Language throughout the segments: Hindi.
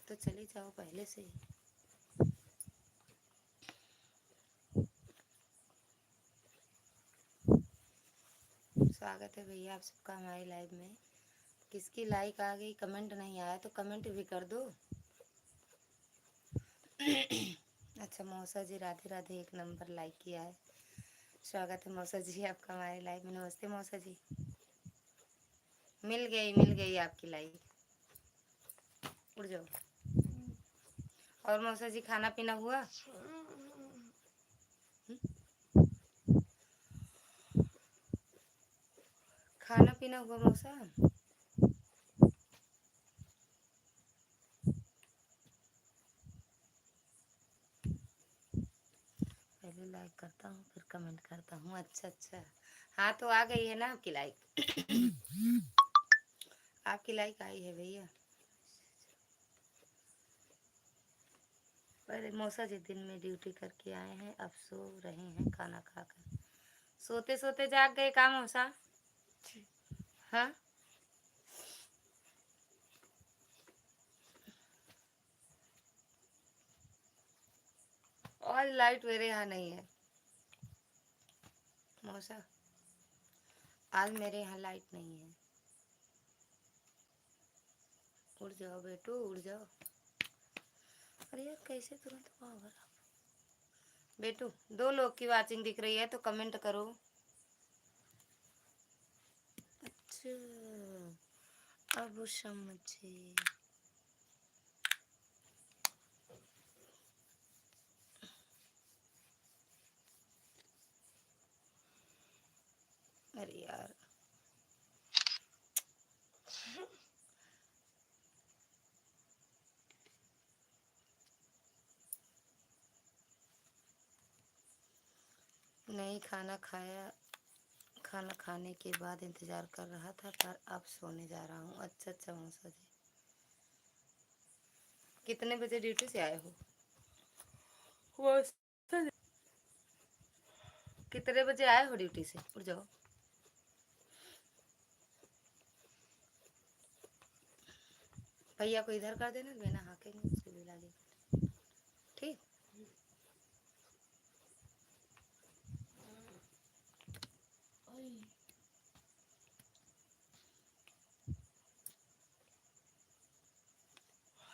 तो चले जाओ पहले से। स्वागत है भैया आप सबका हमारी लाइव में। किसकी लाइक आ गई, कमेंट नहीं आया तो कमेंट भी कर दो। अच्छा मौसा जी राधे राधे, एक नंबर लाइक किया है। स्वागत है मौसा जी आपका हमारे लाइव में। नमस्ते मौसा जी। मिल गई आपकी लाइक। उड़ जाओ। और मौसा जी खाना पीना हुआ? खाना पीना हुआ मौसा? पहले लाइक करता हूँ फिर कमेंट करता हूँ। अच्छा अच्छा, हाँ तो आ गई है ना आपकी लाइक। आपकी लाइक आई है भैया। पहले मौसा जी दिन में ड्यूटी करके आए हैं, अब सो रहे हैं खाना खाकर। सोते सोते जाग गए का मौसा? हाँ और लाइट मेरे यहाँ नहीं है मौसा, आज मेरे यहाँ लाइट नहीं है। उड़ जाओ बेटू उड़ जाओ। अरे यार कैसे तुरंत पावर आप। बेटू 2 लोग की वाचिंग दिख रही है तो कमेंट करो। अच्छा अब समझे। अरे यार नहीं खाना खाया, खाना खाने के बाद इंतज़ार कर रहा था पर अब सोने जा रहा हूँ। अच्छा अच्छा मौसा जी, कितने बजे ड्यूटी से आए हो? कितने बजे आए हो ड्यूटी से? उठ जाओ। भैया को इधर कर देना, बिना हाकेंगे उसके भी लागे। ठीक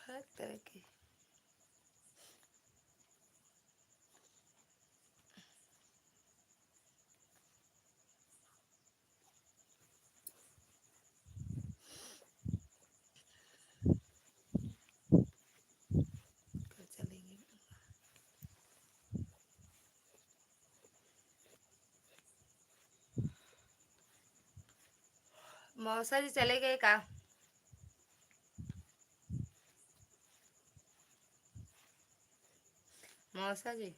हर तरह के। कर चलेंगे। मौसा जी चले गए का? मौसा जी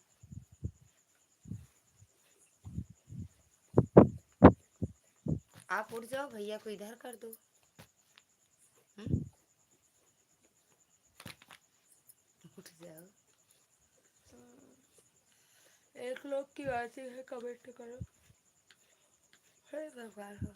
आप उठ जाओ, भैया को इधर कर दो। उठ जाओ। एक लोग की बात है, कमेंट करो। हे भगवान हो।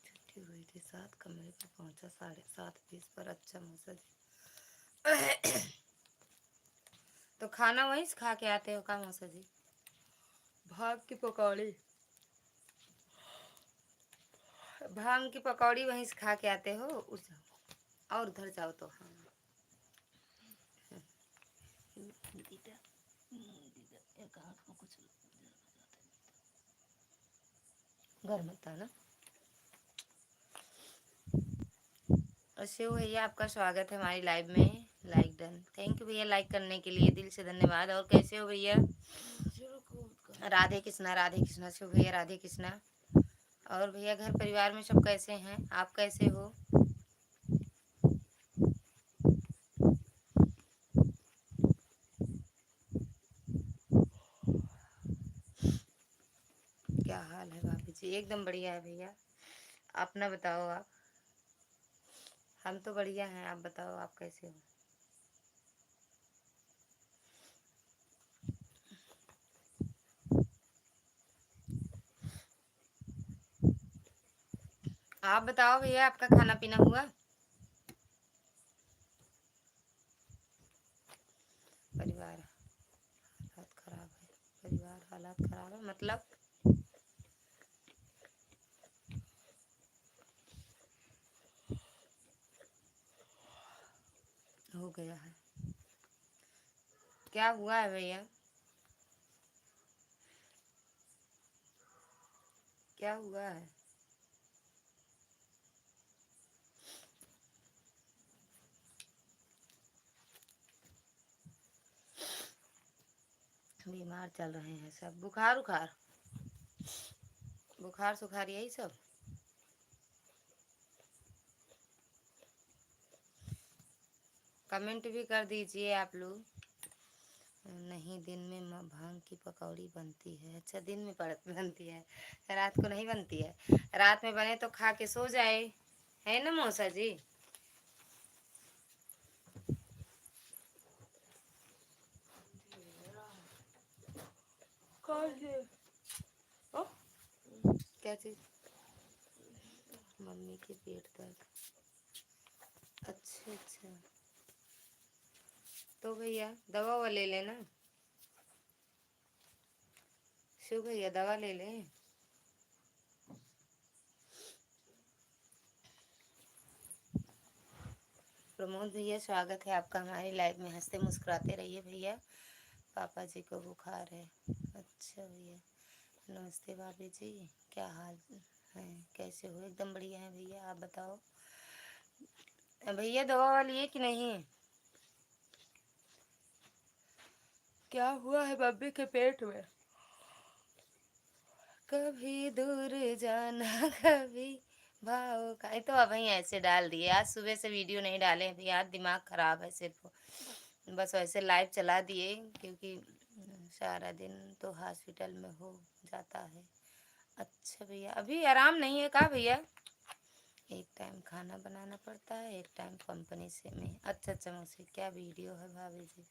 छुट्टी हुई थी 7, कमरे पर पहुंचा 7:30 पर। अच्छा मौसा जी तो खाना वहीं से खा के आते हो का मौसा जी? भाग की पकौड़ी, भांग की पकौड़ी वहीं से खा के आते हो? उस जाओ और उधर जाओ तो। हाँ घर में था ना। शिव भैया आपका स्वागत है हमारी लाइव में। लाइक डन, थैंक यू भैया लाइक करने के लिए, दिल से धन्यवाद। और कैसे हो भैया? राधे कृष्णा राधे कृष्णा शिव भैया, राधे कृष्णा। और भैया घर परिवार में सब कैसे हैं? आप कैसे हो? क्या हाल है भाभी जी? एकदम बढ़िया है भैया, अपना बताओ आप। हम तो बढ़िया हैं, आप बताओ आप कैसे हो? आप बताओ भैया, आपका खाना पीना हुआ? परिवार हालात खराब है, परिवार हालात खराब है मतलब हो गया है। क्या हुआ है भैया? क्या हुआ है? बीमार चल रहे हैं सब, बुखार उखार, बुखार सुखार यही सब। कमेंट भी कर दीजिए आप लोग। नहीं, दिन में भांग की पकौड़ी बनती है। अच्छा, दिन में बनती है, रात को नहीं बनती है। रात में बने तो खा के सो जाए, है ना मौसा जी? ओ, क्या चीज? मम्मी के पेट दर्द। अच्छा अच्छा, तो भैया दवा ववा ले लेना। शिव भैया दवा ले लें। प्रमोद भैया, स्वागत है आपका हमारी लाइव में। हंसते मुस्कुराते रहिए भैया। पापा जी को बुखार है। अच्छा भैया, नमस्ते भाभी जी, क्या हाल है, कैसे हो? एकदम बढ़िया है भैया, आप बताओ। भैया दवा वाली है कि नहीं? क्या हुआ है बब्बी के पेट में? कभी दूर जाना कभी भाव का, तो अब ही ऐसे डाल दिए। आज सुबह से वीडियो नहीं डाले हैं भैया, आज दिमाग खराब है सिर्फ, बस वैसे लाइव चला दिए क्योंकि सारा दिन तो हॉस्पिटल में हो जाता है। अच्छा भैया, अभी आराम नहीं है का भैया? एक टाइम खाना बनाना पड़ता है, एक टाइम कंपनी से में। अच्छा अच्छा मुझसे क्या वीडियो है भाभी जी?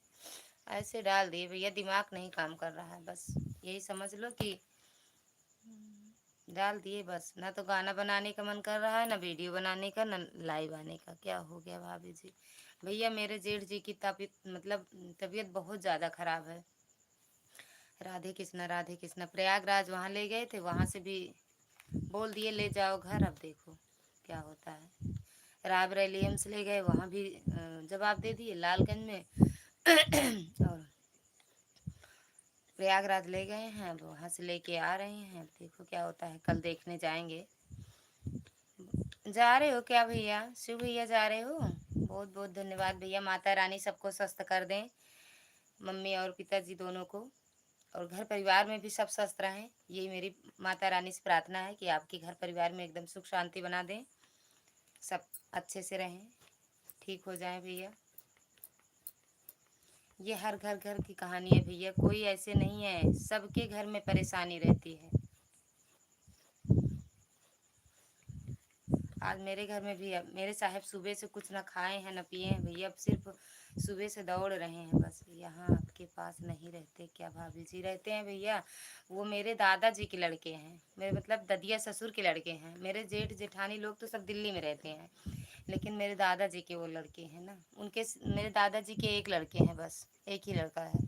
ऐसे डाल दिए भैया, दिमाग नहीं काम कर रहा है, बस यही समझ लो कि डाल दिए बस। ना तो गाना बनाने का मन कर रहा है, ना वीडियो बनाने का, ना लाइव आने का। क्या हो गया भाभी जी? भैया मेरे जेठ जी की तबीयत मतलब तबीयत बहुत ज़्यादा खराब है। राधे कृष्णा राधे कृष्णा, प्रयागराज वहाँ ले गए थे, वहाँ से भी बोल दिए ले जाओ घर। अब देखो क्या होता है। रायबरेली एम्स ले गए, वहाँ भी जवाब दे दिए। लालगंज में और प्रयागराज ले गए हैं, अब वहाँ से लेके आ रहे हैं। देखो क्या होता है, कल देखने जाएंगे। जा रहे हो क्या भैया? शिव भैया जा रहे हो? बहुत बहुत धन्यवाद भैया। माता रानी सबको स्वस्थ कर दें, मम्मी और पिताजी दोनों को, और घर परिवार में भी सब स्वस्थ रहें। यही मेरी माता रानी से प्रार्थना है कि आपके घर परिवार में एकदम सुख शांति बना दें, सब अच्छे से रहें, ठीक हो जाएं भैया। ये हर घर घर की कहानी है भैया, कोई ऐसे नहीं है, सबके घर में परेशानी रहती है। आज मेरे घर में भी, अब मेरे साहब सुबह से कुछ ना खाए हैं ना पिए हैं भैया, अब सिर्फ सुबह से दौड़ रहे हैं बस। यहाँ आपके पास नहीं रहते क्या भाभी जी? रहते हैं भैया, वो मेरे दादाजी के लड़के हैं, मेरे मतलब ददिया ससुर के लड़के हैं। मेरे जेठ जेठानी लोग तो सब दिल्ली में रहते हैं, लेकिन मेरे दादाजी के वो लड़के हैं ना, उनके मेरे दादाजी के एक लड़के हैं, बस एक ही लड़का है,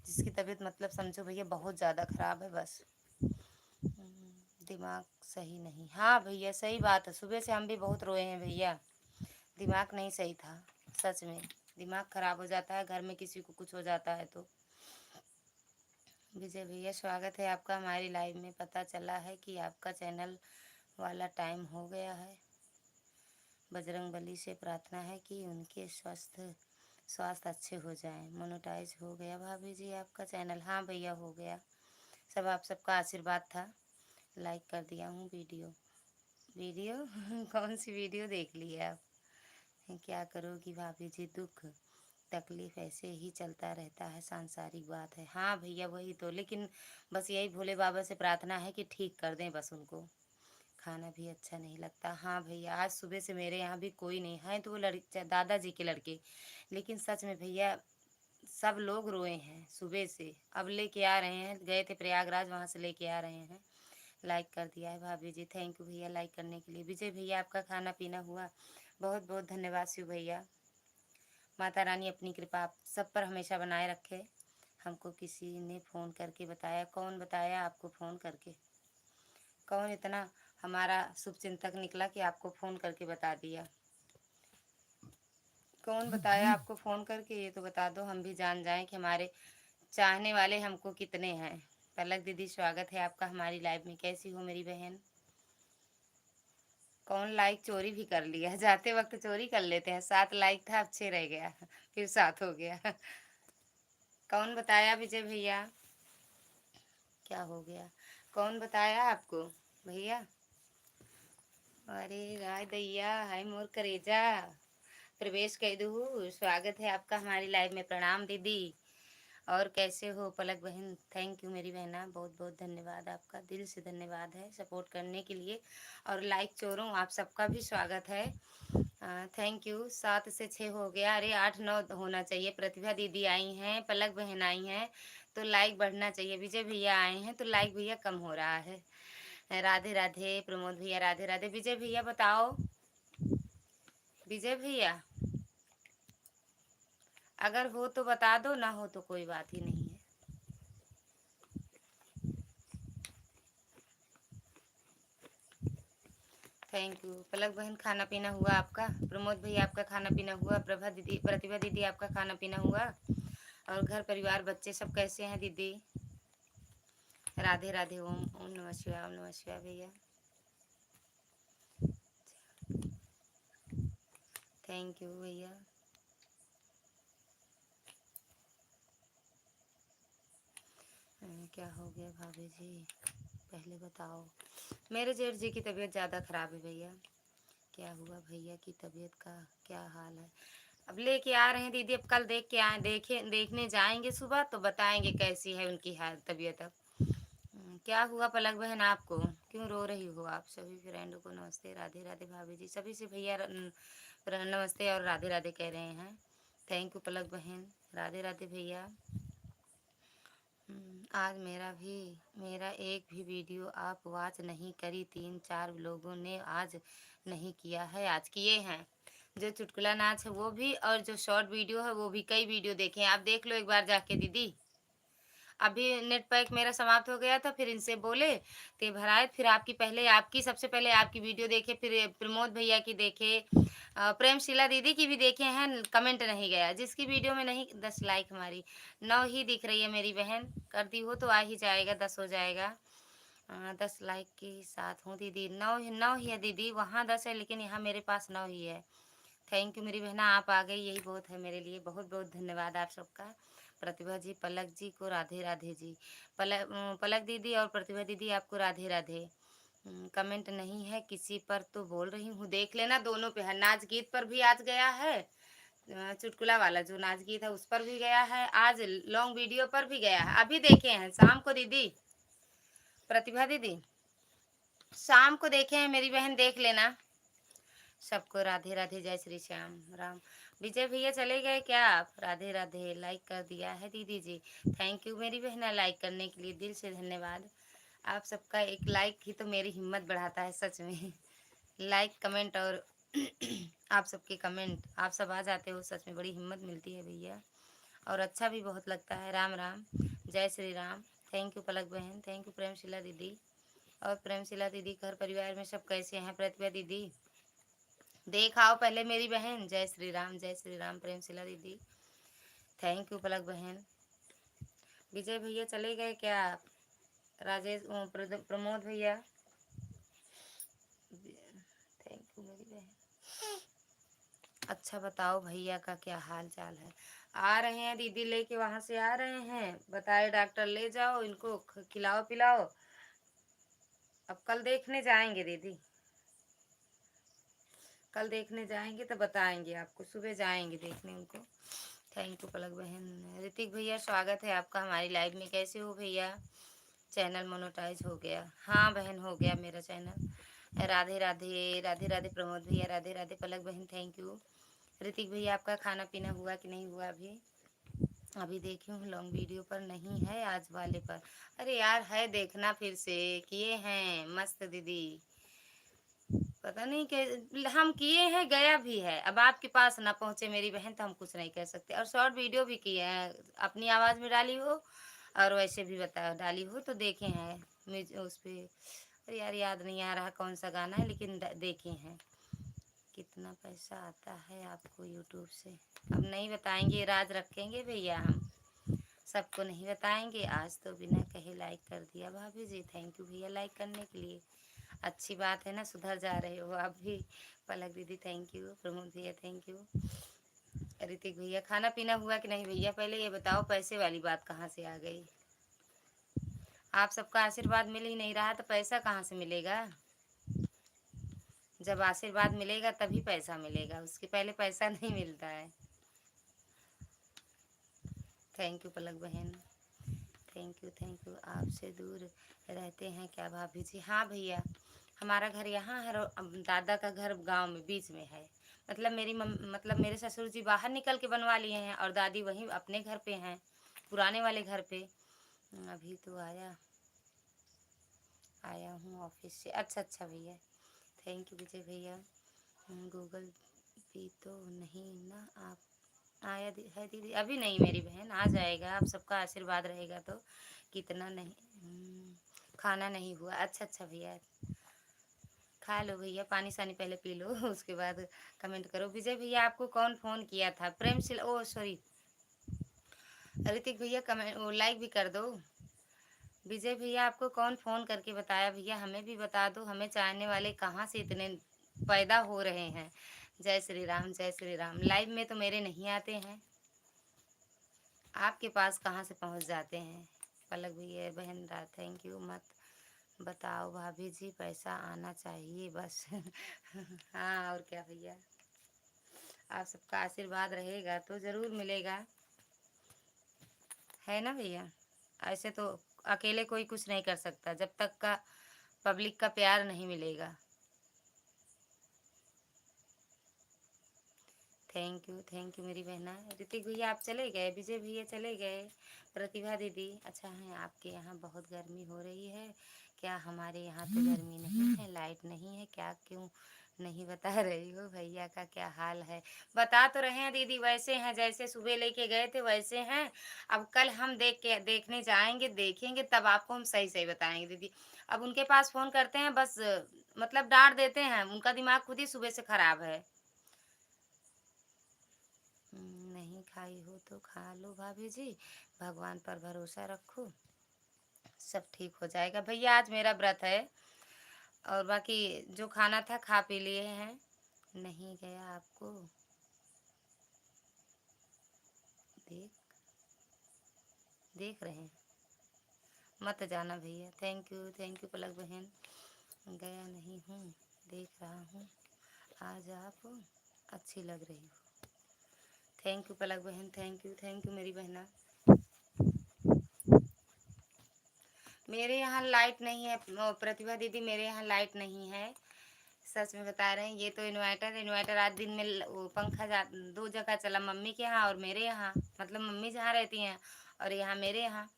जिसकी तबीयत मतलब समझो भैया बहुत ज़्यादा ख़राब है बस। दिमाग सही नहीं। हाँ भैया सही बात है, सुबह से हम भी बहुत रोए हैं भैया, दिमाग नहीं सही था सच में। दिमाग खराब हो जाता है, घर में किसी को कुछ हो जाता है तो। विजय भैया, स्वागत है आपका हमारी लाइव में। पता चला है कि आपका चैनल वाला टाइम हो गया है। बजरंगबली से प्रार्थना है कि उनके स्वास्थ्य अच्छे हो जाएं। मोनेटाइज हो गया भाभी जी आपका चैनल? हाँ भैया हो गया, सब आप सबका आशीर्वाद था। लाइक कर दिया हूँ वीडियो। वीडियो कौन सी वीडियो देख ली है आप? क्या करोगी भाभी जी, दुख तकलीफ ऐसे ही चलता रहता है, सांसारिक बात है। हाँ भैया वही तो, लेकिन बस यही भोले बाबा से प्रार्थना है कि ठीक कर दें बस उनको। खाना भी अच्छा नहीं लगता। हाँ भैया, आज सुबह से मेरे यहाँ भी कोई नहीं है, तो वो लड़के दादाजी के लड़के, लेकिन सच में भैया सब लोग रोए हैं सुबह से। अब लेके आ रहे हैं, गए थे प्रयागराज, वहाँ से लेके आ रहे हैं। लाइक कर दिया है भाभी जी, थैंक यू भैया लाइक करने के लिए। विजय भैया आपका खाना पीना हुआ, बहुत बहुत धन्यवाद शिव भैया। माता रानी अपनी कृपा आप सब पर हमेशा बनाए रखे। हमको किसी ने फ़ोन करके बताया, कौन बताया आपको फ़ोन करके? कौन इतना हमारा शुभचिंतक निकला कि आपको फ़ोन करके बता दिया? कौन बताया आपको फ़ोन करके, ये तो बता दो, हम भी जान जाएं कि हमारे चाहने वाले हमको कितने हैं। पलक दीदी स्वागत है आपका हमारी लाइव में, कैसी हो मेरी बहन? कौन लाइक चोरी भी कर लिया? जाते वक्त चोरी कर लेते हैं। 7 लाइक था, अब 6 रह गया, फिर 7 हो गया। कौन बताया विजय भैया? क्या हो गया? कौन बताया आपको भैया? अरे राय दैया, हाय मोर करेजा, प्रवेश कह दू, स्वागत है आपका हमारी लाइव में। प्रणाम दीदी, और कैसे हो पलक बहन? थैंक यू मेरी बहना, बहुत बहुत धन्यवाद आपका, दिल से धन्यवाद है सपोर्ट करने के लिए। और लाइक चोरों आप सबका भी स्वागत है, थैंक यू। 7 से 6 हो गया, अरे 8-9 होना चाहिए। प्रतिभा दीदी आई हैं, पलक बहन आई हैं, तो लाइक बढ़ना चाहिए। विजय भैया आए हैं तो लाइक भैया कम हो रहा है। राधे राधे प्रमोद भैया, राधे राधे। विजय भैया बताओ, विजय भैया अगर हो तो बता दो, ना हो तो कोई बात ही नहीं है। Thank you. पलक बहन खाना पीना हुआ आपका? प्रमोद भैया आपका खाना पीना हुआ? प्रभा दीदी, प्रतिभा दीदी आपका खाना पीना हुआ? और घर परिवार बच्चे सब कैसे हैं दीदी? राधे राधे, ओम ओम नमः शिवाय, ओम नमः शिवाय भैया, थैंक यू भैया। क्या हो गया भाभी जी, पहले बताओ। मेरे जेठ जी की तबीयत ज़्यादा ख़राब है भैया। क्या हुआ भैया की तबीयत का, क्या हाल है? अब लेके आ रहे हैं दीदी, अब कल देख के आए, देखने जाएंगे सुबह, तो बताएंगे कैसी है उनकी हाल तबीयत अब। क्या हुआ पलक बहन आपको, क्यों रो रही हो आप? सभी फ्रेंडों को नमस्ते, राधे राधे भाभी जी, सभी से भैया नमस्ते और राधे राधे कह रहे हैं। थैंक यू पलक बहन, राधे राधे भैया। आज मेरा एक भी वीडियो आप वॉच नहीं करी। 3-4 लोगों ने आज नहीं किया है, आज किए हैं। जो चुटकुला नाच है वो भी, और जो शॉर्ट वीडियो है वो भी, कई वीडियो देखे हैं। आप देख लो एक बार जाके दीदी। अभी नेट पैक मेरा समाप्त हो गया था, फिर इनसे बोले ते भराए, फिर आपकी सबसे पहले आपकी वीडियो देखे, फिर प्रमोद भैया की देखे, प्रेमशीला दीदी की भी देखे हैं, कमेंट नहीं गया। जिसकी वीडियो में नहीं, 10 लाइक हमारी 9 ही दिख रही है मेरी बहन, कर दी हो तो आ ही जाएगा, 10 हो जाएगा। 10 लाइक के साथ हूँ दीदी, 9 ही है दीदी, वहाँ 10 है लेकिन यहाँ मेरे पास 9 ही है। थैंक यू मेरी बहना, आप आ गई, यही बहुत है मेरे लिए। बहुत बहुत धन्यवाद आप सबका। प्रतिभा जी, पलक जी को राधे राधे जी। पलक दीदी और प्रतिभा दीदी आपको राधे राधे। कमेंट नहीं है किसी पर तो बोल रही हूँ, देख लेना दोनों पे है। नाच गीत पर भी आज गया है, चुटकुला वाला जो नाच गीत है उस पर भी गया है, आज लॉन्ग वीडियो पर भी गया है, अभी देखे हैं शाम को दीदी। प्रतिभा दीदी शाम को देखे हैं मेरी बहन, देख लेना। सबको राधे राधे, जय श्री श्याम राम। विजय भैया चले गए क्या आप? राधे राधे, लाइक कर दिया है दीदी जी, थैंक यू मेरी बहना लाइक करने के लिए, दिल से धन्यवाद। आप सबका एक लाइक ही तो मेरी हिम्मत बढ़ाता है सच में। लाइक कमेंट और आप सबके कमेंट, आप सब आ जाते हो, सच में बड़ी हिम्मत मिलती है भैया, और अच्छा भी बहुत लगता है। राम राम, जय श्री राम। थैंक यू पलक बहन, थैंक यू प्रेमशिला दीदी। और प्रेमशिला दीदी, घर परिवार में सब कैसे हैं? प्रतिभा दीदी देखाओ पहले मेरी बहन, जय श्री राम, जय श्री राम प्रेमशिला दीदी, थैंक यू पलक बहन। विजय भैया चले गए क्या आप? राजेश प्रमोद भैया, थैंक यू मेरी बहन। अच्छा बताओ भैया का क्या हाल चाल है? आ रहे हैं दीदी, लेके वहां से आ रहे हैं, बताए डॉक्टर ले जाओ इनको, खिलाओ पिलाओ। अब कल देखने जाएंगे दीदी, कल देखने जाएंगे तो बताएंगे आपको, सुबह जाएंगे देखने उनको। थैंक यू पलक बहन। ऋतिक भैया स्वागत है आपका हमारी लाइव में, कैसे हो भैया? चैनल मोनेटाइज हो गया? हाँ बहन हो गया मेरा चैनल। राधे राधे, राधे राधे प्रमोद भैया, राधे राधे पलक बहन, थैंक यू। ऋतिक भैया आपका खाना पीना हुआ कि नहीं हुआ अभी? अभी देखी हूँ लॉन्ग वीडियो पर नहीं है, आज वाले पर। अरे यार है, देखना फिर से। किए हैं मस्त दीदी, पता नहीं कि हम किए हैं, गया भी है। अब आपके पास ना पहुँचे मेरी बहन तो हम कुछ नहीं कह सकते। और शॉर्ट वीडियो भी किए हैं, अपनी आवाज़ में डाली हो और वैसे भी बता डाली हो तो देखे हैं। उस पे अरे यार याद नहीं आ रहा कौन सा गाना है, लेकिन देखे हैं। कितना पैसा आता है आपको यूट्यूब से? अब नहीं बताएंगे, राज रखेंगे भैया हम, सबको नहीं बताएंगे। आज तो बिना कहे लाइक कर दिया भाभी जी, थैंक यू भैया लाइक करने के लिए। अच्छी बात है ना, सुधर जा रहे हो आप भी। पलक दीदी थैंक यू, प्रमोद भैया थैंक यू। ऋतिक भैया खाना पीना हुआ कि नहीं भैया? पहले ये बताओ पैसे वाली बात कहाँ से आ गई? आप सबका आशीर्वाद मिल ही नहीं रहा तो पैसा कहाँ से मिलेगा? जब आशीर्वाद मिलेगा तभी पैसा मिलेगा, उसके पहले पैसा नहीं मिलता है। थैंक यू पलक बहन, थैंक यू। आपसे दूर रहते हैं क्या भाभी जी? हाँ भैया, हमारा घर यहाँ है और दादा का घर गांव में बीच में है। मतलब मतलब मेरे ससुर जी बाहर निकल के बनवा लिए हैं और दादी वहीं अपने घर पे हैं, पुराने वाले घर पे। अभी तो आया हूँ ऑफिस से। अच्छा अच्छा भैया, थैंक यू विजय भैया। गूगल पे तो नहीं ना आप आया है दीदी? अभी नहीं मेरी बहन, आ जाएगा। आप सबका आशीर्वाद रहेगा तो। कितना नहीं खाना नहीं हुआ? अच्छा अच्छा भैया, खा लो भैया, पानी सानी पहले पी लो उसके बाद कमेंट करो। विजय भैया आपको कौन फ़ोन किया था? प्रेम सिल ओ सॉरी, ऋतिक भैया कमेंट वो लाइक भी कर दो। विजय भैया आपको कौन फ़ोन करके बताया भैया? हमें भी बता दो, हमें चाहने वाले कहाँ से इतने पैदा हो रहे हैं। जय श्री राम, जय श्री राम। लाइव में तो मेरे नहीं आते हैं, आपके पास कहाँ से पहुँच जाते हैं? पलक भैया बहन रात थैंक यू। मत बताओ भाभी जी, पैसा आना चाहिए बस हाँ और क्या भैया, आप सबका आशीर्वाद रहेगा तो ज़रूर मिलेगा, है ना भैया? ऐसे तो अकेले कोई कुछ नहीं कर सकता जब तक का पब्लिक का प्यार नहीं मिलेगा। थैंक यू मेरी बहना। ऋतिक भैया आप चले गए, विजय भैया चले गए, प्रतिभा दीदी अच्छा है। आपके यहाँ बहुत गर्मी हो रही है क्या? हमारे यहाँ तो गर्मी नहीं है, लाइट नहीं है क्या? क्यों नहीं बता रही हो? भैया का क्या हाल है? बता तो रहे हैं दीदी, वैसे हैं जैसे सुबह लेके गए थे वैसे हैं। अब कल हम देखने जाएंगे, देखेंगे तब आपको हम सही सही बताएंगे दीदी। अब उनके पास फ़ोन करते हैं बस, मतलब डांट देते हैं, उनका दिमाग खुद ही सुबह से खराब है। नहीं खाई हो तो खा लो भाभी जी, भगवान पर भरोसा रखो, सब ठीक हो जाएगा। भैया आज मेरा व्रत है और बाकी जो खाना था खा पी लिए हैं। नहीं गया आपको देख देख रहे हैं, मत जाना भैया। थैंक यू पलक बहन। गया नहीं हूँ, देख रहा हूँ, आज आप अच्छी लग रही हो। थैंक यू पलक बहन, थैंक यू मेरी बहना। मेरे यहाँ लाइट नहीं है प्रतिभा दीदी, मेरे यहाँ लाइट नहीं है, सच में बता रहे हैं। ये तो इन्वर्टर आज दिन में वो पंखा दो जगह चला, मम्मी के यहाँ और मेरे यहाँ, मतलब मम्मी जहाँ रहती हैं और यहाँ मेरे यहाँ।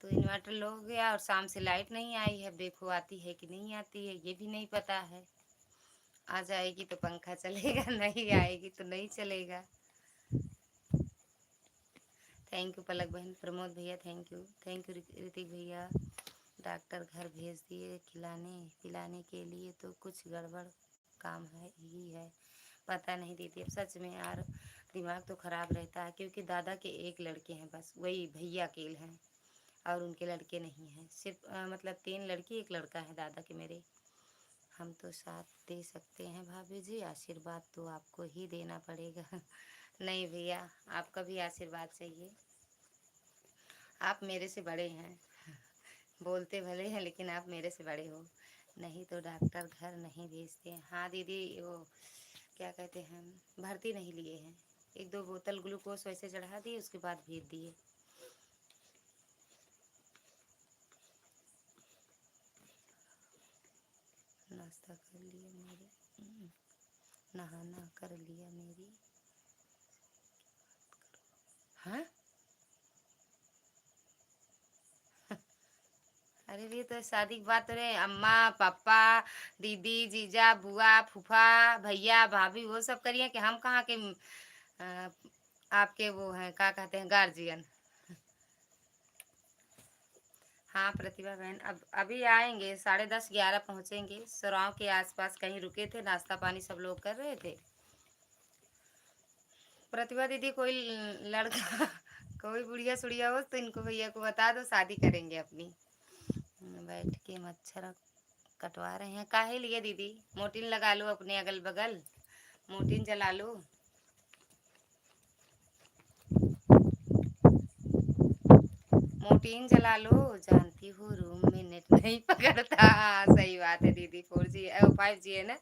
तो इन्वर्टर लो हो गया और शाम से लाइट नहीं आई है। देखो आती है कि नहीं आती है ये भी नहीं पता है। आ जाएगी तो पंखा चलेगा नहीं आएगी तो नहीं चलेगा। थैंक यू पलक बहन। प्रमोद भैया थैंक यू ऋतिक भैया। डॉक्टर घर भेज दिए खिलाने पिलाने के लिए, तो कुछ गड़बड़ काम है ही है। पता नहीं दीदी, अब सच में यार दिमाग तो ख़राब रहता है, क्योंकि दादा के एक लड़के हैं बस, वही भैया अकेले हैं और उनके लड़के नहीं हैं। सिर्फ मतलब 3 लड़की 1 लड़का है दादा के मेरे। हम तो साथ दे सकते हैं भाभी जी, आशीर्वाद तो आपको ही देना पड़ेगा नहीं भैया, आपका भी आशीर्वाद चाहिए। आप मेरे से बड़े हैं, बोलते भले हैं लेकिन आप मेरे से बड़े हो। नहीं तो डॉक्टर घर नहीं भेजते हैं। हाँ दीदी, वो क्या कहते हैं, भर्ती नहीं लिए हैं। 1-2 बोतल ग्लूकोज वैसे चढ़ा दिए, उसके बाद भेज दिए। नाश्ता कर लिया मेरी, नहाना कर लिया मेरी। हाँ अरे ये तो शादी की बात रहे, अम्मा पापा दीदी जीजा बुआ फूफा भैया भाभी वो सब करिए कि हम कहाँ के अ, आपके वो हैं क्या कहते हैं गार्जियन। हाँ प्रतिभा बहन अब अभी आएंगे 10:30 11 पहुँचेंगे, सराव के आसपास कहीं रुके थे, नाश्ता पानी सब लोग कर रहे थे। प्रतिभा दीदी कोई लड़का कोई बुढ़िया सुड़िया हो तो इनको भैया को बता दो, शादी करेंगे अपनी। बैठ के मच्छर कटवा रहे हैं, काहे लिए दीदी? मोटिन लगा लो अपने अगल बगल, मोटिन जला लो। मोटिन जला लो, जानती हो रूम में नेट नहीं पकड़ता। हाँ, सही बात है दीदी, 4G 5G है ना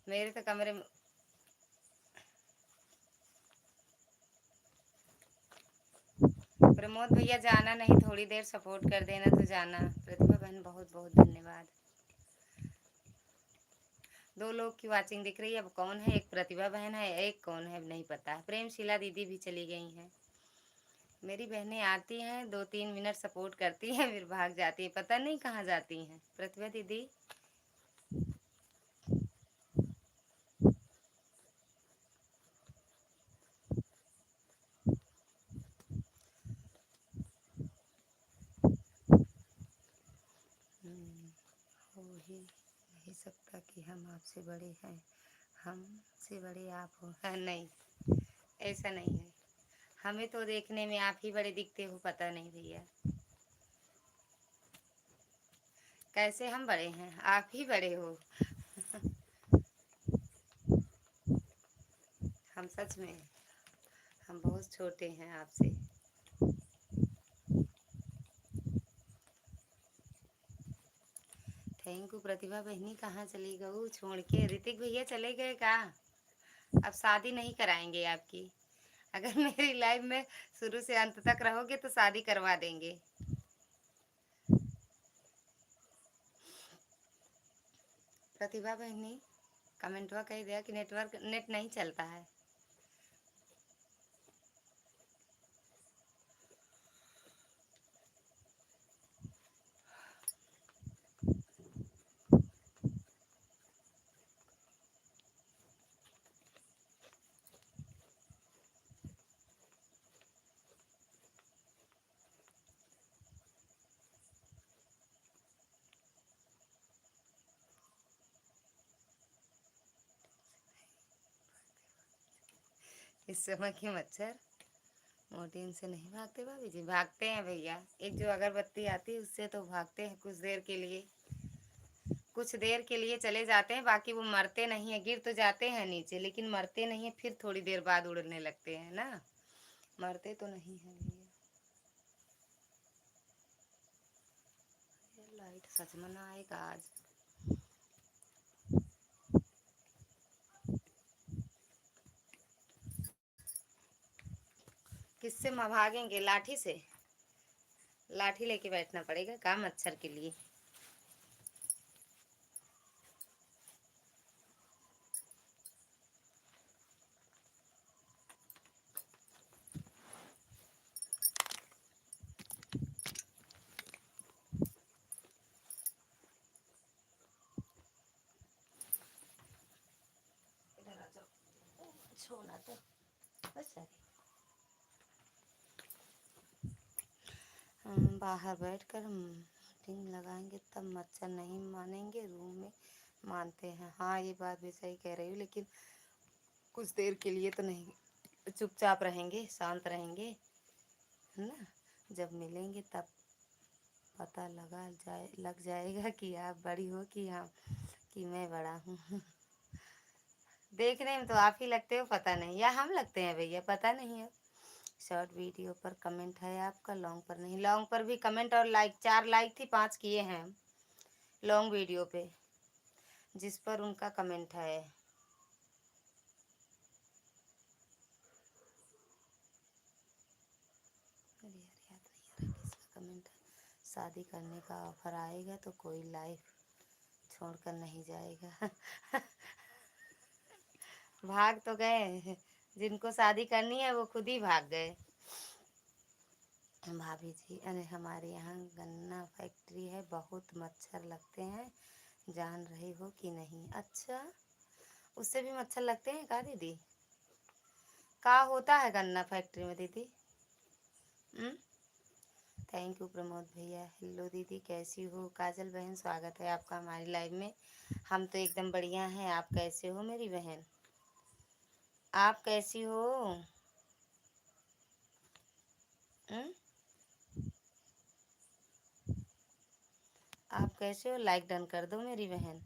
मेरे तो कमरे में। प्रमोद भैया जाना नहीं, थोड़ी देर सपोर्ट कर देना तो जाना। प्रतिभा बहन बहुत बहुत धन्यवाद। 2 लोग की वाचिंग दिख रही है, अब कौन है? एक प्रतिभा बहन है, एक कौन है नहीं पता। प्रेमशीला दीदी भी चली गई हैं। मेरी बहनें आती हैं 2-3 मिनट सपोर्ट करती हैं फिर भाग जाती हैं, पता नहीं कहाँ जाती हैं। प्रतिभा दीदी हो ही नहीं सकता कि हम आपसे बड़े हैं, हमसे बड़े आप हो। हाँ, नहीं ऐसा नहीं है, हमें तो देखने में आप ही बड़े दिखते हो, पता नहीं भैया कैसे हम बड़े हैं, आप ही बड़े हो। हम सच में हम बहुत छोटे हैं आपसे। Thank you. प्रतिभा बहनी कहाँ चली गऊ छोड़ के? ऋतिक भैया चले गए का? अब शादी नहीं कराएंगे आपकी, अगर मेरी लाइफ में शुरू से अंत तक रहोगे तो शादी करवा देंगे। प्रतिभा बहनी कमेंटवा कह दिया कि नेटवर्क नेट नहीं चलता है। इस समय के मच्छर मोर्टीन से नहीं भागते भाभी जी? भागते हैं भैया, एक जो अगरबत्ती आती है उससे तो भागते हैं कुछ देर के लिए, कुछ देर के लिए चले जाते हैं, बाकी वो मरते नहीं है। गिर तो जाते हैं नीचे लेकिन मरते नहीं है, फिर थोड़ी देर बाद उड़ने लगते हैं ना, मरते तो नहीं है भैया। ये लाइट सच में ना आएगा आज। किससे भागेंगे? लाठी से, लाठी लेके बैठना पड़ेगा काम मच्छर के लिए। इधर आ जाओ, छोना तो बस बाहर बैठकर मीटिंग लगाएंगे तब मच्छर नहीं मानेंगे, रूम में मानते हैं। हाँ ये बात भी सही कह रही हूँ, लेकिन कुछ देर के लिए तो नहीं, चुपचाप रहेंगे, शांत रहेंगे, है ना। जब मिलेंगे तब पता लग जाएगा कि आप बड़ी हो कि हाँ कि मैं बड़ा हूँ। देखने में तो आप ही लगते हो, पता नहीं, या हम लगते हैं भैया पता नहीं है। शॉर्ट वीडियो पर कमेंट है आपका, लॉन्ग पर नहीं। लॉन्ग पर भी कमेंट और लाइक, 4 लाइक थी, 5 किए हैं लॉन्ग वीडियो पे जिस पर उनका कमेंट है। अरे यार याद नहीं आ रहा किसका कमेंट है। शादी करने का ऑफर आएगा तो कोई लाइफ छोड़कर नहीं जाएगा। भाग तो गए, जिनको शादी करनी है वो खुद ही भाग गए। भाभी जी, अरे हमारे यहाँ गन्ना फैक्ट्री है, बहुत मच्छर लगते हैं, जान रही हो कि नहीं? अच्छा, उससे भी मच्छर लगते हैं का दीदी? का होता है गन्ना फैक्ट्री में दीदी? थैंक यू प्रमोद भैया। हेलो दीदी, कैसी हो? काजल बहन, स्वागत है आपका हमारी लाइव में। हम तो एकदम बढ़िया हैं, आप कैसे हो मेरी बहन? आप कैसी हो? हम्म? आप कैसे हो? लाइक डन कर दो मेरी बहन।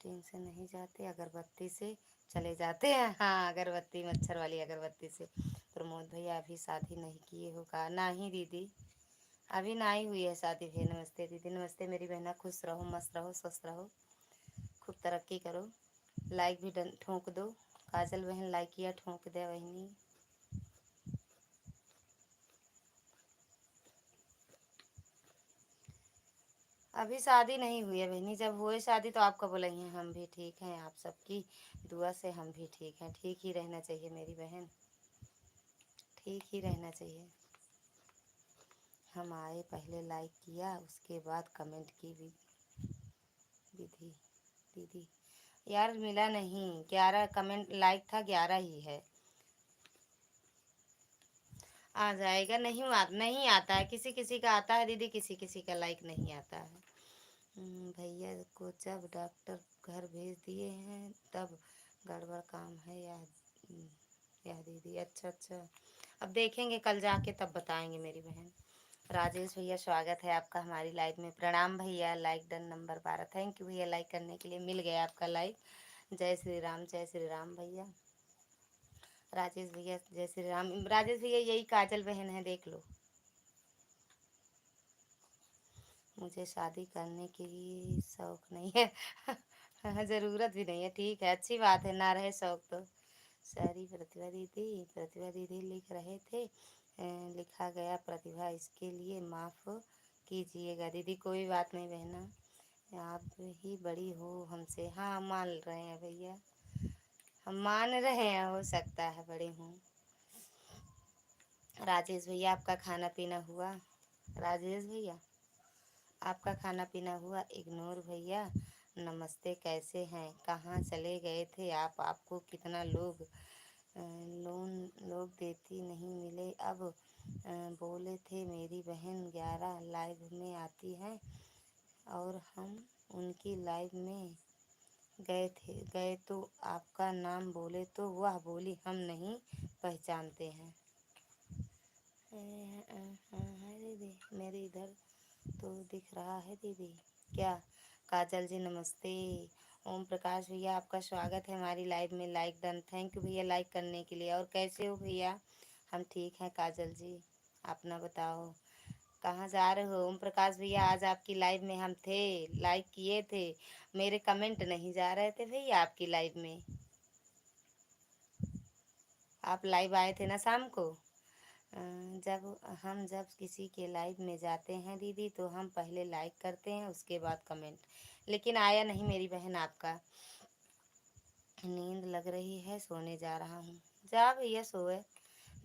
टीन से नहीं जाते, अगरबत्ती से चले जाते हैं। हाँ, अगरबत्ती, मच्छर वाली अगरबत्ती से। प्रमोद भैया अभी शादी नहीं किए हो का? नहीं दीदी, अभी ना ही हुई है शादी भी। नमस्ते दीदी, नमस्ते मेरी बहना, खुश रहो, मस्त रहो, स्वस्थ रहो, खूब तरक्की करो। लाइक भी डन ठोंक दो। काजल बहन लाइक किया, ठोंक दे बहनी। अभी शादी नहीं हुई है बहनी, जब हुए शादी तो आपको बुलाइए। हम भी ठीक हैं, आप सबकी दुआ से हम भी ठीक हैं। ठीक ही रहना चाहिए मेरी बहन, ठीक ही रहना चाहिए। हम आए, पहले लाइक किया, उसके बाद कमेंट की भी विधि। दीदी यार मिला नहीं, 11 कमेंट, लाइक था 11 ही है। आ जाएगा, नहीं आता है, किसी किसी का आता है दीदी, किसी किसी का लाइक नहीं आता है। भैया को जब डॉक्टर घर भेज दिए हैं तब गड़बड़ काम है या दीदी? अच्छा अच्छा, अब देखेंगे कल जाके, तब बताएंगे मेरी बहन। राजेश भैया, स्वागत है आपका हमारी लाइव में। प्रणाम भैया, like done number 12। Thank you भैया, लाइक करने के लिए। मिल गया आपका लाइक। जय श्री राम, जय श्री राम भैया। राजेश भैया जय श्री राम। राजेश भैया यही काजल बहन है, देख लो। मुझे शादी करने की शौक नहीं है। ज़रूरत भी नहीं है, ठीक है, अच्छी बात है, ना रहे शौक तो। सारी प्रतिभा दीदी, प्रतिभा दीदी लिख रहे थे, लिखा गया प्रतिभा, इसके लिए माफ़ कीजिएगा दीदी। कोई बात नहीं बहना, आप ही बड़ी हो हमसे। हाँ, मान रहे हैं भैया, हम मान रहे हैं, हो सकता है बड़े हूँ। राजेश भैया आपका खाना पीना हुआ? राजेश भैया आपका खाना पीना हुआ? इग्नोर भैया नमस्ते, कैसे हैं? कहाँ चले गए थे आप? आपको कितना लोन लोग देती नहीं मिले, अब बोले थे मेरी बहन 11 लाइव में आती हैं और हम उनकी लाइव में गए तो आपका नाम बोले तो वह बोली हम नहीं पहचानते हैं। हाँ दीदी, मेरे इधर तो दिख रहा है दीदी। क्या? काजल जी नमस्ते। ओम प्रकाश भैया आपका स्वागत है हमारी लाइव में। लाइक डन, थैंक यू भैया लाइक करने के लिए। और कैसे हो भैया? हम ठीक हैं काजल जी, अपना बताओ। कहाँ जा रहे हो? ओम प्रकाश भैया आज आपकी लाइव में हम थे, लाइक किए थे, मेरे कमेंट नहीं जा रहे थे भैया आपकी लाइव में। आप लाइव आए थे ना शाम को? जब किसी के लाइव में जाते हैं दीदी तो हम पहले लाइक करते हैं, उसके बाद कमेंट। लेकिन आया नहीं मेरी बहन आपका। नींद लग रही है, सोने जा रहा हूँ। जा भैया सोए,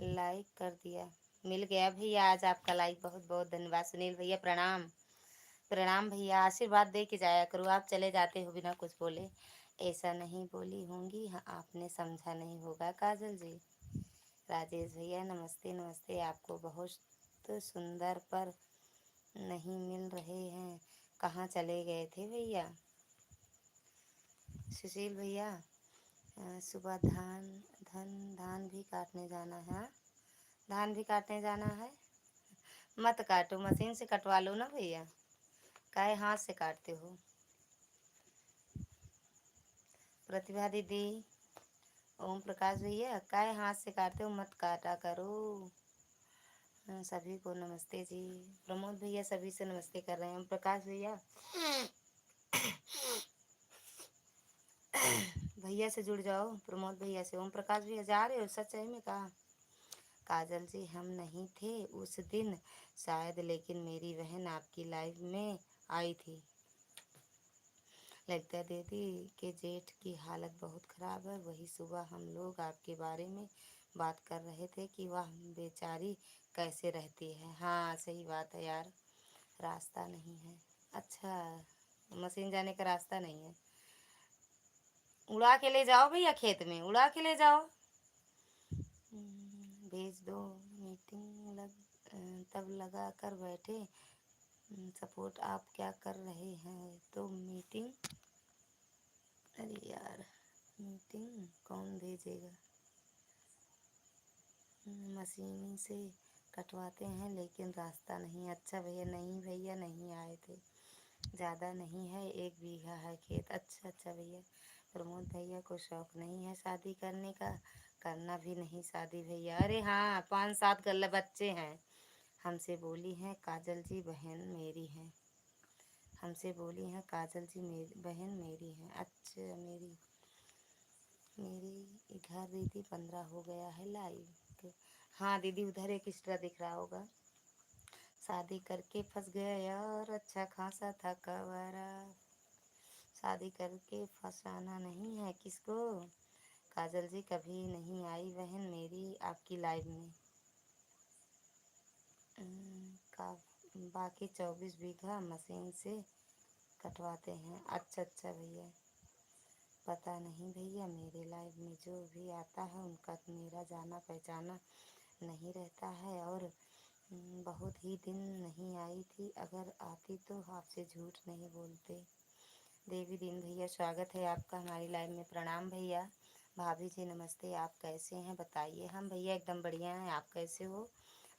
लाइक कर दिया, मिल गया भैया आज आपका लाइक। बहुत बहुत धन्यवाद। सुनील भैया प्रणाम। प्रणाम भैया, आशीर्वाद दे के जाया करो, आप चले जाते हो बिना कुछ बोले। ऐसा नहीं बोली होंगी, हाँ आपने समझा नहीं होगा काजल जी। राजेश भैया नमस्ते नमस्ते, आपको बहुत सुंदर पर नहीं मिल रहे हैं, कहाँ चले गए थे भैया? सुशील भैया सुबह धान भी काटने जाना है? हाँ? धान भी काटने जाना है? मत काटो, मशीन से कटवा लो ना भैया, काहे हाथ से काटते हो? प्रतिभा दीदी, ओम प्रकाश भैया काहे हाथ से काटते हो, मत काटा करो। सभी को नमस्ते जी। प्रमोद भैया सभी से नमस्ते कर रहे हैं। ओम प्रकाश भैया भैया से जुड़ जाओ, प्रमोद भैया से। ओम प्रकाश भैया जा रहे हो सच में? कहा काजल जी हम नहीं थे उस दिन शायद, लेकिन मेरी बहन आपकी लाइव में आई थी। लगता दीदी कि जेठ की हालत बहुत ख़राब है। वही सुबह हम लोग आपके बारे में बात कर रहे थे कि वह बेचारी कैसे रहती है। हाँ सही बात है यार, रास्ता नहीं है। अच्छा, मशीन जाने का रास्ता नहीं है। उड़ा के ले जाओ भैया, खेत में उड़ा के ले जाओ। भेज दो। मीटिंग तब लगा कर बैठे। सपोर्ट आप क्या कर रहे हैं तो मीटिंग। अरे यार, मीटिंग कौन भेजेगा। मशीन से कटवाते हैं लेकिन रास्ता नहीं। अच्छा भैया, नहीं भैया नहीं आए थे। ज़्यादा नहीं है, 1 बीघा है खेत। अच्छा अच्छा भैया। प्रमोद भैया को शौक नहीं है शादी करने का, करना भी नहीं शादी भैया। अरे हाँ, 5-7 गल्ला बच्चे हैं। हमसे बोली हैं काजल जी बहन मेरी हैं। हमसे बोली हैं काजल जी मेरी बहन मेरी हैं। अच्छा, मेरी मेरी इधर दीदी 15 हो गया है लाइव। हाँ दीदी, उधर एक एक्स्ट्रा दिख रहा होगा। शादी करके फंस गया यार, अच्छा खासा था कवारा। शादी करके फंसाना नहीं है किसको। काजल जी कभी नहीं आई बहन मेरी आपकी लाइव में। का बाकी 24 बीघा मशीन से कटवाते हैं। अच्छा अच्छा भैया, पता नहीं भैया, मेरे लाइव में जो भी आता है उनका मेरा जाना पहचाना नहीं रहता है। और बहुत ही दिन नहीं आई थी, अगर आती तो आपसे झूठ नहीं बोलते। देवी दिन भैया, स्वागत है आपका हमारी लाइव में। प्रणाम भैया। भाभी जी नमस्ते, आप कैसे हैं बताइए। हम भैया एकदम बढ़िया हैं, आप कैसे हो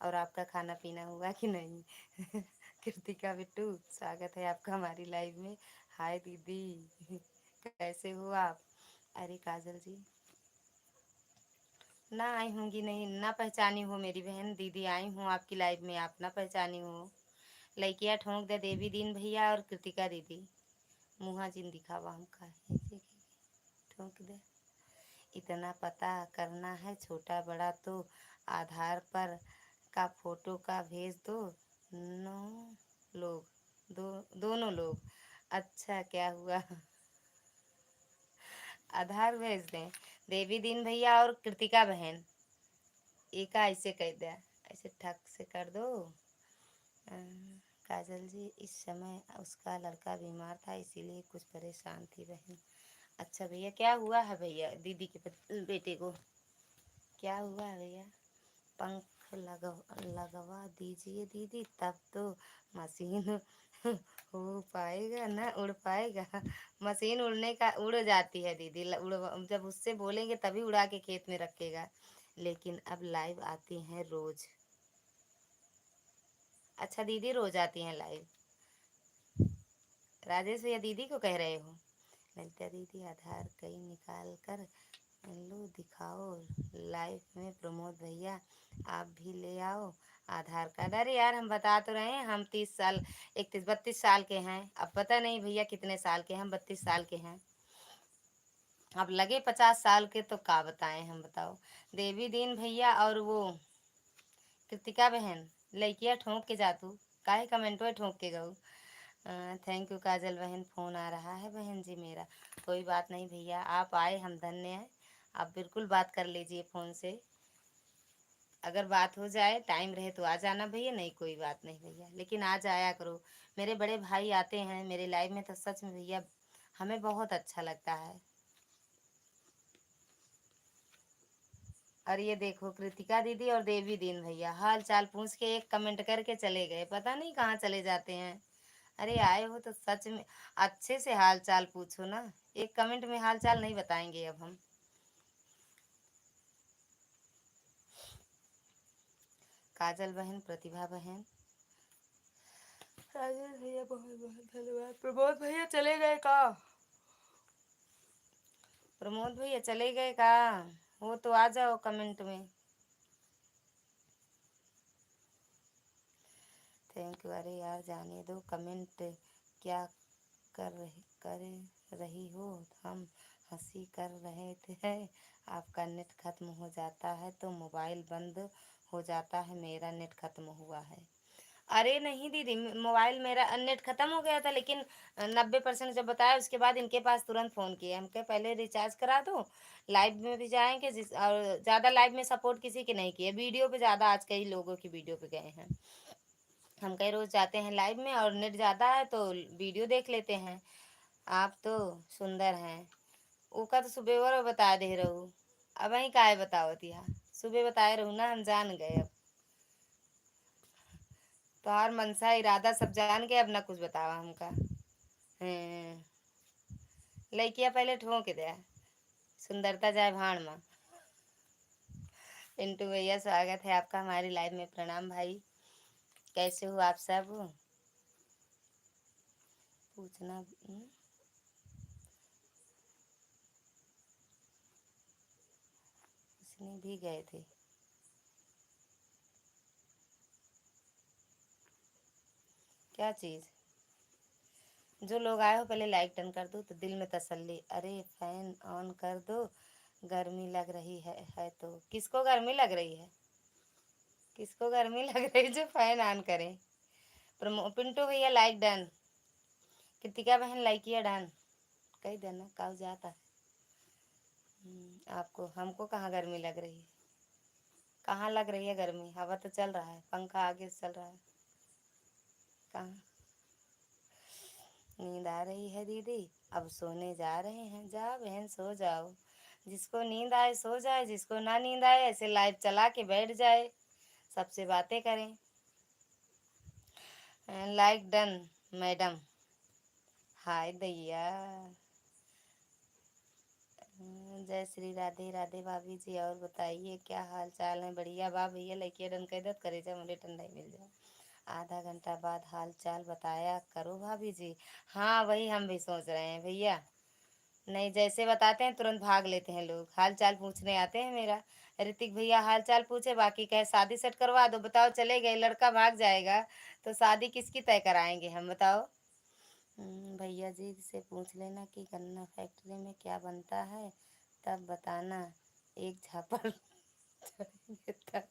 और आपका खाना पीना हुआ कि नहीं। कृतिका बिट्टू, स्वागत है आपका हमारी लाइव में। हाय दीदी, कैसे हो आप। अरे काजल जी, ना आई होंगी, नहीं ना पहचानी हो मेरी बहन। दीदी आई हूँ आपकी लाइव में, आप ना पहचानी हो। लड़कियाँ ठोंक दे देवी दीन भैया और कृतिका दीदी। मुँहा जिन दिखावा हम काहे ठोंक दे। इतना पता करना है छोटा बड़ा तो आधार पर का फोटो का भेज दो। नो लोग, दोनों लोग। अच्छा क्या हुआ। आधार भेज दें। देवी दीन भैया और कृतिका बहन, एक ऐसे कह दिया, ऐसे ठक से कर दो। काजल जी इस समय उसका लड़का बीमार था इसीलिए कुछ परेशान थी बहन। अच्छा भैया, क्या हुआ है भैया दीदी के बेटे को, क्या हुआ है भैया। पंख लगवा दीजिए दीदी, तब तो मशीन हो पाएगा ना, उड़ पाएगा। मशीन उड़ने का उड़ जाती है दीदी, जब उससे बोलेंगे तभी उड़ा के खेत में रखेगा। लेकिन अब लाइव आती हैं रोज। अच्छा दीदी रोज आती हैं लाइव। राजेश भैया दीदी को कह रहे हो। ललिता दीदी आधार कहीं निकाल कर लो दिखाओ लाइव में। प्रमोद भैया आप भी ले आओ आधार कार्ड। अरे यार, हम बता तो रहे हैं हम 30 साल 31-32 साल के हैं। अब पता नहीं भैया कितने साल के हैं, हम 32 साल के हैं। अब लगे 50 साल के तो क्या बताएं हम, बताओ। देवी दीन भैया और वो कृतिका बहन, लड़कियाँ ठोंक के जातू, काहे कमेंटो ठोंक के गऊ। थैंक यू काजल बहन, फ़ोन आ रहा है बहन जी मेरा। कोई बात नहीं भैया, आप आए हम धन्य हैं। आप बिल्कुल बात कर लीजिए फ़ोन से। अगर बात हो जाए टाइम रहे तो आ जाना भैया, नहीं कोई बात नहीं भैया, लेकिन आ जाया करो। मेरे बड़े भाई आते हैं मेरे लाइव में तो सच में भैया हमें बहुत अच्छा लगता है। और ये देखो कृतिका दीदी और देवी दीन भैया हाल चाल पूछ के एक कमेंट करके चले गए, पता नहीं कहाँ चले जाते हैं। अरे आए हो तो सच में अच्छे से हाल चाल पूछो ना, एक कमेंट में हाल चाल नहीं बताएंगे अब हम। काजल बहन, प्रतिभा बहन, राजेश भैया बहुत बहुत धन्यवाद। प्रमोद भैया चले गए का, प्रमोद भैया चले गए का, वो तो आ जाओ कमेंट में। Thank you. अरे यार जाने दो कमेंट, क्या कर रही हो। हम हंसी कर रहे थे। आपका नेट खत्म हो जाता है तो मोबाइल बंद हो जाता है, मेरा नेट खत्म हुआ है। अरे नहीं दीदी, मोबाइल मेरा नेट खत्म हो गया था, लेकिन 90% जब बताया उसके बाद इनके पास तुरंत फ़ोन किए। हम कहे पहले रिचार्ज करा दो, लाइव में भी जाएँगे जिस और ज़्यादा लाइव में सपोर्ट किसी के नहीं किए, वीडियो पे ज़्यादा आज कई लोगों की वीडियो पे गए हैं। हम कई रोज़ जाते हैं लाइव में और नेट ज़्यादा है तो वीडियो देख लेते हैं। आप तो सुंदर हैं। ओका तो सुबेवर बता दे रहू। अबही काहे बतावत हिया? सुबह बताए रहू ना, हम जान गए अब। तोहार मनसा इरादा सब जान के अब ना कुछ बतावा हमका। हैं, लइकिया पहले ठोक दे, सुंदरता जाए भाड़ में। पिंटू भैया स्वागत है आपका हमारी लाइव में। प्रणाम भाई, कैसे हो आप सब? पूछना इसने भी गए थे। क्या चीज़? जो लोग आए हो पहले लाइक डन कर दो तो दिल में तसल्ली। अरे फैन ऑन कर दो, गर्मी लग रही है तो किसको गर्मी लग रही है? किसको गर्मी लग रही है जो फैन ऑन करे? पिंटू भैया लाइक डन, कृतिका बहन लाइक किया डन, कही देना काउ जाता है। आपको हमको कहाँ गर्मी लग रही है? कहाँ लग रही है गर्मी? हवा तो चल रहा है, पंखा आगे से चल रहा है। कहाँ? नींद आ रही है दीदी, अब सोने जा रहे हैं। जाओ बहन सो जाओ, जिसको नींद आए सो जाए, जिसको ना नींद आए ऐसे लाइव चला के बैठ जाए, सबसे बातें करें। Like done madam. हाय दैया। जय श्री राधे राधे भाभी जी, और बताइए क्या हाल चाल है? बढ़िया बा भैया, लड़किया डन कह दत करे जब मुझे ठंडाई मिल जाए। आधा घंटा बाद हाल चाल बताया करो भाभी जी। हाँ वही हम भी सोच रहे हैं भैया। नहीं, जैसे बताते हैं तुरंत भाग लेते हैं लोग, हाल चाल पूछने आते हैं मेरा। ऋतिक भैया हाल चाल पूछे, बाकी कहे शादी सेट करवा दो। बताओ चले गए, लड़का भाग जाएगा तो शादी किसकी तय कराएंगे हम, बताओ। भैया जी से पूछ लेना कि गन्ना फैक्ट्री में क्या बनता है, तब बताना। एक झापड़ छोड़ेंगे तब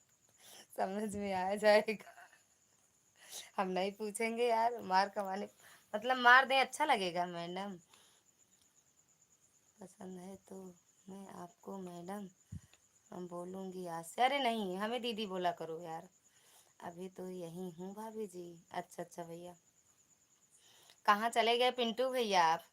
समझ में आ जाएगा। हम नहीं पूछेंगे यार, मार कमाने मतलब मार दें अच्छा लगेगा मैडम। पसंद है तो मैं आपको मैडम हम बोलूँगी आज से। अरे नहीं, हमें दीदी बोला करो यार। अभी तो यहीं हूँ भाभी जी। अच्छा अच्छा भैया, कहाँ चले गए पिंटू भैया आप?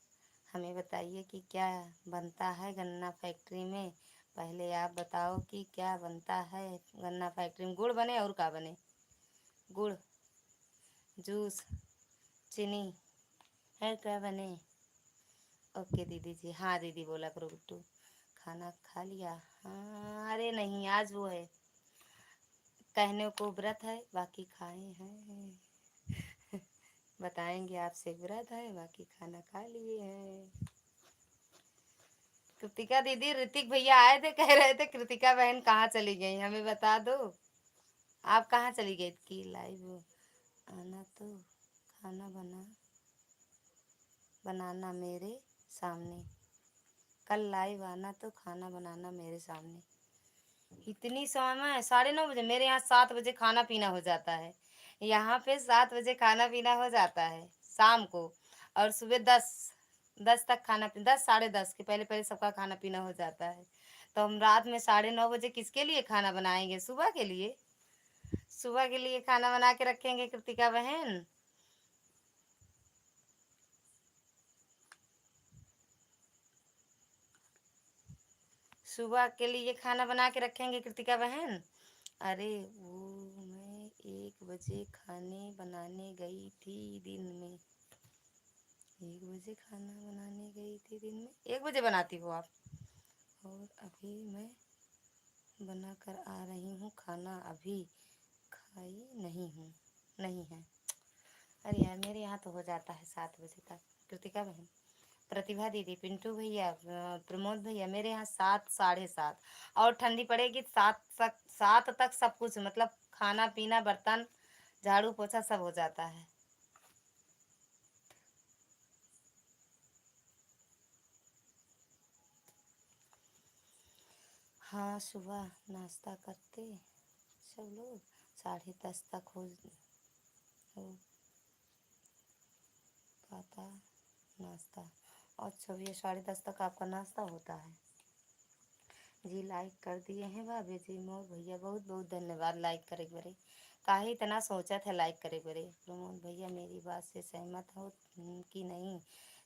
हमें बताइए कि क्या बनता है गन्ना फैक्ट्री में। पहले आप बताओ कि क्या बनता है गन्ना फैक्ट्री में। गुड़ बने और क्या बने? गुड़, जूस, चीनी है क्या बने? ओके दीदी जी। हाँ दीदी बोला करो बिट्टू। खाना खा लिया? हाँ अरे नहीं, आज वो है, कहने को व्रत है बाकी खाए हैं। बताएंगे आपसे, व्रत है बाकी खाना खा लिए हैं। कृतिका दीदी, ऋतिक भैया आए थे, कह रहे थे कृतिका बहन कहाँ चली गई, हमें बता दो। आप कहाँ चली गई कि लाइव आना तो खाना बनाना मेरे सामने। कल लाइव आना तो खाना बनाना मेरे सामने। इतनी समय? 9:30 बजे? मेरे यहाँ 7 बजे खाना पीना हो जाता है। यहाँ पे 7 बजे खाना पीना हो जाता है शाम को, और सुबह 10 तक खाना पीना, 10 साढ़े 10 के पहले पहले सबका खाना पीना हो जाता है। तो हम रात में 9:30 बजे किसके लिए खाना बनाएंगे? सुबह के लिए। सुबह के लिए खाना बना के रखेंगे कृतिका बहन। सुबह के लिए खाना बना के रखेंगे कृतिका बहन। अरे वो मैं 1 बजे खाने बनाने गई थी दिन में। 1 बजे खाना बनाने गई थी दिन में? 1 बजे बनाती हो आप? और अभी मैं बना कर आ रही हूँ खाना, अभी खाई नहीं हूँ, नहीं है। अरे यार मेरे यहाँ तो हो जाता है 7 बजे तक कृतिका बहन। प्रतिभा दीदी, पिंटू भैया, प्रमोद भैया, मेरे यहाँ 7 साढ़े 7। और ठंडी पड़ेगी 7 तक, 7 तक सब कुछ मतलब खाना पीना बर्तन झाड़ू पोछा सब हो जाता है। हाँ सुबह नाश्ता करते सब लोग, 10:30 तक हो हो पाता नाश्ता। अच्छा भैया 10:30 तक आपका नाश्ता होता है जी। लाइक कर दिए हैं भाभी जी। मोर भैया बहुत बहुत धन्यवाद लाइक करे बरे। काहे इतना सोचा था लाइक करे बरे। प्रमोद भैया मेरी बात से सहमत हो कि नहीं?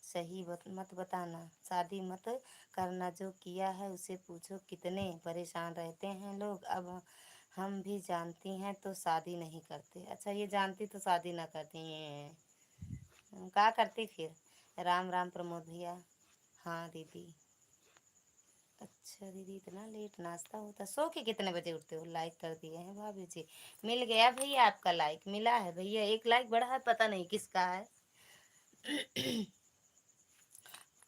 सही मत बताना। शादी मत करना, जो किया है उसे पूछो। कितने परेशान रहते हैं लोग। अब हम भी जानती हैं तो शादी नहीं करते। अच्छा ये जानती तो शादी ना करती हैं, क्या करती फिर? राम राम प्रमोद भैया। हाँ दीदी। अच्छा दीदी इतना लेट नाश्ता होता? सो के कितने बजे उठते हो? लाइक कर दिए हैं भाभी जी। मिल गया भैया, आपका लाइक मिला है भैया। एक लाइक बढ़ा है, पता नहीं किसका है।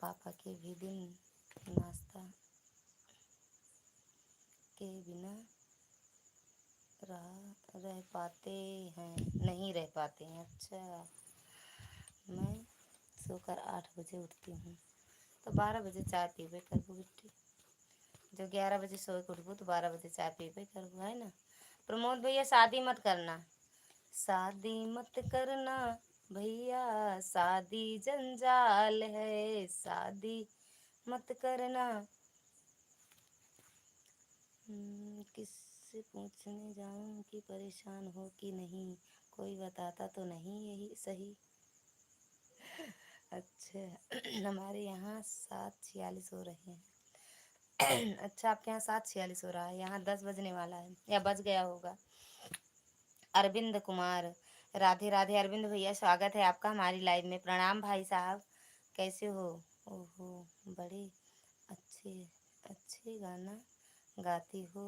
पापा के भी दिन नाश्ता के बिना रह पाते हैं, नहीं रह पाते हैं। अच्छा मैं सोकर 8 बजे उठती हूँ तो 12 बजे चाय पीबे करबो बिट्टी। जो 11 बजे सो के उठबो तो 12 बजे चाय पीबे करबो, है ना? प्रमोद भैया शादी मत करना, शादी मत करना भैया, शादी जंजाल है, शादी मत करना। किससे पूछने जाऊं कि परेशान हो कि नहीं, कोई बताता तो नहीं यही सही। अच्छा हमारे यहाँ 7:46 हो रहे हैं। अच्छा आपके यहाँ 7:46 हो रहा है, यहाँ 10 बजने वाला है या बज गया होगा। अरविंद कुमार, राधे राधे। अरविंद भैया स्वागत है आपका हमारी लाइव में। प्रणाम भाई साहब, कैसे हो? ओहो बड़े अच्छे अच्छे गाना गाती हो।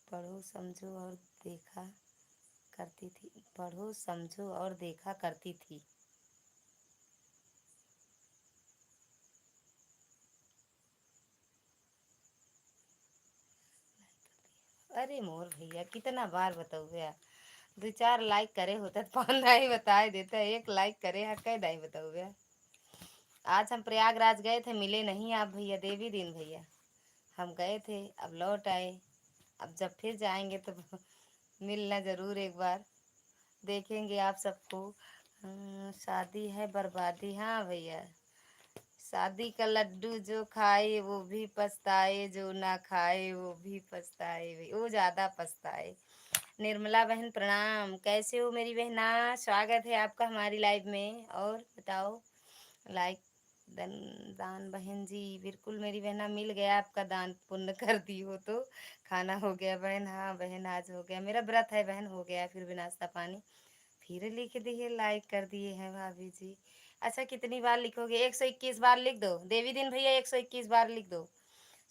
पढ़ो समझो और देखा करती थी, पढ़ो समझो और देखा करती थी। अरे मोर भैया कितना बार बताओ भैया, 2-4 लाइक करे होता तो पान नहीं बताए देता। एक लाइक करे है कह नहीं बताओ भैया। आज हम प्रयागराज गए थे, मिले नहीं आप भैया। देवी दिन भैया हम गए थे, अब लौट आए। अब जब फिर जाएंगे तो मिलना ज़रूर एक बार, देखेंगे आप सबको। शादी है बर्बादी। हाँ भैया, शादी का लड्डू जो खाए वो भी पछताए, जो ना खाए वो भी पछताए, वो ज़्यादा पछताए। निर्मला बहन प्रणाम, कैसे हो मेरी बहना? स्वागत है आपका हमारी लाइव में। और बताओ लाइक दान दान बहन जी, बिल्कुल मेरी बहना मिल गया आपका दान पुण्य कर दी हो तो। खाना हो गया बहन? हाँ बहन आज हो गया, मेरा व्रत है बहन, हो गया फिर भी नाश्ता पानी। फिर लिख दिए, लाइक कर दिए हैं भाभी जी। अच्छा कितनी बार लिखोगे? 121 बार लिख दो देवी दिन भैया, 121 बार लिख दो।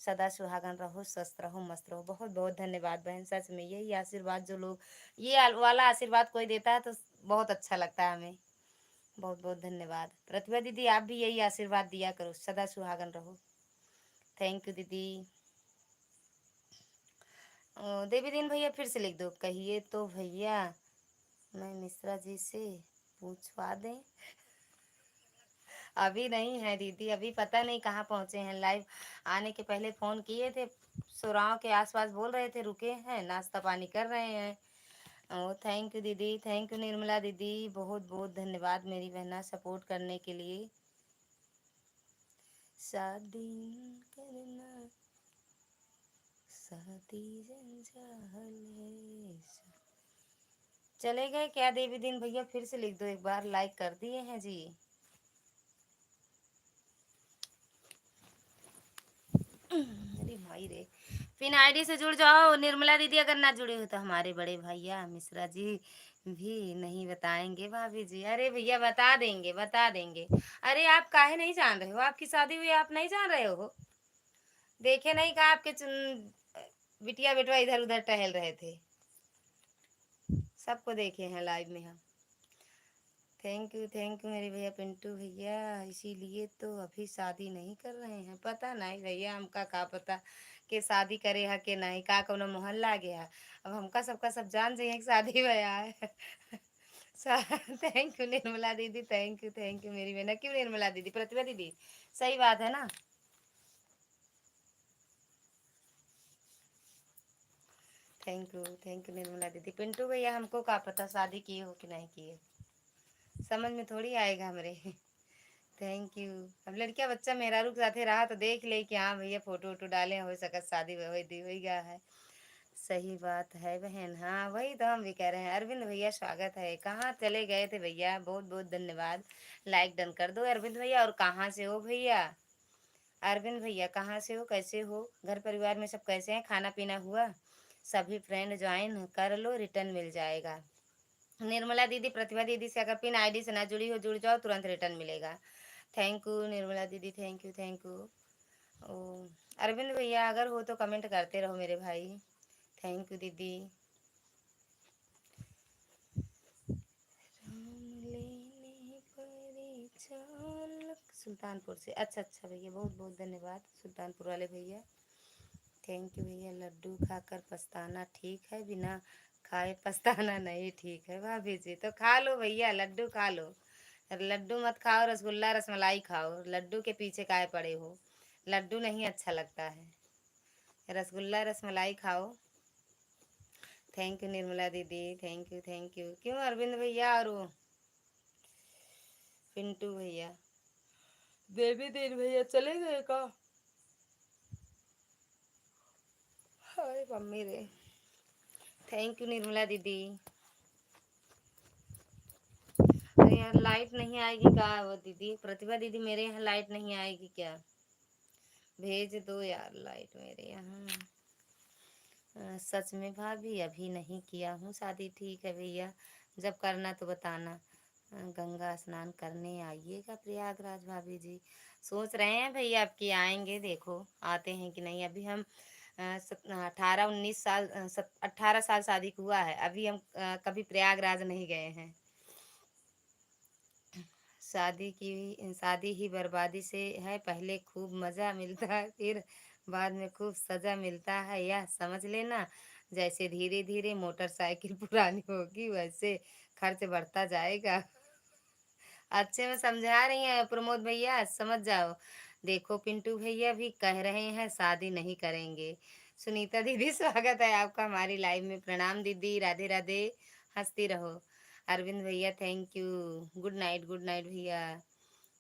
सदा सुहागन रहो, स्वस्थ रहो, मस्त रहो। बहुत बहुत धन्यवाद बहन, सच में यही आशीर्वाद जो लोग ये वाला आशीर्वाद कोई देता है तो बहुत अच्छा लगता है हमें। बहुत बहुत धन्यवाद। प्रतिभा दीदी आप भी यही आशीर्वाद दिया करो, सदा सुहागन रहो। थैंक यू दीदी। देवी दिन भैया फिर से लिख दो, कहिए तो भैया मैं मिश्रा जी से पूछवा दें। अभी नहीं है दीदी, अभी पता नहीं कहाँ पहुँचे हैं। लाइव आने के पहले फ़ोन किए थे, सुराव के आसपास बोल रहे थे रुके हैं, नाश्ता पानी कर रहे हैं। ओ थैंक यू दीदी, थैंक यू निर्मला दीदी, बहुत बहुत धन्यवाद मेरी बहना सपोर्ट करने के लिए। शादी करना, शादी जंजाल है। चले गए क्या देवी दिन भैया? फिर से लिख दो एक बार, लाइक कर दिए हैं जी। अरे भाई रे, पिन आईडी से जुड़ जाओ निर्मला दीदी, अगर ना जुड़े हो तो। हमारे बड़े भैया मिश्रा जी भी नहीं बताएंगे भाभी जी? अरे भैया बता देंगे बता देंगे। अरे आप काहे नहीं जान रहे हो? आपकी शादी हुई आप नहीं जान रहे हो? देखे नहीं कहा आपके बिटिया बेटवा इधर उधर टहल रहे थे, सबको देखे हैं लाइव में हम। थैंक यू मेरे भैया पिंटू भैया। इसीलिए तो अभी शादी नहीं कर रहे हैं। पता नहीं भैया, हमका का पता कि शादी करे है कि नहीं, का कोनो मोहल्ला गया। अब हमका सबका सब जान जाइए कि शादी भया है। थैंक यू निर्मला दीदी, थैंक यू मेरी बहना। क्यों निर्मला दीदी, प्रतिभा दीदी, सही बात है ना? थैंक यू निर्मला दीदी। पिंटू भैया हमको क्या पता शादी किए हो कि नहीं किए, समझ में थोड़ी आएगा हमरे। Thank you. अब लड़किया बच्चा मेहरारू के साथे रहा तो देख ले कि हाँ भैया फोटो वोटो डाले हो सकत शादी हो गया है। सही बात है बहन, हाँ वही तो हम भी कह रहे हैं। अरविंद भैया स्वागत है। कहाँ चले गए थे भैया, बहुत बहुत धन्यवाद। लाइक डन कर दो अरविंद भैया। और कहाँ से हो भैया? अरविंद भैया कहाँ से हो, कैसे हो, घर परिवार में सब कैसे हैं, खाना पीना हुआ? सभी फ्रेंड ज्वाइन कर लो, रिटर्न मिल जाएगा। निर्मला दीदी, प्रतिभा दीदी से अगर पिन आईडी से ना जुड़ी हो, जुड़ जाओ, तुरंत रिटर्न मिलेगा। थैंक यू निर्मला दीदी, थैंक यू थैंक यू। ओ अरविंद भैया अगर हो तो कमेंट करते रहो मेरे भाई। थैंक यू दीदी। सुल्तानपुर से, अच्छा अच्छा भैया, बहुत बहुत धन्यवाद सुल्तानपुर वाले भैया। थैंक यू भैया। लड्डू खाकर पछताना ठीक है, बिना खाए पछताना नहीं ठीक है भाभी जी। तो खा लो भैया, लड्डू खा लो। लड्डू मत खाओ, रसगुल्ला रसमलाई खाओ। लड्डू के पीछे काहे पड़े हो? लड्डू नहीं अच्छा लगता है, रसगुल्ला रसमलाई खाओ। थैंक यू निर्मला दीदी, थैंक यू थैंक यू। क्यों अरविंद भैया और वो पिंटू भैया, देवी दीन भैया चले गए का? हाय मम्मी रे। थैंक यू निर्मला दीदी। अरे यार लाइट नहीं आएगी क्या वो दीदी, प्रतिभा दीदी मेरे यहाँ लाइट नहीं आएगी क्या? भेज दो यार लाइट मेरे यहाँ। सच में भाभी अभी नहीं किया हूँ शादी। ठीक है भैया, जब करना तो बताना। गंगा स्नान करने आइएगा प्रयागराज भाभी जी। सोच रहे हैं भैया आपकी आएंगे, देखो आते हैं कि नहीं। अभी हम 18 19 साल 18 साल शादी को हुआ है, अभी हम कभी प्रयागराज नहीं गए हैं। शादी ही बर्बादी से है, पहले खूब मजा मिलता है, फिर बाद में खूब सजा मिलता है, यह समझ लेना। जैसे धीरे धीरे मोटरसाइकिल पुरानी होगी वैसे खर्च बढ़ता जाएगा। अच्छे में समझा रही हैं प्रमोद भैया, समझ जाओ। देखो पिंटू भैया भी कह रहे हैं शादी नहीं करेंगे। सुनीता दीदी स्वागत है आपका हमारी लाइव में। प्रणाम दीदी, राधे राधे, हंसती रहो। अरविंद भैया थैंक यू। गुड नाइट भैया।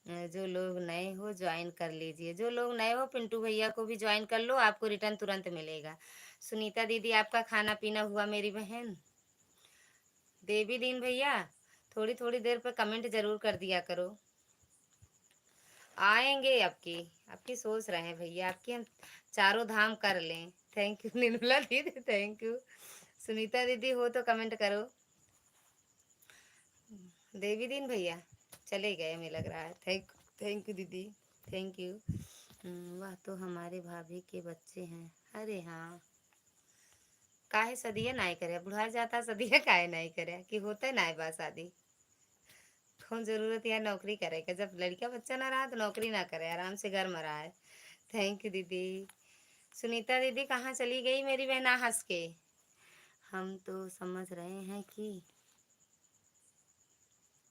जो लोग नए हो ज्वाइन कर लीजिए, जो लोग नए हो पिंटू भैया को भी ज्वाइन कर लो, आपको रिटर्न तुरंत मिलेगा। सुनीता दीदी आपका खाना पीना हुआ मेरी बहन? देवी दीन भैया थोड़ी थोड़ी देर पर कमेंट जरूर कर दिया करो। आएंगे आपकी, आपकी सोच रहे हैं भैया, आपकी हम चारों धाम कर लें। थैंक यू निर्मला दीदी, थैंक यू। सुनीता दीदी हो तो कमेंट करो। देवी दीन भैया चले गए हमें लग रहा है। थैंक यू दीदी, थैंक यू। वह तो हमारे भाभी के बच्चे हैं। अरे हाँ, काहे सदिया नहीं करे, बुढ़ा जाता सदिया काहे नहीं करे कि होते ना बा शादी। कौन जरूरत यार नौकरी करेगा, जब लड़का बच्चा ना रहा तो नौकरी ना करे, आराम से घर में रहा है। थैंक यू दीदी। सुनीता दीदी कहाँ चली गई मेरी बहना हंस के? हम तो समझ रहे हैं कि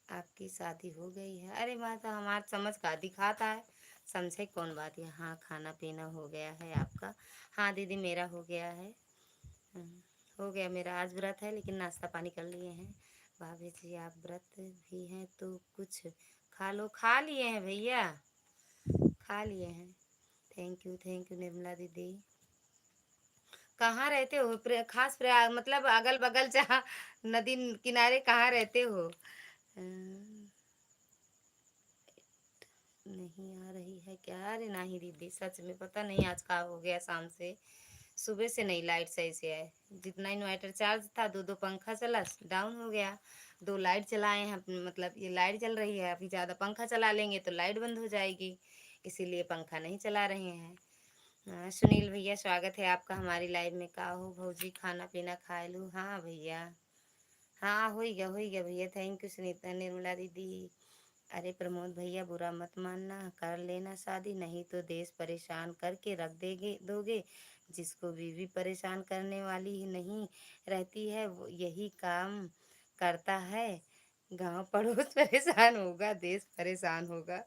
आपकी शादी हो गई है। अरे बात तो हमारा समझ का दिखाता है, समझे कौन बात है। हाँ खाना पीना हो गया है आपका? हाँ दीदी मेरा हो गया है। हम्म, हो गया मेरा। आज व्रत है लेकिन नाश्ता पानी कर लिए हैं। भाभी जी आप व्रत भी हैं तो कुछ खा लो। खा लिए हैं भैया, खा लिए हैं। थैंक यू निर्मला दीदी। कहाँ रहते हो? खास प्रयाग मतलब अगल बगल जहाँ नदी किनारे कहाँ रहते हो? नहीं आ रही है क्या? अरे नहीं दीदी सच में पता नहीं आज का हो गया, शाम से सुबह से नहीं लाइट सही से है। जितना इन्वर्टर चार्ज था, दो दो पंखा चला, डाउन हो गया। दो लाइट चलाए हैं, मतलब ये लाइट चल रही है, अभी ज़्यादा पंखा चला लेंगे तो लाइट बंद हो जाएगी, इसीलिए पंखा नहीं चला रहे हैं। सुनील भैया स्वागत है आपका हमारी लाइव में। का हो भौजी खाना पीना खा लूँ? हाँ भैया, हाँ हो गया भैया। थैंक यू सुनीता निर्मला दीदी। अरे प्रमोद भैया बुरा मत मानना, कर लेना शादी, नहीं तो देश परेशान करके रख देगे दोगे। जिसको बीवी परेशान करने वाली ही नहीं रहती है वो यही काम करता है। गांव पड़ोस परेशान होगा, देश परेशान होगा।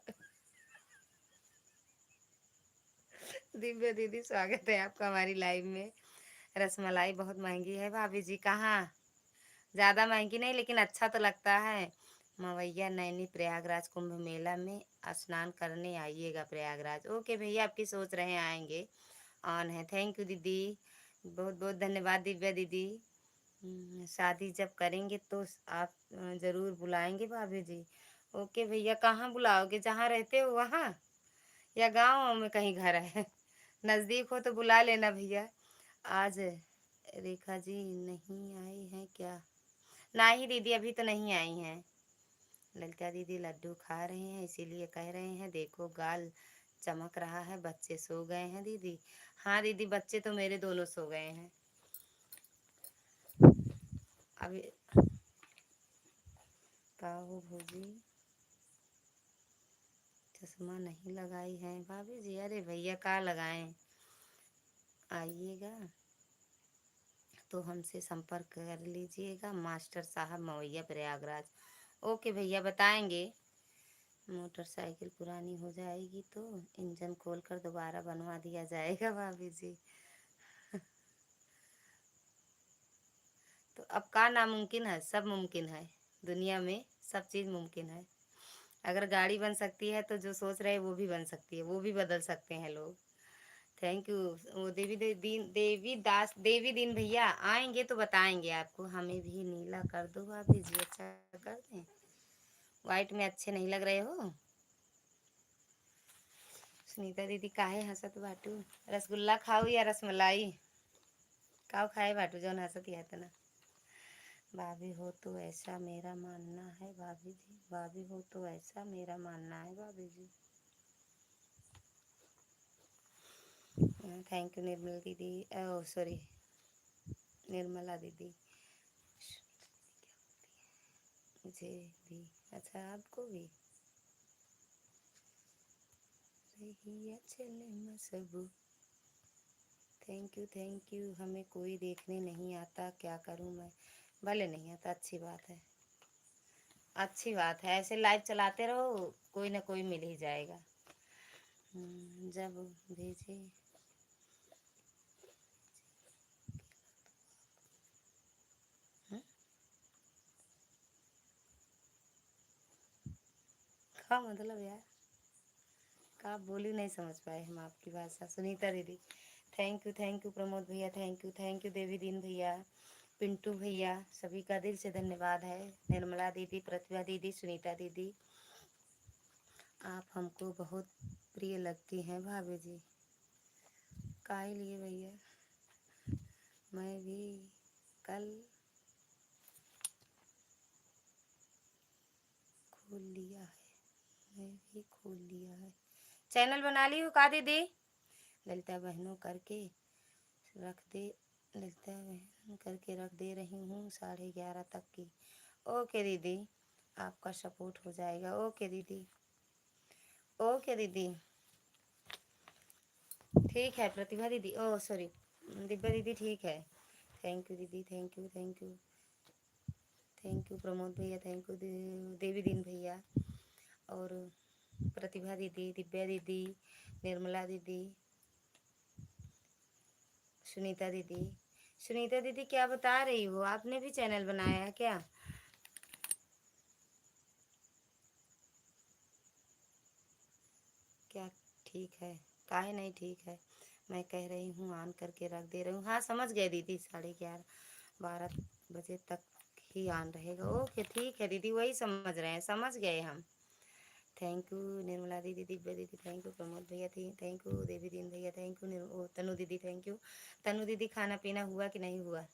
दिव्या दीदी स्वागत है आपका हमारी लाइव में। रसमलाई बहुत महंगी है भाभी जी। कहाँ, ज़्यादा महंगी नहीं, लेकिन अच्छा तो लगता है। मवैया नैनी प्रयागराज कुंभ मेला में स्नान करने आइएगा प्रयागराज। ओके भैया, आपकी सोच रहे हैं, आएंगे। ऑन है। थैंक यू दीदी, बहुत बहुत धन्यवाद दिव्या दीदी। शादी जब करेंगे तो आप ज़रूर बुलाएंगे भाभी जी। ओके भैया, कहाँ बुलाओगे, जहाँ रहते हो वहाँ, या गाँव में कहीं घर है? नज़दीक हो तो बुला लेना भैया। आज रेखा जी नहीं आई हैं क्या? नहीं दीदी, अभी तो नहीं आई हैं। ललिता दीदी लड्डू खा रहे हैं, इसीलिए कह रहे हैं देखो गाल चमक रहा है। बच्चे सो गए हैं दीदी? हाँ दीदी, बच्चे तो मेरे दोनों सो गए हैं अभी। पाओ भूजी चश्मा नहीं लगाई है भाभी जी? अरे भैया का लगाएं, आइएगा तो हमसे संपर्क कर लीजिएगा। मास्टर साहब मवैया प्रयागराज। ओके भैया, बताएंगे। मोटरसाइकिल पुरानी हो जाएगी तो इंजन खोलकर दोबारा बनवा दिया जाएगा भाभी जी। तो अब का नामुमकिन है, सब मुमकिन है दुनिया में, सब चीज़ मुमकिन है। अगर गाड़ी बन सकती है तो जो सोच रहे हैं वो भी बन सकती है, वो भी बदल सकते हैं लोग। Thank you. वो देवी दिन भैया आएंगे तो बताएंगे आपको। हमें भी नीला कर दो भाभी जी, अच्छा कर दें। वाइट में अच्छे नहीं लग रहे हो। सुनीता दीदी काहे हंसत बाटू? रसगुल्ला खाऊ या रसमलाई? काव खाए बाटू जौन हंसत है तना। भाभी हो तो ऐसा मेरा मानना है भाभी जी, भाभी हो तो ऐसा मेरा मानना है भाभी जी। थैंक यू निर्मल दीदी, ओ सॉरी, निर्मला दीदी। मुझे भी, अच्छा आपको भी। रही चले मसबू। Thank you. हमें कोई देखने नहीं आता, क्या करूं मैं? भले नहीं आता, अच्छी बात है, अच्छी बात है। ऐसे लाइव चलाते रहो, कोई ना कोई मिल ही जाएगा। जब भेजे हम्म, का मतलब यार, का बोली नहीं समझ पाए हम आपकी भाषा। सुनीता दीदी थैंक यू प्रमोद भैया, थैंक यू देवी दीन भैया, पिंटू भैया, सभी का दिल से धन्यवाद है। निर्मला दीदी, प्रतिभा दीदी, सुनीता दीदी, आप हमको बहुत प्रिय लगती हैं भाभी जी। काहे लिए भैया? मैं भी कल खोल लिया है, मैं भी खोल लिया है। चैनल बना ली हो का दीदी? ललिता बहनों करके रख दे, ललिता बहन करके रख दे रही हूँ 11:30 तक की। ओके दीदी, आपका सपोर्ट हो जाएगा। ओके दीदी, ओके दीदी, ठीक है। प्रतिभा दीदी, ओ सॉरी, दिव्या दीदी, ठीक है। थैंक यू दीदी, थैंक यू प्रमोद भैया, थैंक यू देवी दीन भैया, और प्रतिभा दीदी, दिव्या दीदी, निर्मला दीदी, सुनीता दीदी। सुनीता दीदी क्या बता रही हो, आपने भी चैनल बनाया है क्या? क्या ठीक है? काहे नहीं ठीक है? मैं कह रही हूँ ऑन करके रख दे रही हूँ। हाँ समझ गए दीदी, 11:30 12 बजे तक ही ऑन रहेगा। ओके ठीक है दीदी, वही समझ रहे हैं, समझ गए हम। थैंक यू निर्मला दीदी, दिव्या दीदी, थैंक यू प्रमोद भैया थी, थैंक यू देवी दीन भैया, थैंक यू तनु दीदी, थैंक यू। तनु दीदी खाना पीना हुआ कि नहीं हुआ?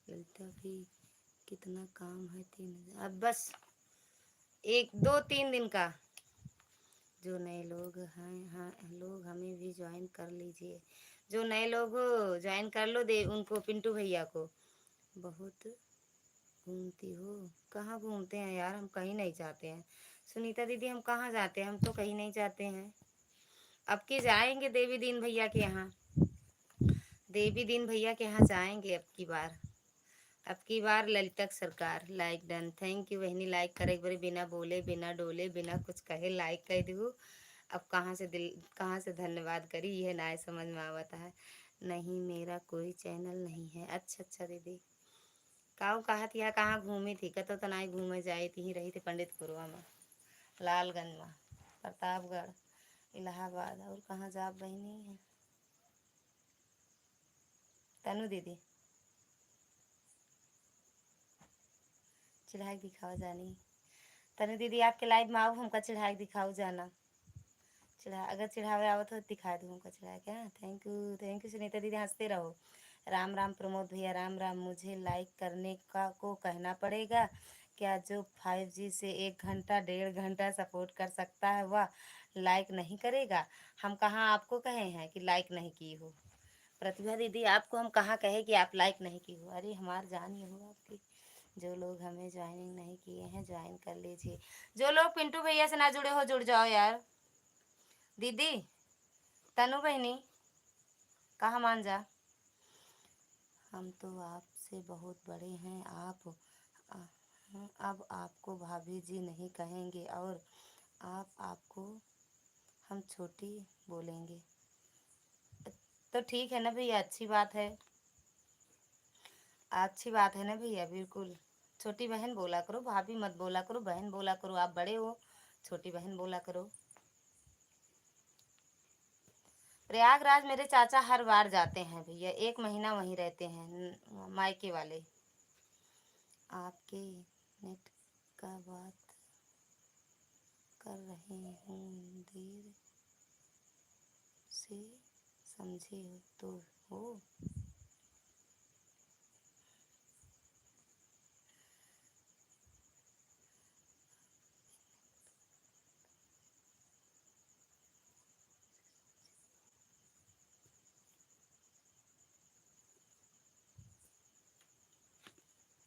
ललिता भी कितना काम है, 3 अब बस 1 2 3 दिन का। जो नए लोग हैं, हाँ लोग हमें भी ज्वाइन कर लीजिए। जो नए लोग हो ज्वाइन कर लो, दे उनको, पिंटू भैया को। बहुत घूमती हो? कहाँ घूमते हैं यार, हम कहीं नहीं जाते हैं। सुनीता दीदी हम कहाँ जाते हैं, हम तो कहीं नहीं जाते हैं। अब के जाएंगे देवी दीन भैया के यहाँ, देवी दीन भैया के यहाँ जाएंगे अब की बार। अब की बार ललितक सरकार। लाइक डन, थैंक यू बहनी। लाइक करे एक बार, बिना बोले बिना डोले बिना कुछ कहे लाइक कर दू। अब कहाँ से धन्यवाद करी, यह ना समझ में आवता है। नहीं मेरा कोई चैनल नहीं है। अच्छा अच्छा दीदी, काऊ कहा थी, कहाँ घूमी थी? कतो तो नहीं घूमे जाए थी, रही थी पंडितपुरवा में, लालगंज में, प्रतापगढ़, इलाहाबाद, और कहाँ जाब बहनी है तनु दीदी? चिढ़ाई दिखाओ जानी। तनु दीदी आपके लाइव में आओ, हमका चिढ़ाई दिखाओ जाना। अगर चिढ़ावे आवत हो दिखा दूँ हमको चिढ़ा के। हाँ थैंक यू सुनीता दीदी, हंसते रहो। राम राम प्रमोद भैया, राम राम। मुझे लाइक करने का को कहना पड़ेगा क्या? जो 5G से 1 घंटा 1.5 घंटा सपोर्ट कर सकता है वह लाइक नहीं करेगा? हम कहाँ आपको कहे हैं कि लाइक नहीं की हो? प्रतिभा दीदी आपको हम कहाँ कहे कि आप लाइक नहीं की हो? अरे हमार जान ये हो आपकी। जो लोग हमें ज्वाइनिंग नहीं किए हैं ज्वाइन कर लीजिए। जो लोग पिंटू भैया से ना जुड़े हो जुड़ जाओ यार। दीदी तनु बहनी कहाँ मान जा। हम तो आपसे बहुत बड़े हैं, आप अब आपको भाभी जी नहीं कहेंगे और आप आपको हम छोटी बोलेंगे। तो ठीक है ना भैया, अच्छी बात है, अच्छी बात है ना भैया, बिल्कुल। छोटी बहन बोला करो, भाभी मत बोला करो, बहन बोला करो। आप बड़े हो, छोटी बहन बोला करो। प्रयागराज मेरे चाचा हर बार जाते हैं भैया, 1 महीना वहीं रहते हैं, मायके वाले। आपके नेट का बात कर रहे हूँ, देर से समझे हो तो हो।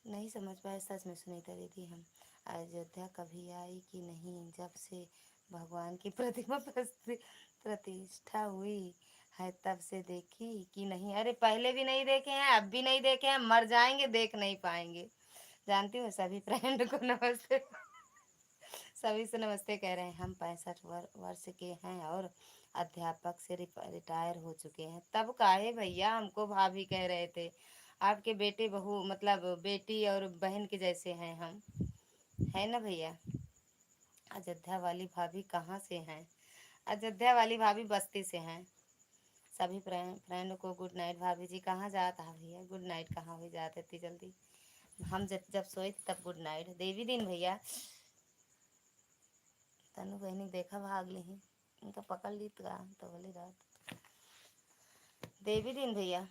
नहीं समझ पाए सच में सुनीता दीदी। हम अयोध्या कभी आई कि नहीं? जब से भगवान की प्रतिमा प्रतिष्ठा हुई है तब से देखी कि नहीं? अरे पहले भी नहीं देखे हैं, अब भी नहीं देखे हैं, मर जाएंगे देख नहीं पाएंगे। जानती हूँ सभी फ्रेंड को नमस्ते। सभी से नमस्ते कह रहे हैं। हम 65 वर्ष के हैं और अध्यापक से रिटायर हो चुके हैं। तब काहे भैया हमको भाभी कह रहे थे? आपके बेटे बहू मतलब बेटी और बहन के जैसे हैं हम, है ना भैया? अयोध्या वाली भाभी कहाँ से हैं? अयोध्या वाली भाभी बस्ती से हैं। सभी फ्रेंड को गुड नाइट। भाभी जी कहाँ जाता है भैया? गुड नाइट कहाँ हुई जाते इतनी जल्दी? हम जब जब सोए थे तब गुड नाइट। देवी दिन भैया, तनु बहनी देखा भाग ली, इनका पकड़ ली तो बोली रात। देवी दिन भैया,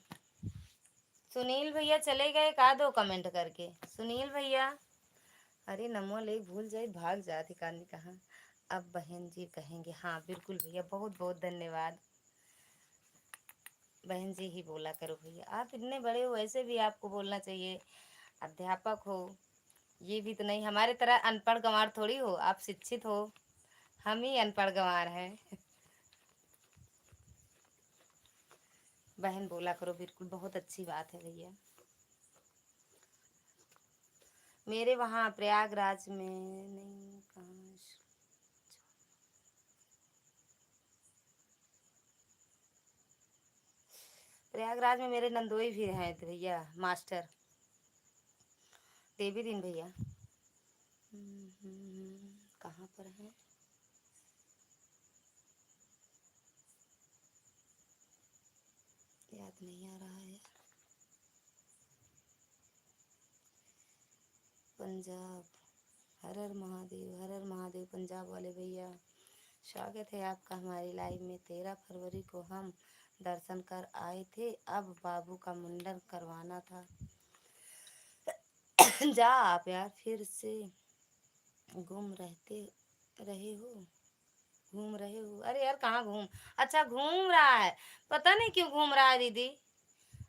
सुनील भैया चले गए का? दो कमेंट करके सुनील भैया। अरे नमो ले भूल जाए भाग जाती कानी कहाँ। अब बहन जी कहेंगे। हाँ बिल्कुल भैया, बहुत बहुत धन्यवाद। बहन जी ही बोला करो भैया, आप इतने बड़े हो ऐसे भी आपको बोलना चाहिए। अध्यापक हो, ये भी तो नहीं हमारे तरह अनपढ़ गंवार थोड़ी हो, आप शिक्षित हो, हम ही अनपढ़ गंवार हैं। बहन बोला करो, बिल्कुल बहुत अच्छी बात है भैया। मेरे वहाँ प्रयागराज में नहीं, कहाँ प्रयागराज में मेरे नंदोई भी हैं तो भैया मास्टर। देवी दिन भैया कहाँ पर है? याद नहीं आ रहा है। पंजाब, हर हर महादेव, हर हर महादेव। पंजाब वाले भैया स्वागत है आपका हमारी लाइव में। 13 फरवरी को हम दर्शन कर आए थे, अब बाबू का मुंडन करवाना था। जा आप यार, फिर से घूम रहते रहे हो, घूम रहे हो। अरे यार कहाँ घूम, अच्छा घूम रहा है, पता नहीं क्यों घूम रहा है दीदी,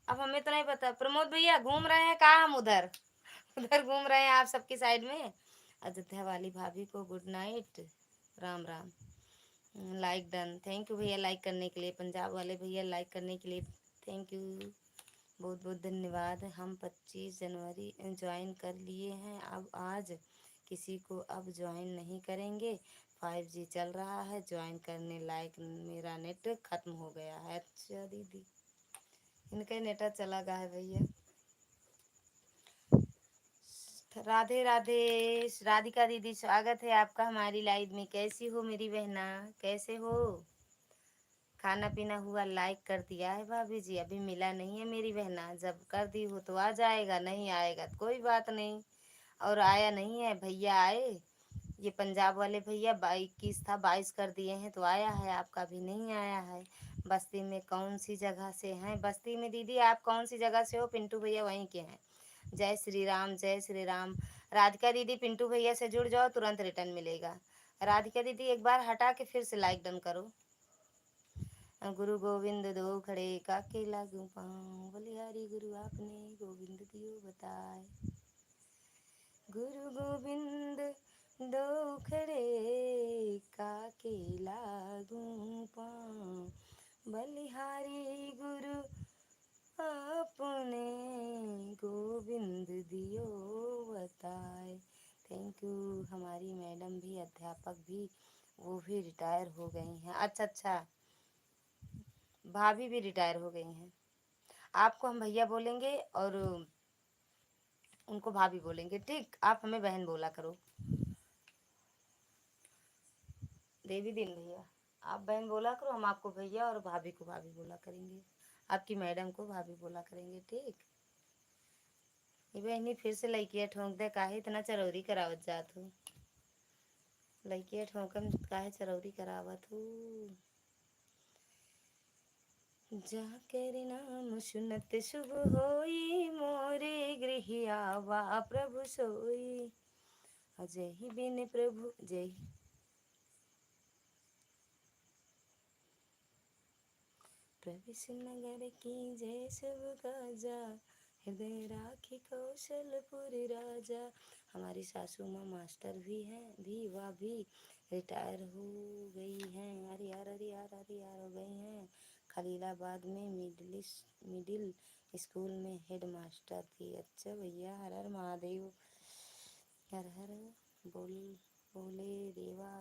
अब हमें तो नहीं पता। प्रमोद भैया घूम रहे हैं कहाँ? हम उधर उधर घूम रहे हैं आप सबकी साइड में। अयोध्या वाली भाभी को good night, Ram Ram. Like done, thank you भैया लाइक करने के लिए। पंजाब वाले भैया लाइक करने के लिए थैंक यू, बहुत बहुत धन्यवाद। हम 25 जनवरी ज्वाइन कर लिए हैं, अब आज किसी को अब ज्वाइन नहीं करेंगे, 5G चल रहा है, ज्वाइन करने लायक मेरा नेट खत्म हो गया है। अच्छा दीदी, इनका नेट चला गया है भैया। राधे राधे। राधिका दीदी, स्वागत है आपका हमारी लाइव में। कैसी हो मेरी बहना, कैसे हो? खाना पीना हुआ? लाइक कर दिया है भाभी जी? अभी मिला नहीं है मेरी बहना, जब कर दी हो तो आ जाएगा, नहीं आएगा तो कोई बात नहीं। और आया नहीं है भैया आए, ये पंजाब वाले भैया 21 था 22 कर दिए हैं तो आया है, आपका भी नहीं आया है। बस्ती में कौन सी जगह से हैं? बस्ती में दीदी आप कौन सी जगह से हो? पिंटू भैया वहीं के हैं। जय श्री राम, जय श्री राम। राधिका दीदी पिंटू भैया से जुड़ जाओ, तुरंत रिटर्न मिलेगा। राधिका दीदी एक बार हटा के फिर से लाइक डन करो। गुरु गोविंद दो खड़े काके लागू पाँव, बलिहारी गुरु आपने गोविंद दियो बताए। गुरु गोविंद दो खड़े काके लागू पाँव, बलिहारी गुरु आपने गोविंद दियो बताए। Thank you. हमारी मैडम भी, अध्यापक भी, वो भी रिटायर हो गई हैं। अच्छा अच्छा, भाभी भी रिटायर हो गई हैं। आपको हम भैया बोलेंगे और उनको भाभी बोलेंगे, ठीक? आप हमें बहन बोला करो। देवी दिन भैया आप बहन बोला करो, हम आपको भैया और भाभी को भाभी बोला करेंगे, आपकी मैडम को भाभी बोला करेंगे, ठीक? ये बहनी फिर से लड़किया ठोंक दे, काहे इतना चरौरी करावत जात हो? लड़किया ठोकम काहे चरौरी करावत हो? जाकर नाम सुनत शुभ होई, मोरे गृह आवा प्रभु सोई। अजय ही बिन प्रभु जय। प्रवेश नगर की जय सब काजा, हृदय राखी कौशलपुर राजा। हमारी सासू माँ मास्टर भी हैं, भी वह भी रिटायर हो गई हैं। अरे यार अरे यार अरे यार हो गई हैं। खलीलाबाद में मिडिल स्कूल में हेड मास्टर थी। अच्छा भैया, हर हर महादेव, हर हर बोल बोले देवा।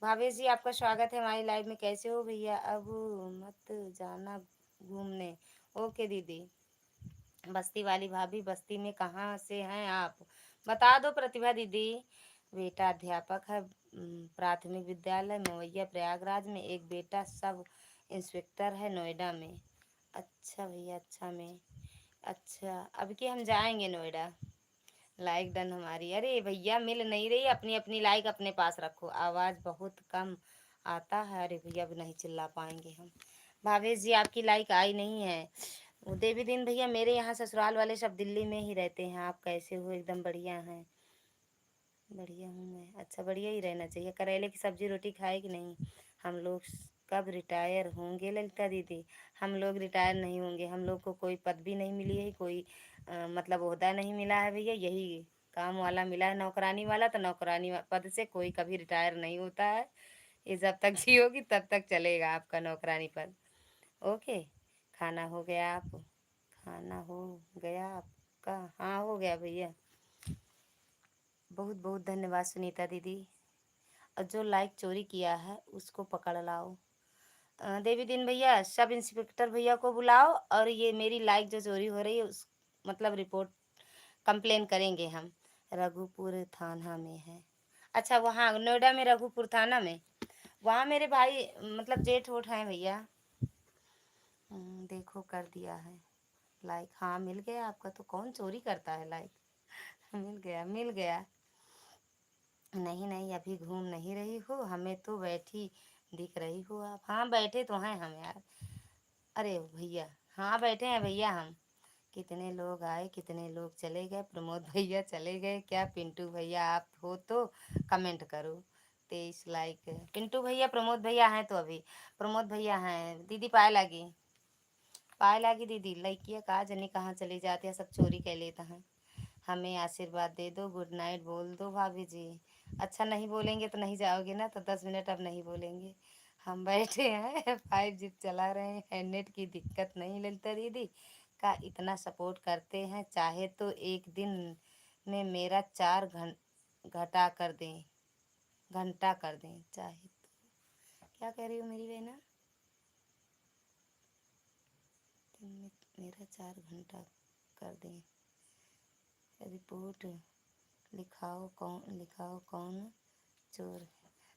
भावेश जी आपका स्वागत है हमारी लाइव में। कैसे हो भैया? अब मत जाना घूमने। ओके दीदी। बस्ती वाली भाभी, बस्ती में कहाँ से हैं आप? बता दो प्रतिभा दीदी। बेटा अध्यापक है प्राथमिक विद्यालय मवैया प्रयागराज में, एक बेटा सब इंस्पेक्टर है नोएडा में। अच्छा भैया, अच्छा में। अच्छा, अब कि हम जाएंगे नोएडा। लाइक डन हमारी। अरे भैया मिल नहीं रही, अपनी अपनी लाइक अपने पास रखो, आवाज़ बहुत कम आता है। अरे भैया अब नहीं चिल्ला पाएंगे हम। भावेश जी आपकी लाइक आई नहीं है। वो देवी दिन भैया, मेरे यहाँ ससुराल वाले सब दिल्ली में ही रहते हैं। आप कैसे हो? एकदम बढ़िया हैं। बढ़िया हूँ मैं। अच्छा, बढ़िया ही रहना चाहिए। करेले की सब्जी रोटी खाए कि नहीं? हम लोग कब रिटायर होंगे ललिता दीदी? हम लोग रिटायर नहीं होंगे, हम लोग को कोई पद भी नहीं मिली है, कोई मतलब ओहदा नहीं मिला है भैया। यही काम वाला मिला है, नौकरानी वाला। तो नौकरानी पद से कोई कभी रिटायर नहीं होता है। ये जब तक जियोगी तब तक चलेगा आपका नौकरानी पद। ओके। खाना हो गया आप? खाना हो गया आपका? हाँ हो गया भैया। बहुत बहुत धन्यवाद सुनीता दीदी। और जो लाइक चोरी किया है उसको पकड़ लाओ। देवी दिन भैया, सब इंस्पेक्टर भैया को बुलाओ और ये मेरी लाइक जो चोरी हो रही है उस मतलब रिपोर्ट कंप्लेन करेंगे हम। रघुपुर थाना में है। अच्छा, वहाँ नोएडा में रघुपुर थाना में, वहाँ मेरे भाई मतलब जेठ वोट हैं भैया। देखो कर दिया है लाइक। हाँ मिल गया आपका, तो कौन चोरी करता है लाइक? मिल गया मिल गया। नहीं नहीं, अभी घूम नहीं रही हो, हमें तो बैठी दिख रही हो आप। हाँ बैठे तो हैं हम यार। अरे भैया, हाँ बैठे हैं भैया हम। कितने लोग आए, कितने लोग चले गए? प्रमोद भैया चले गए क्या? पिंटू भैया आप हो तो कमेंट करो। 23 लाइक है। पिंटू भैया प्रमोद भैया हैं तो अभी प्रमोद भैया हैं। दीदी पाए लागी, पाए लागी दीदी। लड़कियाँ कहा जनी कहाँ चली जाती है, सब चोरी कर लेता है। हमें आशीर्वाद दे दो, गुड नाइट बोल दो भाभी जी। अच्छा नहीं बोलेंगे तो नहीं जाओगे ना, तो 10 मिनट अब नहीं बोलेंगे। हम बैठे हैं 5G चला रहे हैं, नेट की दिक्कत नहीं ललिता दीदी का इतना सपोर्ट करते हैं। चाहे तो एक दिन में मेरा घटा कर दें, घंटा कर दें चाहे तो। क्या कह रही हो मेरी बहना? दिन में मेरा 4 घंटा कर दें। रिपोर्ट लिखाओ कौन चोर है।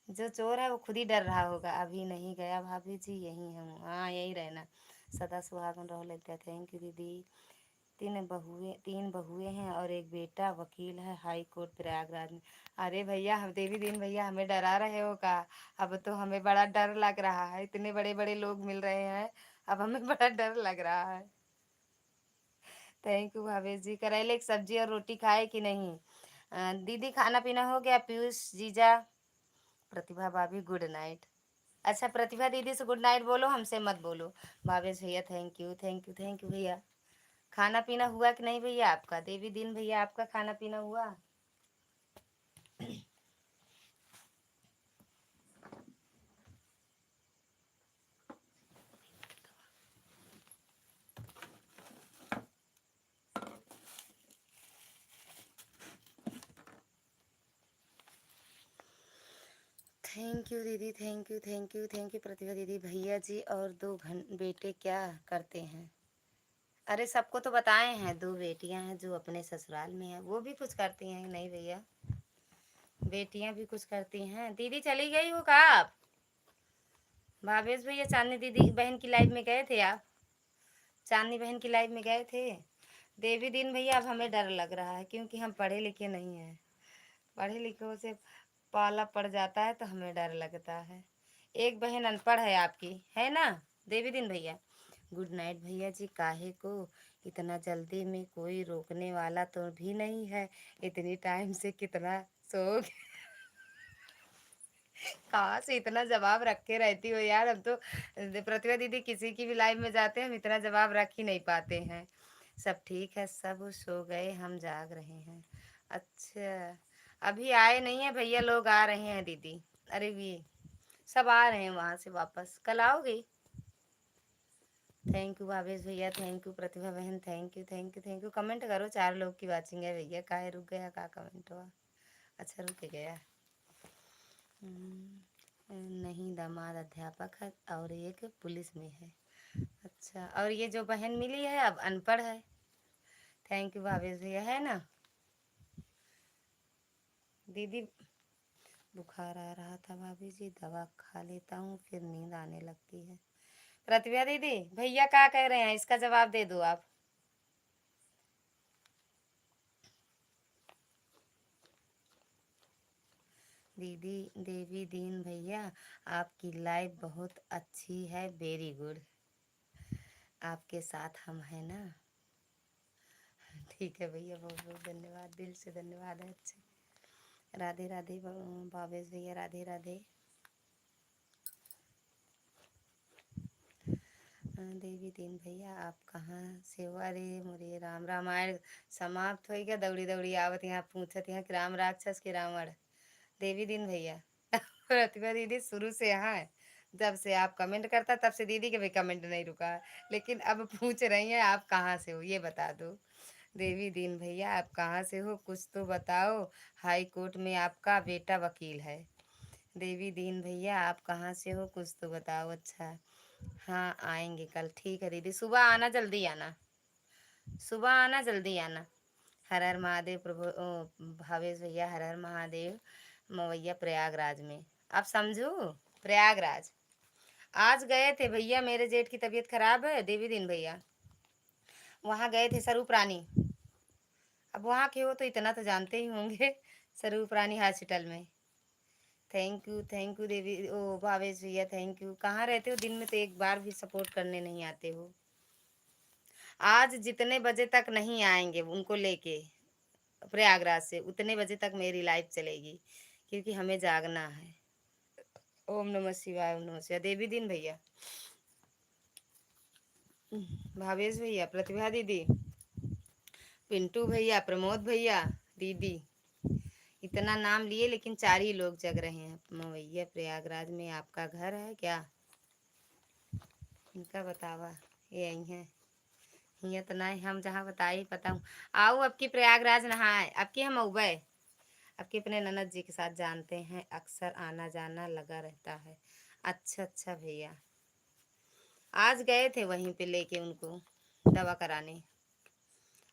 जो चोर है वो खुद ही डर रहा होगा। अभी नहीं गया भाभी जी, यहीं हूँ। हाँ यही रहना, सदा सुहागन रहो। लगता है। थैंक यू दीदी। 3 बहुएं हैं और एक बेटा वकील है हाई कोर्ट प्रयागराज में। अरे भैया, हम देवी दिन भैया हमें डरा रहे हो का? अब तो हमें बड़ा डर लग रहा है, इतने बड़े बड़े लोग मिल रहे हैं, अब हमें बड़ा डर लग रहा है। थैंक यू भावेश जी। करेले की सब्जी और रोटी खाए कि नहीं? दीदी खाना पीना हो गया? पीयूष जीजा, प्रतिभा भाभी गुड नाइट। अच्छा प्रतिभा दीदी से गुड नाइट बोलो, हमसे मत बोलो। भावेश भैया thank you thank you thank you भैया। खाना पीना हुआ कि नहीं भैया आपका? देवी दिन भैया आपका खाना पीना हुआ? थैंक यू दीदी, thank you thank you thank you Pratibha दीदी। भैया जी और 2 बेटे क्या करते हैं? अरे सबको तो बताए हैं, 2 बेटियां हैं जो अपने ससुराल में है, वो भी कुछ करती हैं। नहीं भैया, बेटियां भी कुछ करती हैं। दीदी चली गई हो का आप? भावेश भैया चांदनी दीदी बहन की लाइफ में गए थे आप? चांदनी बहन की लाइफ में गए थे? देवी दिन भैया अब हमें डर लग रहा है, क्योंकि हम पढ़े लिखे नहीं हैं। पढ़े लिखे से पाला पड़ जाता है तो हमें डर लगता है। एक बहन अनपढ़ है आपकी, है ना देवी दिन भैया? गुड नाइट भैया जी। काहे को इतना जल्दी में? कोई रोकने वाला तो भी नहीं है? इतनी टाइम से कितना सो कहाँ से इतना जवाब रख के रहती हो यार? हम तो प्रतिभा दीदी किसी की भी लाइफ में जाते हैं, हम इतना जवाब रख ही नहीं पाते हैं। सब ठीक है, सब सो गए, हम जाग रहे हैं। अच्छा, अभी आए नहीं है भैया, लोग आ रहे हैं दीदी। अरे भी सब आ रहे हैं वहां से वापस। कल आओगे? थैंक यू भावेश भैया, थैंक यू प्रतिभा बहन, thank you thank you thank you. Comment करो, 4 लोग की वाचिंग है भैया। काहे रुक गया का कमेंट हुआ? अच्छा रुक गया। नहीं, दामाद अध्यापक है और एक पुलिस में है। अच्छा, और ये जो बहन मिली है अब अनपढ़ है। थैंक यू भावेश भैया, है ना दीदी? बुखार आ रहा था भाभी जी, दवा खा लेता हूँ फिर नींद आने लगती है। प्रतिभा दीदी भैया क्या कह रहे हैं, इसका जवाब दे दो आप। दीदी देवी दीन भैया आपकी लाइफ बहुत अच्छी है, वेरी गुड। आपके साथ हम हैं ना? ठीक है भैया, बहुत बहुत धन्यवाद, दिल से धन्यवाद है। अच्छे, राधे राधे भावेश भैया, राधे राधे। देवी दीन भैया आप कहाँ से हो? अरे मोरे राम, रामायण समाप्त हो गया, दौड़ी दौड़ी आवत यहाँ पूछत यहाँ कि राम राक्षस के रावण। देवी दिन भैया प्रतिभा दीदी शुरू से यहाँ है, जब से आप कमेंट करता तब से दीदी के भी कमेंट नहीं रुका है। लेकिन अब पूछ रही हैं आप कहाँ से हो, ये बता दो। देवी दीन भैया आप कहाँ से हो, कुछ तो बताओ। हाई कोर्ट में आपका बेटा वकील है। देवी दीन भैया आप कहाँ से हो, कुछ तो बताओ। अच्छा, हाँ आएंगे कल। ठीक है दीदी, सुबह आना, जल्दी आना, सुबह आना, जल्दी आना। हर हर महादेव प्रभु भावेश भैया, हर हर महादेव। मवैया प्रयागराज में, आप समझो, प्रयागराज आज गए थे भैया, मेरे जेठ की तबीयत खराब है देवी दिन भैया, वहाँ गए थे स्वरूप रानी। अब वहाँ के हो तो इतना तो जानते ही होंगे स्वरूप रानी हॉस्पिटल में। थैंक यू देवी ओ भावेश भैया, थैंक यू। कहाँ रहते हो? दिन में तो एक बार भी सपोर्ट करने नहीं आते हो। आज जितने बजे तक नहीं आएंगे उनको लेके प्रयागराज से, उतने बजे तक मेरी लाइफ चलेगी, क्योंकि हमें जागना है। ओम नमः शिवाय, ओम नमः शिवाय। देवी दिन भैया, भावेश भैया, प्रतिभा दीदी, पिंटू भैया, प्रमोद भैया, दीदी, इतना नाम लिए लेकिन 4 ही लोग जग रहे हैं। मवैया प्रयागराज में आपका घर है क्या? इनका बतावा, ये यही है। हिया तो नहीं, हम जहाँ बताई पता हूँ। आओ अब की प्रयागराज नहाए, अब की हम उबे, आपके अपने ननद जी के साथ जानते हैं, अक्सर आना जाना लगा रहता है। अच्छा अच्छा भैया, आज गए थे वहीं पे लेके उनको दवा कराने,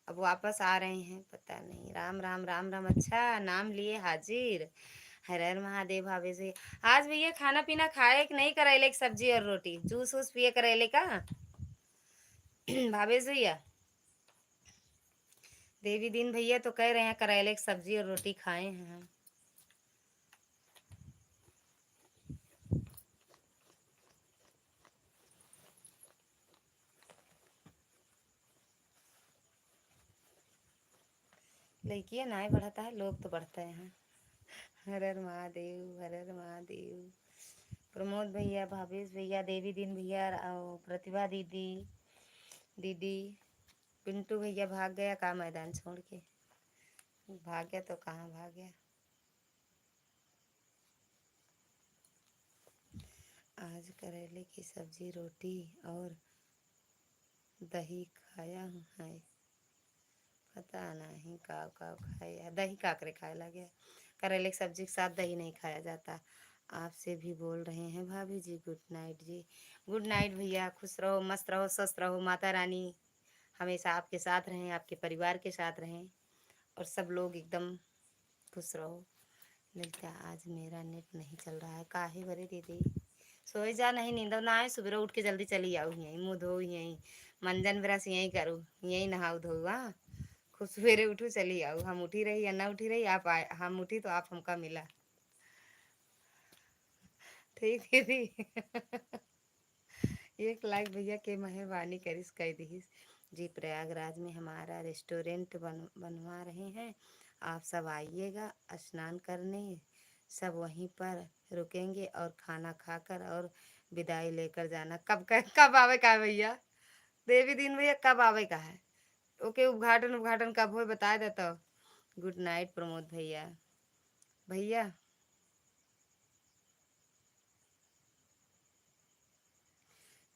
अब वापस आ रहे हैं, पता नहीं। राम राम राम राम। अच्छा, नाम लिए हाजिर। हर हर महादेव। भाभी से आज भैया खाना पीना खाए कि नहीं? करेले की सब्जी और रोटी, जूस वूस पिए करेले का? भाभी भैया, देवी दिन भैया तो कह रहे हैं करेले की सब्जी और रोटी खाए हैं हम। लड़कियां ना ही बढ़ता है, लोग तो बढ़ते हैं। हर हर महादेव, हर हर महादेव। प्रमोद भैया, भावेश भैया, देवी दिन भैया, प्रतिभा दीदी, दीदी, पिंटू भैया भाग गया का मैदान छोड़ के? भाग गया तो कहाँ भाग गया? आज करेले की सब्जी रोटी और दही खाया हूँ है। पता नहीं काव काव खाया, दही काकरे खाए लगे। करेले की सब्जी के साथ दही नहीं खाया जाता। आपसे भी बोल रहे हैं भाभी जी, गुड नाइट जी। गुड नाइट भैया, खुश रहो, मस्त रहो, स्वस्थ रहो। माता रानी हमेशा आपके साथ रहें, आपके परिवार के साथ रहें, और सब लोग एकदम खुश रहो। लगता है आज मेरा नेट नहीं चल रहा है, काहे बरे दीदी? सोई जा, नहीं नींद ना आए, सुबह उठ के जल्दी चली आओ, यहीं मुँह धो, यहीं मंजन ब्रश यहीं करूँ, यहीं नहाओ धो। हाँ, खुद सवेरे उठो चली आओ। हम उठी रही या ना उठी रही, आप आए, हम उठी तो आप हमका मिला। ठीक दीदी। 1 लाख भैया के मेहरबानी करिस कह दीस जी। प्रयागराज में हमारा रेस्टोरेंट बनवा रहे हैं, आप सब आइएगा स्नान करने। सब वहीं पर रुकेंगे और खाना खाकर और विदाई लेकर जाना। कब आवे का है भैया? देवी दिन भैया कब आवे का है? ओके, उद्घाटन उद्घाटन कब हो बता देता। गुड नाइट प्रमोद भैया। भैया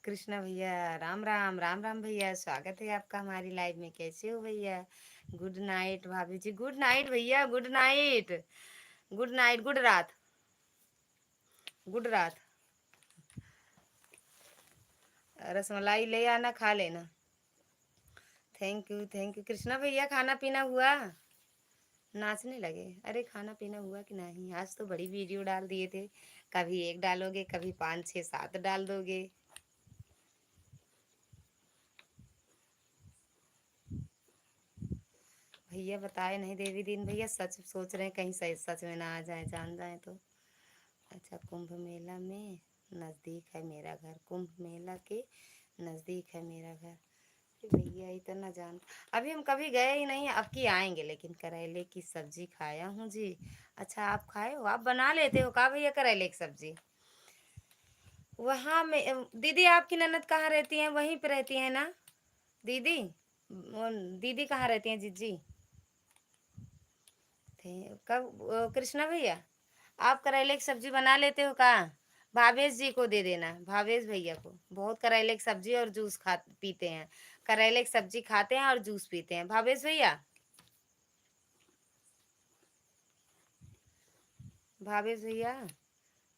कृष्णा भैया, राम राम राम राम भैया, स्वागत है आपका हमारी लाइव में। कैसे हो भैया? गुड नाइट भाभी जी, गुड नाइट भैया, good night, good night, good रात, गुड रात। रसमलाई ले आना, खा लेना। Thank you thank you. Krishna भैया खाना पीना हुआ? नाचने लगे? अरे खाना पीना हुआ कि नहीं? आज तो बड़ी वीडियो डाल दिए थे, कभी एक डालोगे, कभी 5 6 7 डाल दोगे। भैया बताए नहीं, देवी दिन भैया सच सोच रहे हैं कहीं सही सच में ना आ जाए, जान जाए तो। अच्छा, कुंभ मेला में नज़दीक है मेरा घर, कुंभ मेला के नज़दीक है मेरा घर। अरे भैया इतना जान, अभी हम कभी गए ही नहीं, अब की आएंगे। लेकिन करेले की सब्जी खाया हूँ जी। अच्छा, आप खाए हो? आप बना लेते हो का भैया करेले की सब्जी? वहाँ में दीदी आपकी ननद कहाँ रहती हैं? वहीं पे रहती हैं ना दीदी? दीदी कहाँ रहती हैं जीजी? थे कब कृष्णा भैया, आप करेले की सब्जी बना लेते हो का? भावेश जी को दे देना, भावेश भैया को। बहुत करेले की सब्जी और जूस खा पीते हैं, करेले की सब्जी खाते हैं और जूस पीते हैं भावेश भैया। भावेश भैया,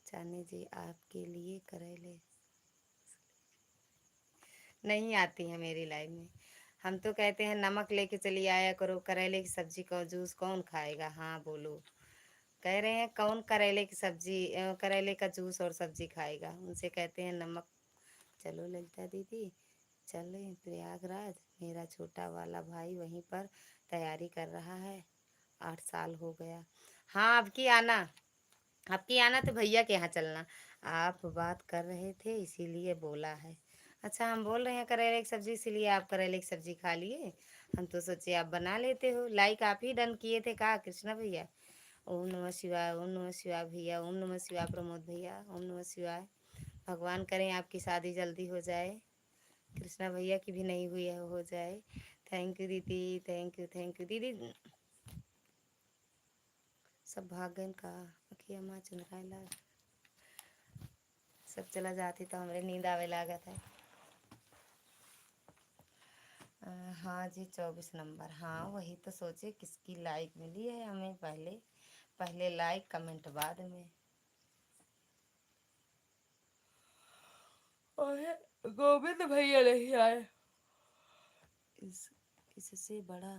चांदी जी आपके लिए करेले नहीं आती है मेरी लाइफ में। हम तो कहते हैं नमक लेके चली आया करो, करेले की सब्जी का जूस कौन खाएगा? हाँ बोलो। कह रहे हैं कौन करेले की सब्जी करेले का जूस और सब्जी खाएगा? उनसे कहते हैं नमक। चलो ललिता दीदी, चले प्रयागराज। मेरा छोटा वाला भाई वहीं पर तैयारी कर रहा है, 8 साल हो गया। हाँ, आपकी आना तो भैया के यहाँ चलना। आप बात कर रहे थे इसीलिए बोला है। अच्छा, हम बोल रहे हैं करेले की सब्जी, इसीलिए आप करेले की सब्जी खा लिए। हम तो सोचे आप बना लेते हो। लाइक आप ही डन किए थे का कृष्णा भैया? ओम नमः शिवाय, ओम नमः शिवाय भैया, ओम नमः शिवाय प्रमोद भैया, ओम नमः शिवाय। भगवान करें आपकी शादी जल्दी हो जाए, कृष्णा भैया की भी नहीं हुई है, हो जाए। थैंक यू दीदी, थैंक यू दीदी। सब भाग गए का? अखिया माँ चुनराला सब चला जाती तो हमरे नींद आवे लागत है। हाँ जी, 24 नंबर। हाँ वही तो सोचे किसकी लाइक मिली है हमें पहले। पहले लाइक कमेंट बाद में। और गोविंद भैया नहीं आए। इस इससे बड़ा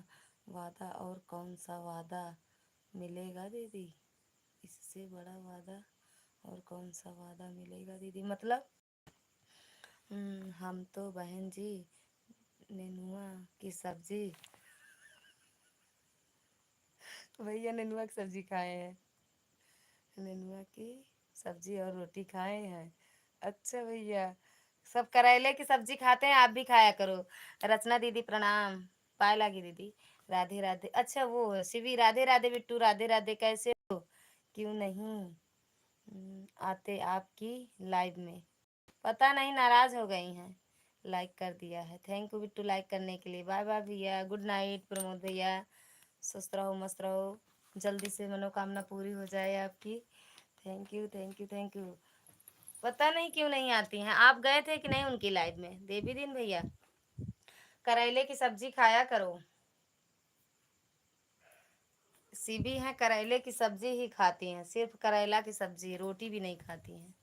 वादा और कौन सा वादा मिलेगा दीदी? इससे बड़ा वादा और कौन सा वादा मिलेगा दीदी? मतलब हम तो बहन जी नेनुआ की सब्जी, भैया नेनुआ की सब्जी खाए हैं। नेनुआ की सब्जी और रोटी खाए हैं। अच्छा भैया, सब करेले की सब्जी खाते हैं, आप भी खाया करो। रचना दीदी प्रणाम। पाए लागी दीदी, राधे राधे। अच्छा वो शिवी, राधे राधे बिट्टू, राधे राधे, कैसे हो? क्यों नहीं आते आपकी लाइव में? पता नहीं नाराज हो गई हैं। लाइक कर दिया है, थैंक यू बिट्टू लाइक करने के लिए। बाय बाय भैया, गुड नाइट प्रमोद भैया। स्वस्थ रहो मस्त रहो, जल्दी से मनोकामना पूरी हो जाए आपकी। Thank you thank you thank you. पता नहीं क्यों नहीं आती हैं। आप गए थे कि नहीं उनकी लाइव में? देवी दिन भैया, करेले की सब्जी खाया करो। सीबी हैं, करेले की सब्जी ही खाती हैं, सिर्फ करेला की सब्जी, रोटी भी नहीं खाती हैं।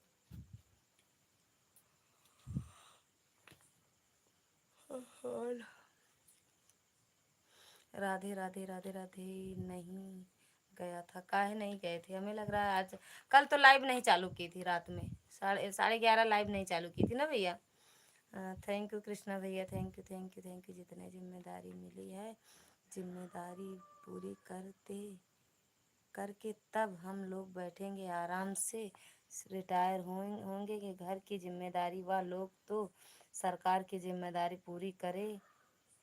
और राधे राधे राधे राधे। नहीं गया था, काहे नहीं गए थे? हमें लग रहा है आज, कल तो लाइव नहीं चालू की थी रात में, 11:30 लाइव नहीं चालू की थी ना भैया। थैंक यू कृष्णा भैया, thank you thank you thank you. जितने जिम्मेदारी मिली है, जिम्मेदारी पूरी करके तब हम लोग बैठेंगे आराम से। रिटायर होंगे कि घर की जिम्मेदारी, व लोग तो सरकार की जिम्मेदारी पूरी करे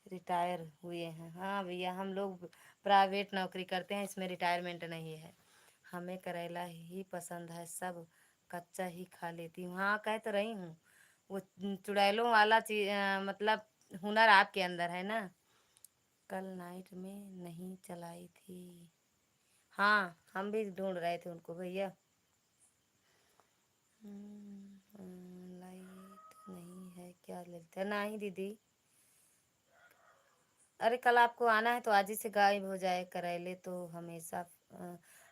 रिटायर हुए हैं। हाँ भैया, हम लोग प्राइवेट नौकरी करते हैं, इसमें रिटायरमेंट नहीं है। हमें करेला ही पसंद है, सब कच्चा ही खा लेती हूँ। हाँ कह तो रही हूँ, वो चुड़ैलों वाला चीज, मतलब हुनर आपके अंदर है ना। कल नाइट में नहीं चलाई थी। हाँ हम भी ढूंढ रहे थे उनको भैया। लाइट नहीं है क्या लगता है? नहीं दीदी, अरे कल आपको आना है तो आज ही से गायब हो जाए। करेले तो हमेशा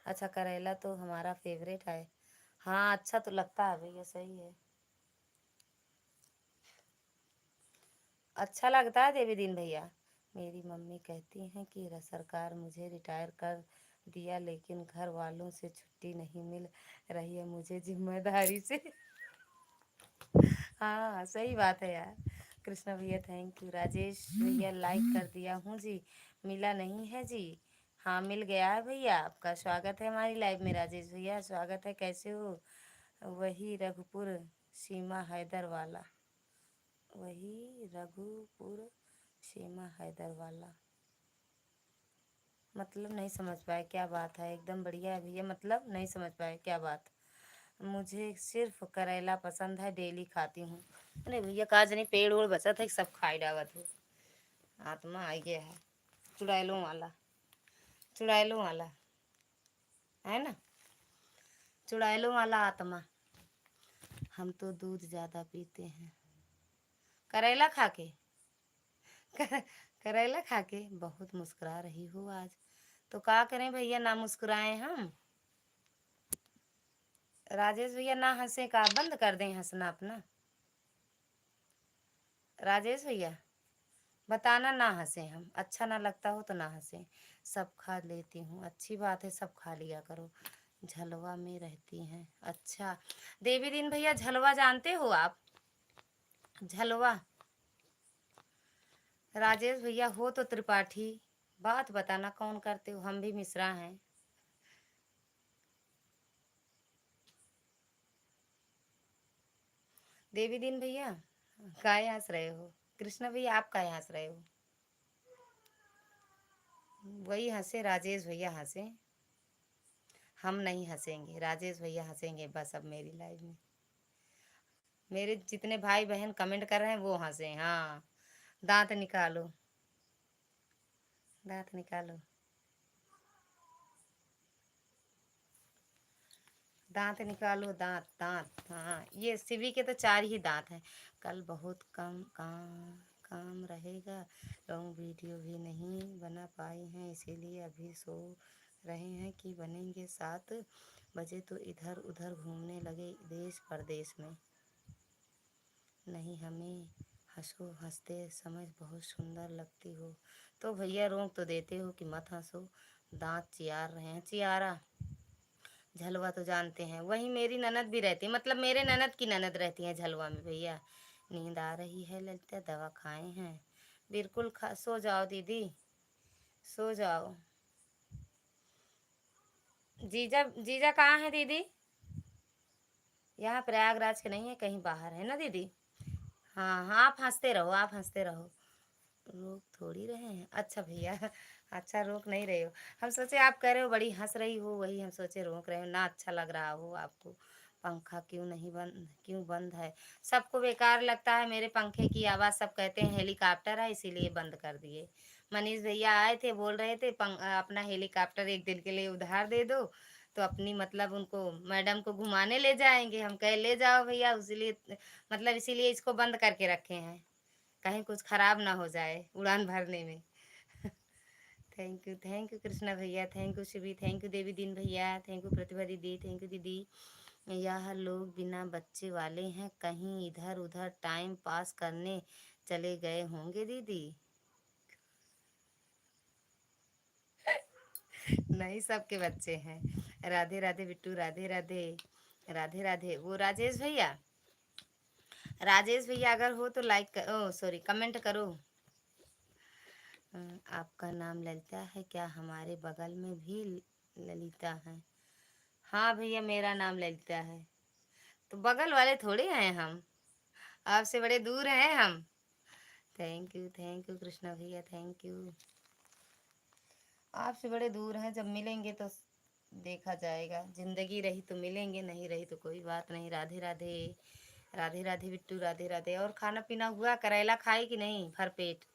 अच्छा, करेला तो हमारा फेवरेट है। हाँ अच्छा तो लगता है भैया, सही है, अच्छा लगता है देवी दिन भैया। मेरी मम्मी कहती हैं कि सरकार मुझे रिटायर कर दिया, लेकिन घर वालों से छुट्टी नहीं मिल रही है मुझे जिम्मेदारी से। हाँ सही बात है यार। कृष्णा भैया थैंक यू। राजेश भैया लाइक कर दिया हूँ जी, मिला नहीं है जी। हाँ मिल गया है भैया, आपका स्वागत है हमारी लाइव में। राजेश भैया स्वागत है, कैसे हो? वही रघुपुर सीमा हैदर वाला, वही रघुपुर सीमा हैदर वाला, मतलब नहीं समझ पाए क्या बात है। एकदम बढ़िया है भैया, मतलब नहीं समझ पाए क्या बात। मुझे सिर्फ करेला पसंद है, डेली खाती हूँ। अरे भैया काज नहीं, पेड़ ओड़ बचा था सब खाई डावत हो। आत्मा आ गया है, चुड़ैलों वाला, चुड़ैलों वाला है ना, चुड़ैलों वाला आत्मा। हम तो दूध ज़्यादा पीते हैं करेला खा के। करेला खा के बहुत मुस्कुरा रही हो आज। तो क्या करें भैया, ना मुस्कुराए हम। राजेश भैया ना हंसे का, बंद कर दें हंसना अपना। राजेश भैया बताना ना हंसे हम, अच्छा ना लगता हो तो ना हंसे। सब खा लेती हूँ, अच्छी बात है, सब खा लिया करो। झलवा में रहती हैं, अच्छा। देवी दिन भैया झलवा जानते हो आप? झलवा, राजेश भैया हो तो त्रिपाठी, बात बताना कौन करते हो, हम भी मिश्रा हैं। देवी दिन भैया काय हंस रहे हो? कृष्णा भैया आप काय हंस रहे हो? वही हंसे, राजेश भैया हंसे, हम नहीं हंसेंगे। राजेश भैया हंसेंगे बस अब मेरी लाइफ में। मेरे जितने भाई बहन कमेंट कर रहे हैं वो हंसे। हाँ दांत निकालो, दांत निकालो, दांत निकालो, दांत दांत। हाँ ये शिवी के तो 4 ही दांत हैं। कल बहुत कम काम रहेगा, लॉन्ग वीडियो भी नहीं बना पाए हैं, इसीलिए अभी सो रहे हैं कि बनेंगे 7 बजे तो इधर उधर घूमने लगे देश परदेश में। नहीं हमें हंसो, हंसते समय बहुत सुंदर लगती हो। तो भैया रोक तो देते हो कि मत हंसो, दांत चियार रहे हैं। चियारा झलवा तो जानते हैं, वही मेरी ननद भी रहती है, मतलब मेरे ननद की ननद रहती है झलवा में भैया। नींद आ रही है ललिता, दवा खाए हैं? बिल्कुल खा, सो जाओ दीदी, सो जाओ। जीजा, जीजा कहाँ है दीदी? यहाँ प्रयागराज के नहीं है, कहीं बाहर है ना दीदी। हाँ हाँ, आप हंसते रहो, आप हंसते रहो, रोक थोड़ी रहे हैं। अच्छा भैया, अच्छा रोक नहीं रहे हो। हम सोचे आप कह रहे हो बड़ी हंस रही हो, वही हम सोचे रोक रहे हो ना, अच्छा लग रहा हो आपको। पंखा क्यों नहीं बंद, क्यों बंद है? सबको बेकार लगता है मेरे पंखे की आवाज़, सब कहते हैं हेलीकॉप्टर है इसीलिए बंद कर दिए। मनीष भैया आए थे, बोल रहे थे अपना हेलीकॉप्टर एक दिन के लिए उधार दे दो, तो अपनी मतलब उनको मैडम को घुमाने ले जाएंगे। हम कहे ले जाओ भैया, इसीलिए मतलब इसीलिए इसको बंद करके रखे हैं, कहीं कुछ खराब ना हो जाए उड़ान भरने में। थैंक यू कृष्णा भैया, thank you Shivi, thank you Devi Deen भैया, थैंक यू प्रतिभा दीदी, थैंक यू दीदी। यह लोग बिना बच्चे वाले हैं, कहीं इधर उधर टाइम पास करने चले गए होंगे दीदी। नहीं, सबके बच्चे हैं। राधे राधे बिट्टू, राधे राधे, राधे राधे। वो राजेश भैया, राजेश भैया अगर हो तो लाइक कर, ओ सॉरी कमेंट करो। आपका नाम ललिता है क्या? हमारे बगल में भी ललिता है। हाँ भैया, मेरा नाम ललिता है। तो बगल वाले थोड़े हैं हम, आपसे बड़े दूर हैं हम। थैंक यू कृष्णा भैया, थैंक यू। आपसे बड़े दूर हैं, जब मिलेंगे तो देखा जाएगा। जिंदगी रही तो मिलेंगे, नहीं रही तो कोई बात नहीं। राधे राधे, राधे राधे बिट्टू, राधे राधे। और खाना पीना हुआ? करेला खाए कि नहीं भर पेट?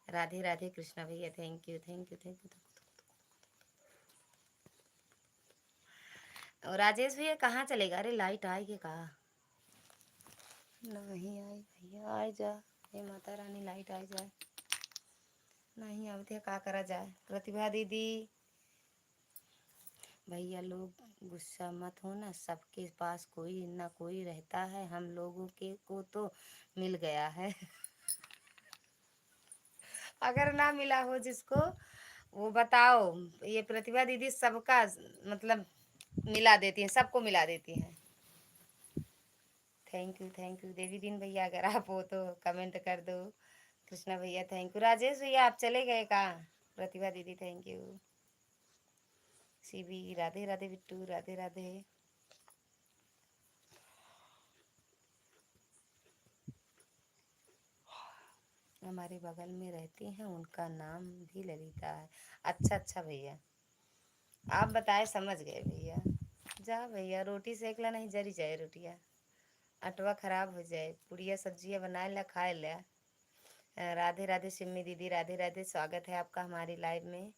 राधे राधे कृष्णा भैया, thank you thank you thank you. और राजेश भैया कहाँ चलेगा? अरे लाइट आएगी कहा? नहीं आई भैया, आ जा, हे माता रानी लाइट आ जाए। नहीं आते का करा जाए। प्रतिभा दीदी, भैया लोग गुस्सा मत होना, सबके पास कोई ना कोई रहता है, हम लोगों के को तो मिल गया है। अगर ना मिला हो जिसको वो बताओ। ये प्रतिभा दीदी सबका मतलब मिला देती है, सबको मिला देती हैं। थैंक यू देवी दीन भैया, अगर आप हो तो कमेंट कर दो। कृष्णा भैया थैंक यू। राजेश भैया आप चले गए का? प्रतिभा दीदी thank you. CB, Radhe Radhe Bittu, Radhe Radhe. हमारे बगल में रहती हैं, उनका नाम भी ललिता है। अच्छा अच्छा भैया, आप बताए समझ गए भैया। जा भैया, रोटी सेक ला, नहीं जरी जाए रोटियाँ, अटवा खराब हो जाए। पुड़िया सब्जियाँ बनाए ला, खाए ला। राधे राधे सिम्मी दीदी, राधे राधे, स्वागत है आपका हमारी लाइव में।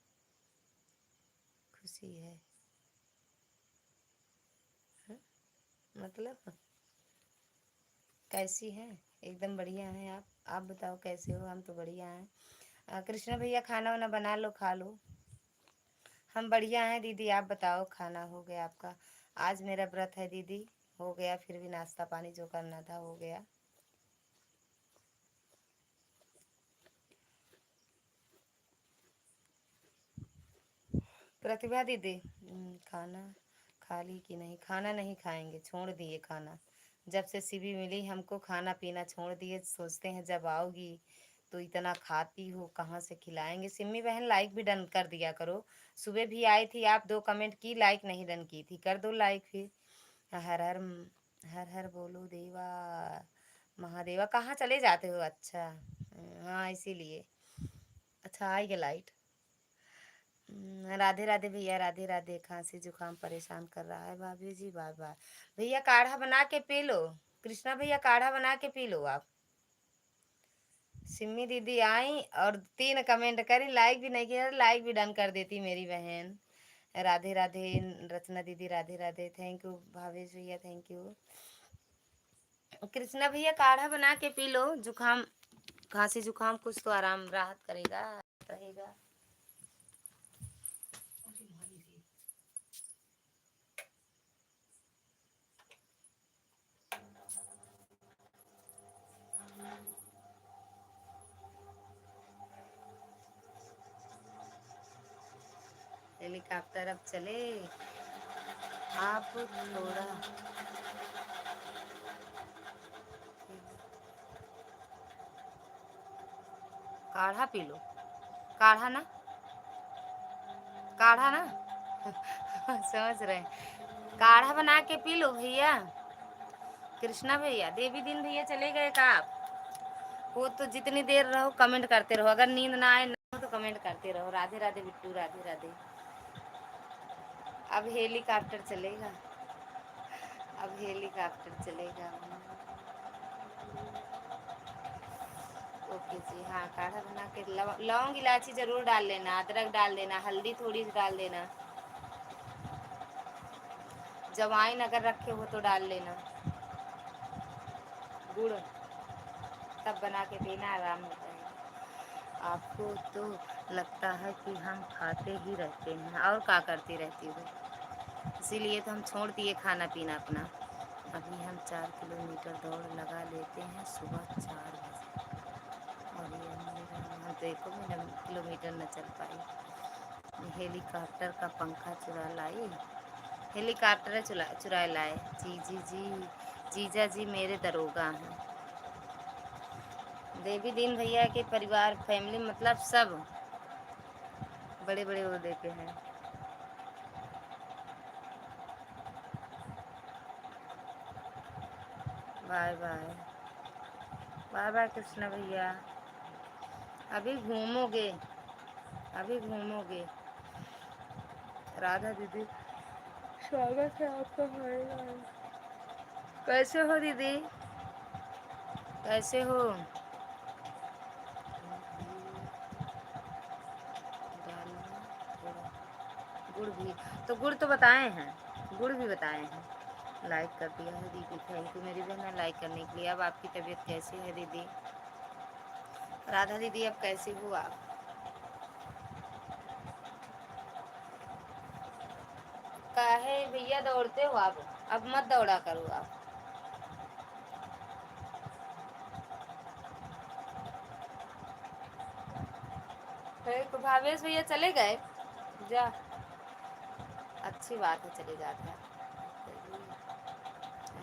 खुशी है हा? मतलब कैसी हैं? एकदम बढ़िया हैं आप बताओ कैसे हो? हम तो बढ़िया हैं। कृष्णा भैया खाना वाना बना लो, खा लो। हम बढ़िया हैं दीदी, आप बताओ खाना हो गया आपका? आज मेरा व्रत है दीदी, हो गया, फिर भी नाश्ता पानी जो करना था हो गया। प्रतिभा दीदी, खाना खा ली कि नहीं? खाना नहीं खाएंगे, छोड़ दिए खाना। जब से सीबी मिली हमको खाना पीना छोड़ दिए। सोचते हैं जब आओगी तो इतना खाती हो, कहाँ से खिलाएंगे। सिम्मी बहन लाइक भी डन कर दिया करो। सुबह भी आई थी आप, 2 कमेंट की, लाइक नहीं डन की थी, कर दो लाइक फिर। हर हर, हर हर बोलो देवा, महादेवा। कहाँ चले जाते हो? अच्छा हाँ इसीलिए। अच्छा आई गया लाइट। राधे राधे भैया, राधे राधे। खांसी जुकाम परेशान कर रहा है भाभी जी, बाय बाय। भैया काढ़ा बना के पी लो, कृष्णा भैया काढ़ा बना के पी लो आप। सिम्मी दीदी आई और 3 कमेंट करी, लाइक भी नहीं किया, लाइक भी डन कर देती मेरी बहन। राधे राधे रचना दीदी, राधे राधे, थैंक यू भावेश भैया, थैंक यू। कृष्णा भैया काढ़ा बना के पी लो, जुकाम खांसी जुकाम कुछ तो आराम राहत करेगा, रहेगा। हेलीकॉप्टर अब चले। आप थोड़ा काढ़ा पी लो। काढ़ा ना, काढ़ा ना समझ रहे हैं। काढ़ा बना के पी लो भैया। कृष्णा भैया, देवी दिन भैया चले गए का आप? वो तो जितनी देर रहो कमेंट करते रहो, अगर नींद ना आए ना तो कमेंट करते रहो। राधे राधे बिट्टू, राधे राधे। अब हेलीकॉप्टर चलेगा, अब हेलीकॉप्टर चलेगा। ओके जी, हाँ काढ़ा बना के लौंग इलायची जरूर डाल लेना, अदरक डाल देना, हल्दी थोड़ी सी डाल देना, जवाइन अगर रखे हो तो डाल लेना, गुड़, तब बना के पीना, आराम होता है। आपको तो लगता है कि हम खाते ही रहते हैं, और क्या करती रहती हो, इसीलिए तो हम छोड़ दिए खाना पीना अपना। अभी हम 4 किलोमीटर दौड़ लगा लेते हैं सुबह 4 बजे, और ये हम तो 1 किलोमीटर न चल पाए। हेलीकॉप्टर का पंखा चुरा लाई, हेलीकॉप्टर चुरा लाए। जी जी जी, जीजा जी मेरे दरोगा हैं। देवी दीन भैया के परिवार फैमिली मतलब सब बड़े बड़े ओहदे के हैं। Bye bye, bye bye Krishna भैया। अभी घूमोगे, अभी घूमोगे। राधा दीदी, स्वागत है आपका हमारे घर। कैसे हो दीदी, कैसे हो? डालना थोड़ा गुड़ भी, तो गुड़ तो बताए हैं, गुड़ भी बताए हैं। लाइक कर दिया है दीदी, थैंक यू मेरी बहन लाइक करने के लिए। अब आपकी तबीयत कैसी है दीदी? राधा दीदी अब कैसी हो आप? काहे भैया दौड़ते हो आप? अब मत दौड़ा करो आप। तो भावेश भैया चले गए जा, अच्छी बात है चले जाते हैं।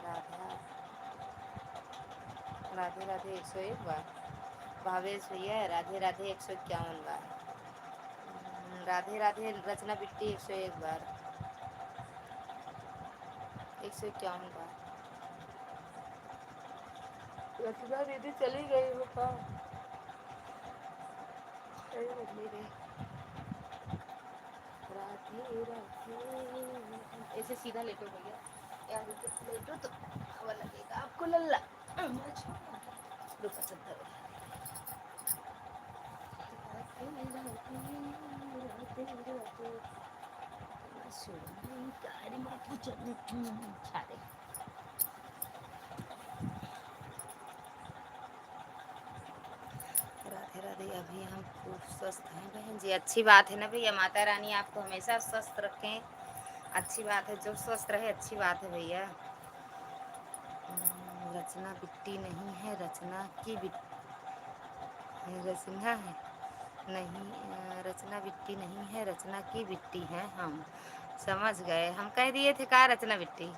राधा राधे राधे 101 बार। भावेश भैया राधे राधे 151 बार। राधे राधे रचना बिट्टी 101 बार, 151 बार। रचना दीदी चली गई हो का? मेरे राधे राधे, ऐसे सीधा लेटो भैया, यार लेटो तो हवा लगेगा आपको लल्ला। रुको चद्दर राधे राधे। अभी हम खूब स्वस्थ हैं बहन जी, अच्छी बात है ना भैया। माता रानी आपको हमेशा स्वस्थ रखें, अच्छी बात है, जो स्वस्थ रहे अच्छी बात है भैया। रचना बिट्टी नहीं है, रचना की रचना है नहीं, रचना बिट्टी नहीं है, रचना की बिट्टी है हम। समझ गए, हम कह दिए थे का रचना बिट्टी।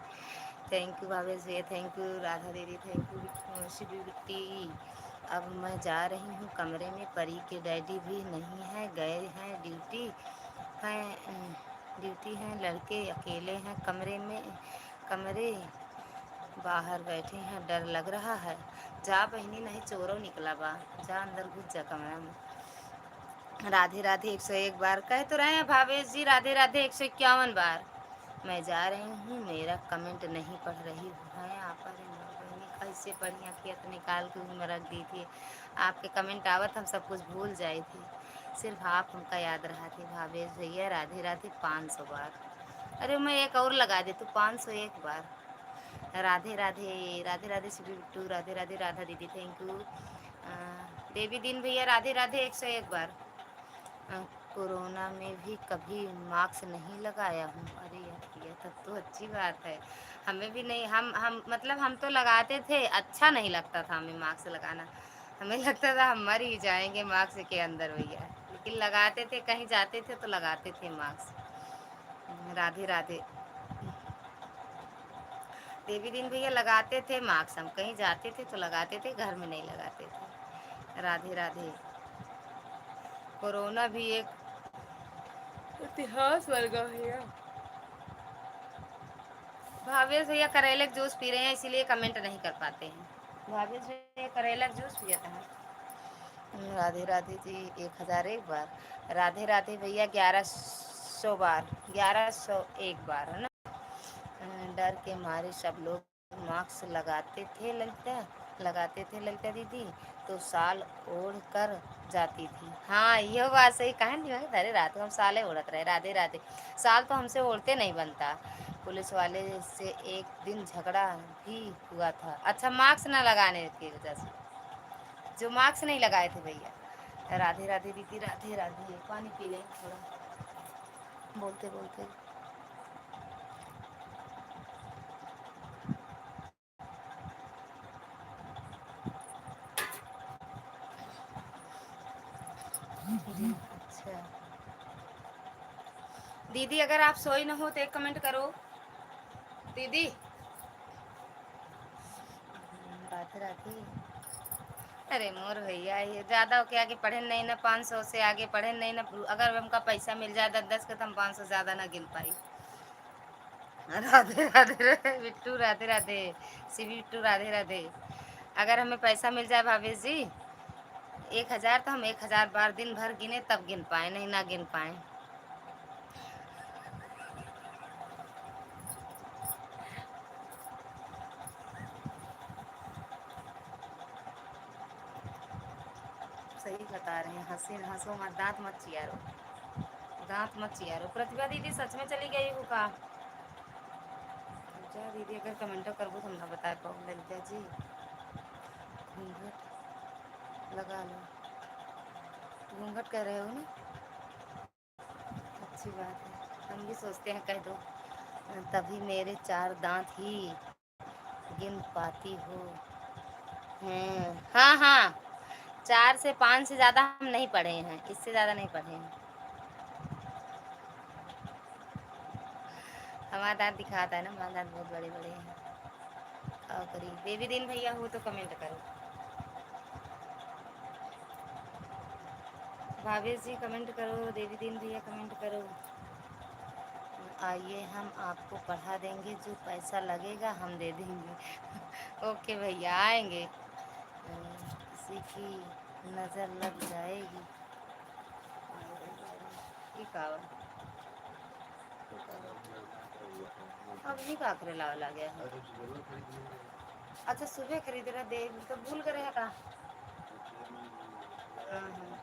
थैंक यू भावेश भैया, थैंक यू राधा दीदी, थैंक यू शिवी बिट्टी। अब मैं जा रही हूँ कमरे में, परी के डैडी भी नहीं है, गए हैं ड्यूटी हैं, ड्यूटी हैं, लड़के अकेले हैं कमरे में, कमरे बाहर बैठे हैं, डर लग रहा है। जा बहनी नहीं चोरों निकला बा, जा अंदर घुस जा कमरा में। राधे राधे 101 बार कह तो रहे हैं भावेश जी, राधे राधे 151 बार। मैं जा रही हूँ, मेरा कमेंट नहीं पढ़ रही है आप। कैसे पढ़ी अखियत निकाल के में रख दी थी, आपके कमेंट आवत हम सब कुछ भूल जाई थी, सिर्फ आप हमका याद रहा थी। भावेश भैया राधे राधे 500 बार। अरे मैं एक और लगा दे, तू 501 बार। राधे राधे, राधे राधे शिवी बिट्टू, राधे राधे राधा दीदी, थैंक यू। देवी दिन भैया राधे राधे 101 बार। कोरोना में भी कभी मास्क नहीं लगाया हूँ। अरे यार भैया तब तो अच्छी बात है, हमें भी नहीं, हम मतलब हम तो लगाते थे, अच्छा नहीं लगता था हमें मास्क लगाना, हमें लगता था हम मर ही जाएंगे मास्क के अंदर भैया, लेकिन लगाते थे, कहीं जाते थे तो लगाते थे मास्क। राधे राधे। देवी दिन भैया लगाते थे मास्क, हम कहीं जाते थे तो लगाते थे, घर में नहीं लगाते थे। राधे राधे। कोरोना भी एक इतिहास बन गया भैया। भावेश भैया करेले का जूस पी रहे हैं, इसीलिए कमेंट नहीं कर पाते हैं। भावेश भैया करेला का जूस पिया था। राधे राधे जी 1000 एक बार। राधे राधे भैया 1100 बार, 1101 बार है ना। डर के मारे सब लोग मास्क लगाते थे ललिता दीदी, तो साल ओढ़ कर जाती थी। हाँ यह बात सही कहा नहीं। अरे रात को हम साले ओढ़त रहे। राधे राधे। साल तो हमसे ओढ़ते नहीं बनता। पुलिस वाले से एक दिन झगड़ा भी हुआ था। अच्छा, मास्क ना लगाने की वजह से, जो मास्क नहीं लगाए थे भैया। राधे राधे दीदी, राधे राधे। पानी पी लें थोड़ा बोलते बोलते। जी अच्छा दीदी, अगर आप सोई ना हो तो एक कमेंट करो दीदी। राधे राधे। अरे मोर भैया, ये ज़्यादा के आगे पढ़े नहीं ना, 500 से आगे पढ़े नहीं ना। अगर हमका पैसा मिल जाए 10-10 का तो हम 500 ज़्यादा ना गिन पाई। राधे राधे बिट्टू, राधे राधे। शिवी बिट्टू, राधे राधे। अगर हमें पैसा मिल जाए भावेश जी 1000, तो हम 1000 बार दिन भर गिने तब गिन पाए, नहीं ना गिन पाए। सही बता रहे हैं। हंसी हंसो मत, दांत मत चियारो, दांत मत चियारो। प्रतिभा दीदी सच में चली गई हो का? अच्छा दीदी, अगर कमेंटो करबो तो हम ना बता पाओ। ललिता जी घूंघट लगा लो। घूंघट कर रहे हो ना, अच्छी बात है। हम भी सोचते हैं कह दो, तभी मेरे 4 दांत ही गिन पाती हो। हाँ हाँ, 4 से 5 से ज़्यादा हम नहीं पढ़े हैं, इससे ज़्यादा नहीं पढ़े हैं। हमारा दांत दिखाता है ना, हमारे दांत बहुत बड़े बड़े हैं। आओ करी देवी दिन भैया हो तो कमेंट करो। भावेश जी कमेंट करो, देवी दिन भैया कमेंट करो। आइए हम आपको पढ़ा देंगे, जो पैसा लगेगा हम दे देंगे। ओके भैया, आएंगे। किसी की नज़र लग जाएगी। ये कावा अब नहीं का करे ला गया है। अच्छा सुबह खरीद रहा दे तो भूल कर रहे का। हाँ हाँ।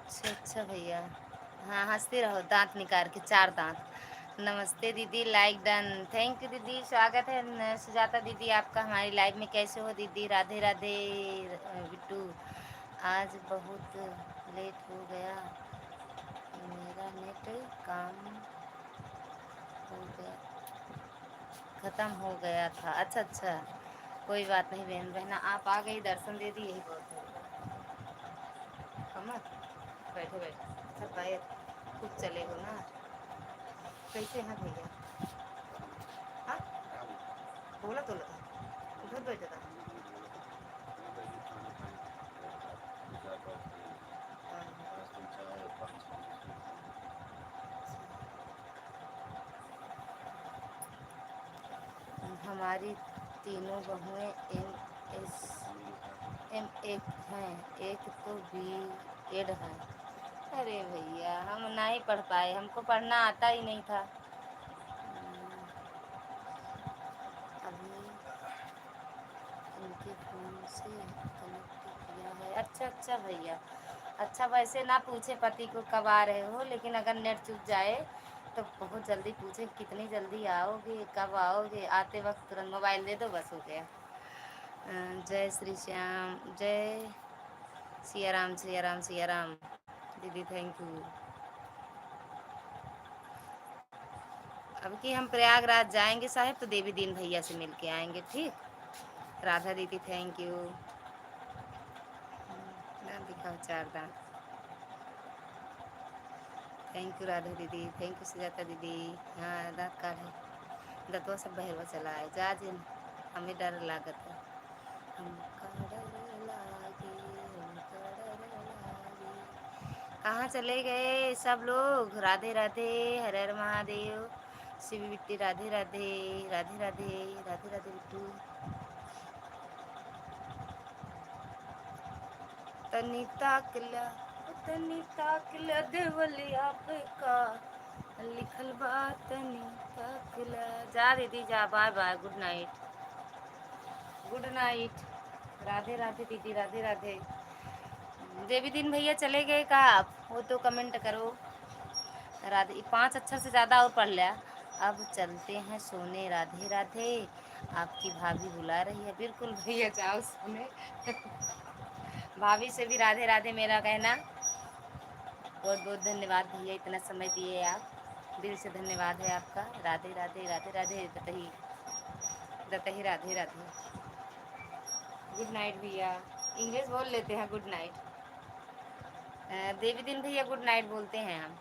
अच्छा अच्छा भैया। हाँ हंसते रहो, दांत निकाल के 4 दांत। नमस्ते दीदी, लाइक डन। थैंक यू दीदी, स्वागत है सुजाता दीदी आपका हमारी लाइव में। कैसे हो दीदी? राधे राधे। बिट्टू, आज बहुत लेट हो गया, मेरा नेट काम हो गया, ख़त्म हो गया था। अच्छा अच्छा, कोई बात नहीं बहन। बहना आप आ गई, दर्शन दे दी, यही बहुत है। कमर बैठे बैठे अच्छा पैर खूब चले हो ना। कैसे हैं भैया? हाँ बोला तो लगा उधर बैठा था। हमारी तीनों बहुएं एम एक हैं, एक तो B.Ed है। अरे भैया हम नहीं पढ़ पाए, हमको पढ़ना आता ही नहीं था। अभी इनके फ़ोन से कनेक्ट किया है। अच्छा अच्छा भैया। अच्छा वैसे ना पूछे पति को कब आ रहे हो, लेकिन अगर नेट चुक जाए तो बहुत जल्दी पूछे कितनी जल्दी आओगे, कब आओगे। आते वक्त तुरंत मोबाइल दे दो, बस हो गया। जय श्री श्याम, जय सिया राम, सिया राम, सिया राम। दीदी थैंक यू। अब कि हम प्रयागराज जाएंगे साहब, तो देवी दीन भैया से मिल के आएंगे, ठीक। राधा दीदी थैंक यू। हाँ, 4 दांत। थैंक यू राधा दीदी, थैंक यू सुजाता दीदी। हाँ, दांत काढ़े, दतवा सब बहेरवा चला है जा जिन, हमें डर लागत है। हमका डर लागे, हमका डर लागे। कहाँ चले गए सब लोग? राधे राधे, हर हर महादेव, शिव बिट्टी राधे राधे, राधे राधे, राधे राधे बिट्टू। तनी ताकला, तनी ताकला देवलिया पे का लिखल बा, तनी ताकला। जा दीदी जा, bye bye, good night, good night. Radhe Radhe दीदी, राधे राधे। देवी दिन भैया चले गए का आप? वो तो कमेंट करो। राधे 5 अक्षर से ज़्यादा और पढ़ लिया। अब चलते हैं सोने, राधे राधे, आपकी भाभी बुला रही है। बिल्कुल भैया जाओ सोने। भाभी से भी राधे राधे मेरा कहना। बहुत बहुत धन्यवाद भैया, इतना समय दिए आप, दिल से धन्यवाद है आपका। राधे राधे, राधे राधे, दतही दतही, राधे राधे। गुड नाइट भैया, इंग्लिश बोल लेते हैं गुड नाइट। देवी दिन भैया गुड नाइट बोलते हैं हम।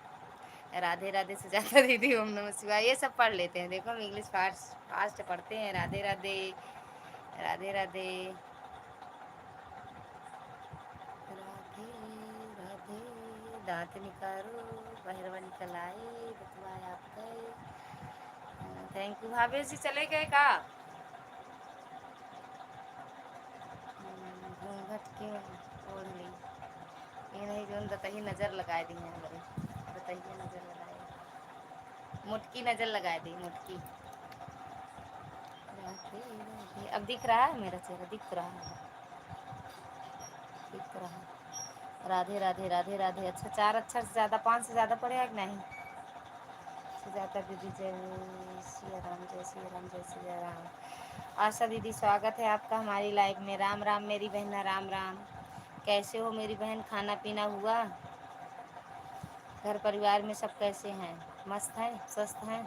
राधे राधे सुजाता दीदी, ओम नमः शिवाय, ये सब पढ़ लेते हैं। देखो हम इंग्लिश फास्ट फास्ट पढ़ते हैं। राधे राधे, राधे राधे, राधे राधे। दांत निकारो, बहरवा निकल आए, बतवाए आप गए। Thank you. भाभी जी चले गए का? घूंघट क्यों ओढ़ ली? ये नहीं जो दतही नज़र लगाए दी हैं हमारे, दतही नज़र लगाए, मुटकी नज़र लगाए दी, मुटकी। राधे राधे। अब दिख रहा है मेरा चेहरा? दिख रहा है, दिख रहा है। राधे राधे, राधे राधे। अच्छा, 4 अक्षर से ज़्यादा, 5 से ज़्यादा पढ़ेगा कि नहीं? सुजाता दीदी जय सिया राम, जय सिया राम, जय सिया राम। आशा दीदी स्वागत है आपका हमारी लाइव में। राम राम मेरी बहना, राम राम। कैसे हो मेरी बहन? खाना पीना हुआ? घर परिवार में सब कैसे हैं? मस्त हैं, स्वस्थ हैं?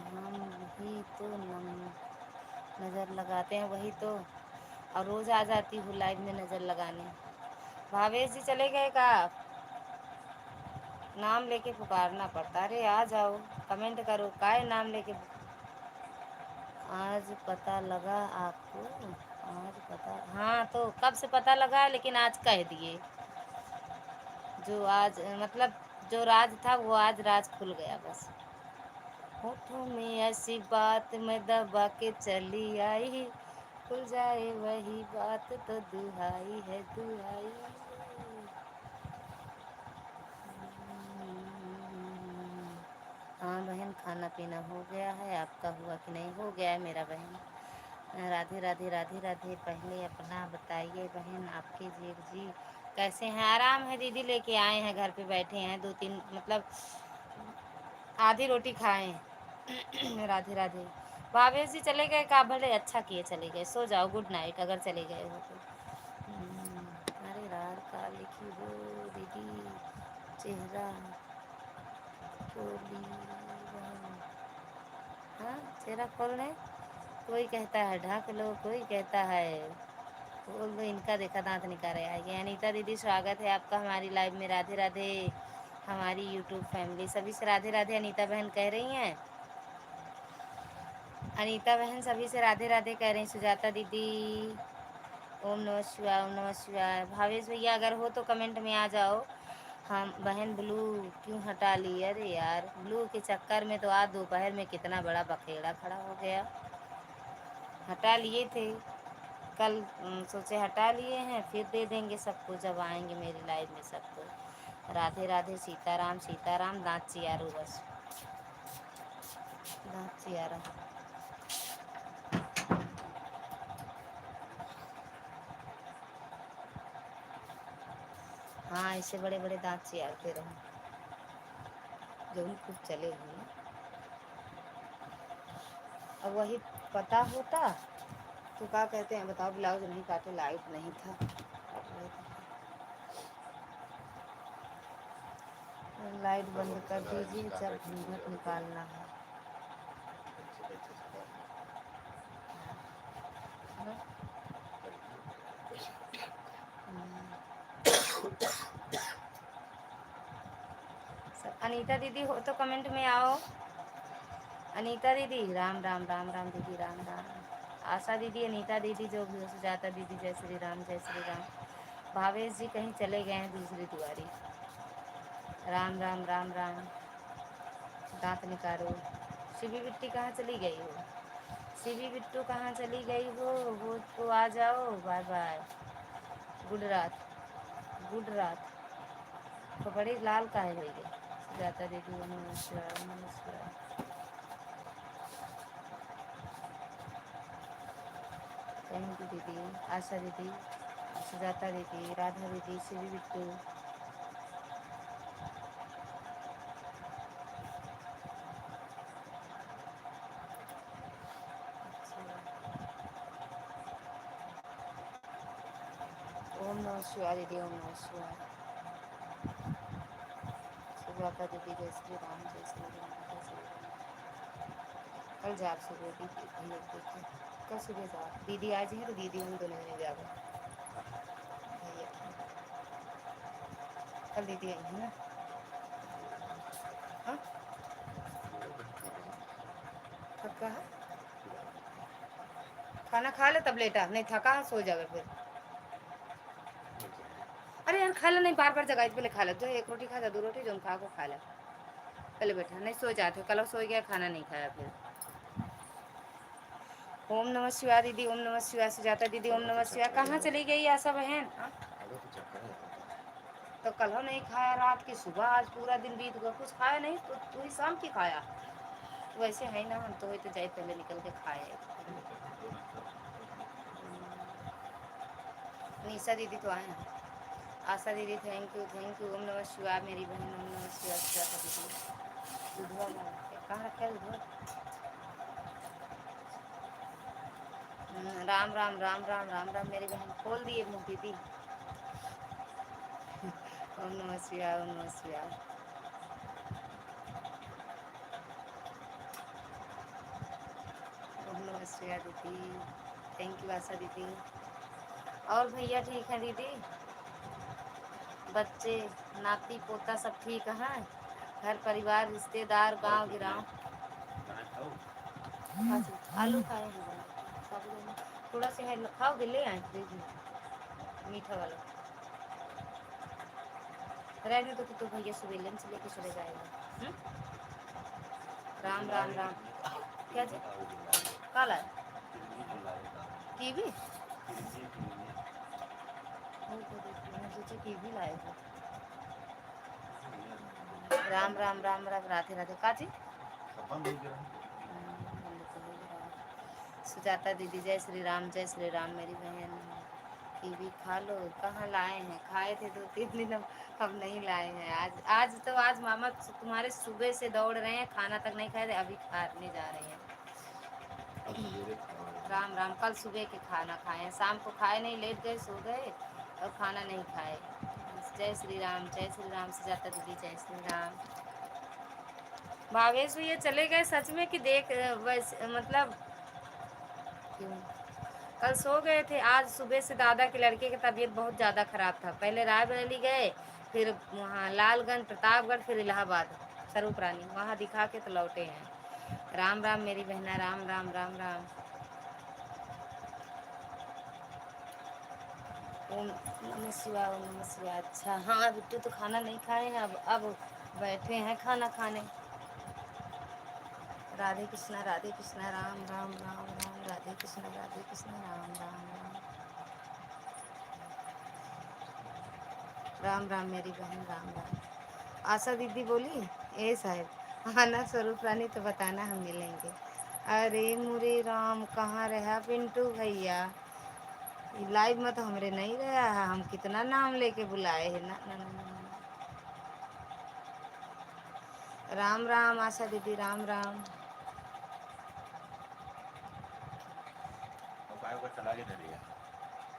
हम भी तो नज़र लगाते हैं, वही तो, और रोज़ आ जाती हूँ लाइव में नज़र लगाने। भावेश जी चले गए का? नाम लेके पुकारना पड़ता। अरे आ जाओ, कमेंट करो, काहे नाम लेके। आज पता लगा आपको? आज पता, हाँ तो कब से पता लगा, लेकिन आज कह दिए। जो आज मतलब जो राज था वो आज राज खुल गया बस। होठों में ऐसी बात मैं दबा के चली आई, खुल जाए वही बात तो दुहाई है, दुहाई। हाँ बहन, खाना पीना हो गया है, आपका हुआ कि नहीं? हो गया है मेरा बहन। राधे राधे, राधे राधे। पहले अपना बताइए बहन, आपके जेठ जी कैसे हैं? आराम है दीदी, लेके आए हैं, घर पे बैठे हैं, 2-3 मतलब आधी रोटी खाएं। राधे राधे। भावेश जी चले गए का? भले अच्छा किए चले गए, सो जाओ, गुड नाइट अगर चले गए हो तो। अरे रात का लिखी हो दीदी, चेहरा खोली बहन। हाँ, चेहरा खोल रहे। कोई कहता है ढक लो, कोई कहता है खोल दो। इनका देखा दांत निकाले आएगी। अनीता दीदी स्वागत है आपका हमारी लाइव में। राधे राधे हमारी यूट्यूब फैमिली, सभी से राधे राधे। अनीता बहन कह रही हैं, अनीता बहन सभी से राधे राधे कह रही हैं। सुजाता दीदी ओम नमः शिवाय, ओम नमः शिवाय। भावेश भैया अगर हो तो कमेंट में आ जाओ। हम बहन ब्लू क्यों हटा ली? अरे यार, ब्लू के चक्कर में तो आज दोपहर में कितना बड़ा बखेड़ा खड़ा हो गया। हटा लिए थे कल, सोचे हटा लिए हैं, फिर दे देंगे सबको जब आएंगे मेरी लाइव में सबको। राधे राधे, सीताराम सीताराम। दांत चियारो बस, दांत चियारा। हाँ, ऐसे बड़े बड़े दांत चियारते रहो, जो खूब चले हुए। अब वही पता होता तो क्या कहते हैं बताओ, ब्लाउज नहीं काटे, लाइट नहीं था। लाइट बंद कर दीजिए जब घूंघट निकालना है। अनीता दीदी हो तो कमेंट में आओ। अनीता दीदी राम राम राम राम दीदी राम राम। आशा दीदी, अनीता दीदी, जो भी हो, सुजाता दीदी, जय श्री राम जय श्री राम। भावेश जी कहीं चले गए हैं दूसरी दुआरी। राम राम राम राम। दांत निकारो। शिवी बिट्टी कहाँ चली गई हो? शिवी बिट्टू कहाँ चली गई हो? वो तो आ जाओ। Bye bye. गुड रात। गुड रात। तो बड़ी लाल काहे हो गई? सुजाता दीदी ओम नमः शिवाय ओम नमः शिवाय। थैंक यू दीदी। आशा दीदी, सुजाता दीदी, राधा दीदी, शिवी बिट्टू। ओम नमः शिवाय दीदी ओम नमः शिवाय। सुजाता दीदी जय श्री राम जय श्री राम जय श्री राम। कल जा आप सुबह दीदी भैया देखे। कल सुबह जा दीदी आज है तो दीदी हम दोनों ने जाओ भैया की। कल दीदी आई है ना। हाँ थका है। खाना खा ले तब लेटा, नहीं थका है सो जाओ फिर। अरे यार खा लो, नहीं बार बार जगह पहले खा लो। जो एक रोटी खा, 2 रोटी जो खा को खा लो पहले। बैठा नहीं सो जाते, कल सो गया खाना नहीं खाया फिर। ओम नमः शिवाय दीदी ओम नमः शिवाय। सुजाता दीदी ओम नमः शिवाय। कहाँ चली गई आशा बहन? तो कल हो नहीं खाया रात की, सुबह आज पूरा दिन बीत गया कुछ खाया नहीं। तो तू ही शाम की खाया। तो वैसे है ना, हम तो वही तो जाए पहले निकल के खाए। निशा दीदी तो आए हैं। आशा दीदी थैंक यू थैंक यू। ओम नमः शिवाय मेरी बहन ओम नमः शिवाय। सुजाता दीदी दूधवा कहाँ रखा है दूधवा? राम राम राम राम राम राम मेरी बहन। खोल दिए मुँह दीदी। ओम नमः शिवाय ओम नमः शिवाय। ओम नमः शिवाय दीदी। थैंक यू आशा दीदी। और भैया ठीक है दीदी? बच्चे नाती पोता सब ठीक है? घर परिवार रिश्तेदार गांव गिराव? आलू खाए हैं बना के, साबुदाना थोड़ा सा है खाओगे ले आए फ्रिज में मीठा वाला। रहने दो तो भैया सुबह लंच लेके चले जाएगा। राम राम राम। क्या जी काला कीवी? सोचे कीवी लाए थे। राम राम राम राम राधे राधे। काजी सुजाता दीदी जय श्री राम मेरी बहन। कीवी खा लो। कहाँ लाए हैं? खाए थे 2-3 दिन, हम नहीं लाए हैं। आज आज तो आज मामा तुम्हारे सुबह से दौड़ रहे हैं, खाना तक नहीं खाए थे, अभी खाने जा रहे हैं। राम राम। कल सुबह के खाना खाए हैं, शाम को खाए नहीं, लेट गए सो गए और खाना नहीं खाए। जय श्री राम सुजाता दीदी जय श्री राम। भावेश भैया चले गए सच में कि देख वैसे मतलब क्यों? कल सो गए थे। आज सुबह से दादा के लड़के की तबीयत बहुत ज़्यादा ख़राब था। पहले रायबरेली गए, फिर वहाँ लालगंज प्रतापगढ़, फिर इलाहाबाद स्वरूप रानी, वहाँ दिखा के तो लौटे हैं। राम राम मेरी बहना राम राम राम राम। ओम नमः शिवाय ओम नमः शिवाय। अच्छा हाँ बिट्टू तो खाना नहीं खाए हैं, अब बैठे हैं खाना खाने। राधे कृष्णा राम राम राम राम। राधे कृष्णा राम राम राम। राम राम मेरी बहन राम राम। आशा दीदी बोली ए साहब आना स्वरूप रानी तो बताना, हम मिलेंगे। अरे मुरे राम कहाँ रहा पिंटू भैया? लाइव में तो हमरे नहीं रहा है, हम कितना नाम लेके बुलाए हैं ना, ना, ना, ना, ना। राम राम आशा दीदी राम राम।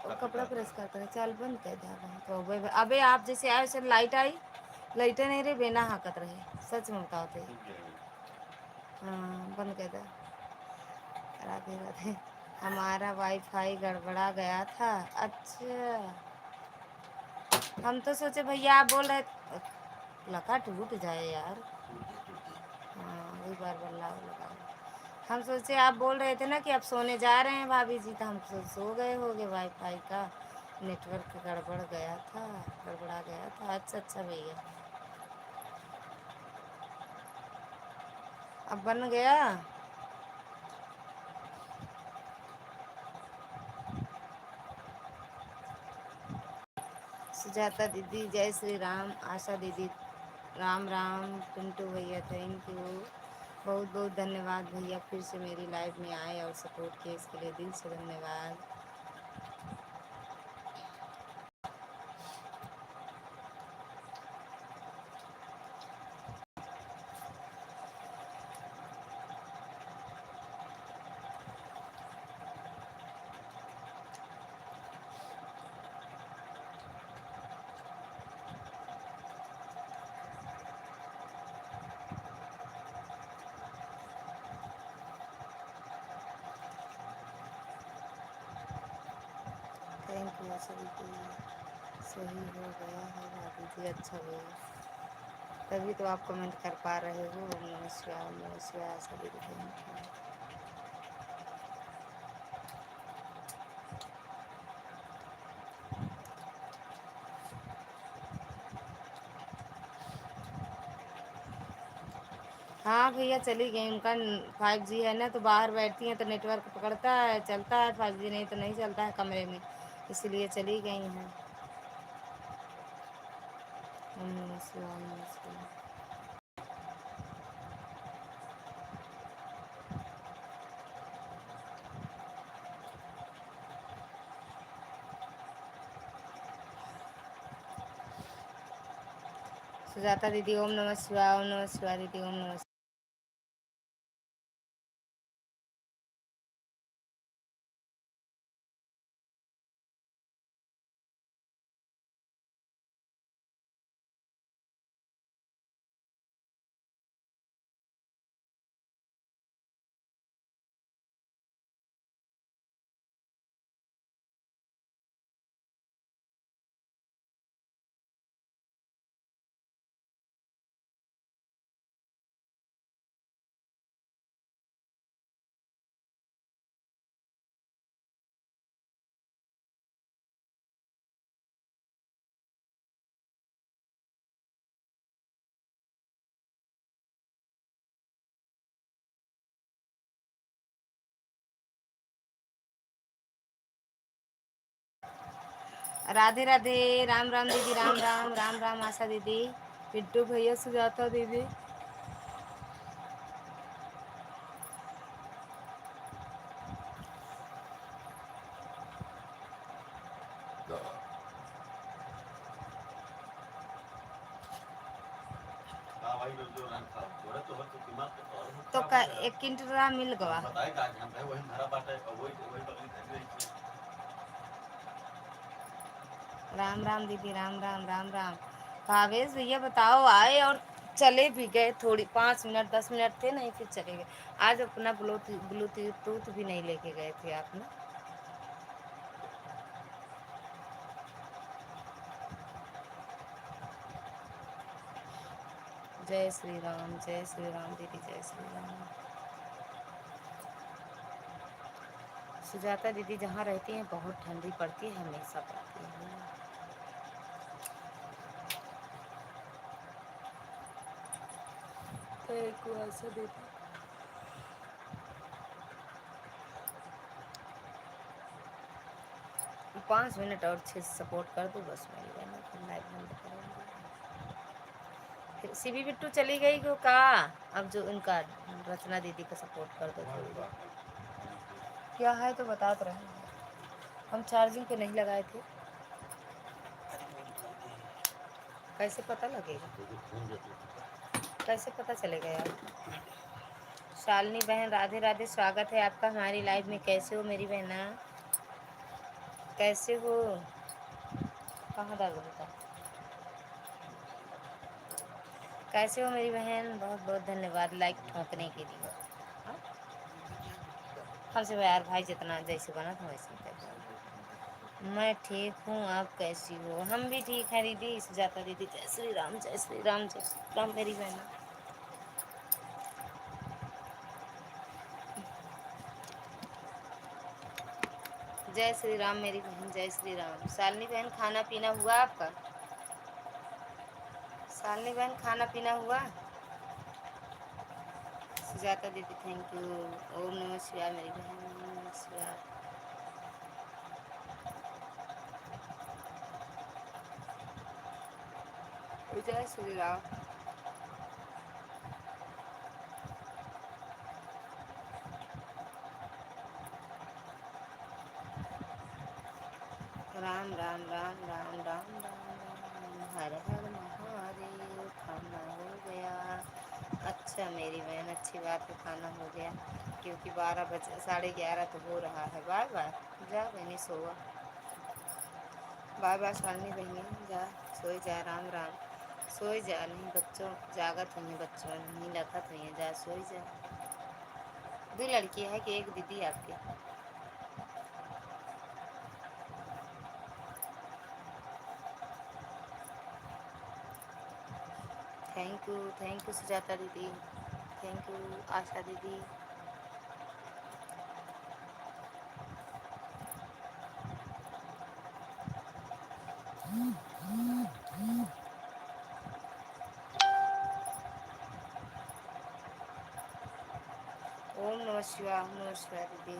और कपड़ा प्रेस करता है, चल बंद कर दे। तो अबे आप जैसे आए वैसे लाइट आई, लाइटें नहीं रही बेना हाकत रहे। सच में बताओ थे। हाँ बंद कर दे। राधे राधे। हमारा वाईफाई गड़बड़ा गया था। अच्छा हम तो सोचे भैया आप बोल रहे लगा टूट जाए यार। हाँ वही बार बार लगा। हम सोचे आप बोल रहे थे ना कि आप सोने जा रहे हैं भाभी जी, तो हम सो गए होगे, वाईफाई का नेटवर्क गड़बड़ गया था, गड़बड़ा गया था। अच्छा अच्छा भैया, अब बन गया। सुजाता दीदी जय श्री राम। आशा दीदी राम राम। पिंटू भैया थैंक यू, बहुत बहुत धन्यवाद भैया, फिर से मेरी लाइफ में आए और सपोर्ट किए, इसके लिए दिल से धन्यवाद। थैंक यू आशा दीदी, सही हो गया है भाभी जी, अच्छा भैया, तभी तो आप कमेंट कर पा रहे हो। नमस्कार नमस्कार आशा दीदी, थैंक यू। हाँ भैया चली गई, उनका 5G है ना, तो बाहर बैठती हैं तो नेटवर्क पकड़ता है, चलता है 5G, नहीं तो नहीं चलता है कमरे में, इसलिए चली गई हैं। नमस्कार नमस्कार। सुजाता दीदी ओम नमः शिवाय, ओम नमः शिवाय दीदी, ओम नमः। राधे राधे, राम राम दीदी, राम राम, राम राम आशा दीदी, पिंटू भैया, सुजाता दीदी। तो का एक किंटरा मिल गवा। राम राम दीदी, राम राम, राम राम। भावेश भैया बताओ, आए और चले भी गए, थोड़ी 5 मिनट 10 मिनट थे, नहीं फिर चले गए। आज अपना ब्लूटूथ भी नहीं लेके गए थे आपने। जय श्री राम, जय श्री राम दीदी, जय श्री राम। सुजाता दीदी जहाँ रहती हैं बहुत ठंडी पड़ती है, हमेशा पड़ती है। तो एक ऐसा दीदी 5 मिनट और अच्छे से सपोर्ट कर दो बस, मेरी बहन फिर लाइव बंद करेंगे। फिर सीबी बिट्टू चली गई क्यों का, अब जो उनका रचना दीदी को सपोर्ट कर दो थोड़ी। क्या है तो बता तो रहे, हम चार्जिंग पे नहीं लगाए थे। कैसे पता लगेगा, कैसे पता चलेगा यार। शालिनी बहन राधे राधे, स्वागत है आपका हमारी लाइव में। कैसे हो मेरी बहना, कैसे हो, कहाँ दर्द होता, कैसे हो मेरी बहन। बहुत बहुत धन्यवाद लाइक ठोकने के लिए। हमसे यार भाई जितना जैसे बना था वैसे ही कर। मैं ठीक हूँ, आप कैसी हो? हम भी ठीक हैं दीदी। सुजाता दीदी, जय श्री राम, जय श्री राम, जय श्री राम मेरी बहन। जय श्री राम मेरी बहन, जय श्री राम। शालिनी बहन, खाना पीना हुआ आपका? शालिनी बहन, खाना पीना हुआ? सुजाता दीदी, थैंक यू। ओम नमः शिवाय मेरी बहन, ओम नमः शिवाय। जय श्री राम। राम राम राम राम राम राम, हर हर महादेव। खाना हो गया? अच्छा मेरी बहन, अच्छी बात है, खाना हो गया। क्योंकि 12 बजे, 11:30 तो हो रहा है। बाय बाय, जा बहनी सोआ। बाय बाय शालिनी बहनी, जा सोई जा। राम राम। सोई जा, नहीं बच्चों जागत हुई हैं, बच्चों नहीं लखत हुई हैं, जा सोई जा। दो लड़की है कि एक दीदी आपके? थैंक यू सुजाता दीदी, थैंक यू आशा दीदी। ओम नमः शिवाय, ओम नमः शिवाय दीदी।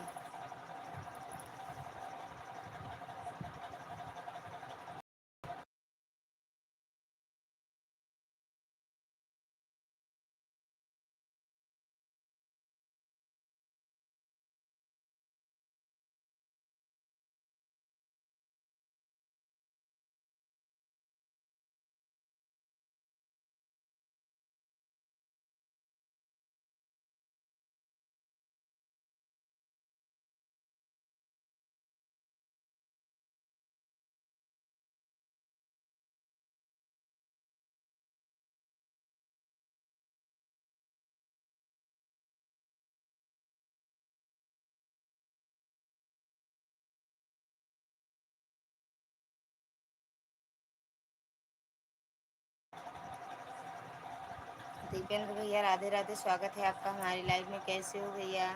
दीपेंद्र भैया, राधे राधे, स्वागत है आपका हमारी लाइव में। कैसे हो भैया?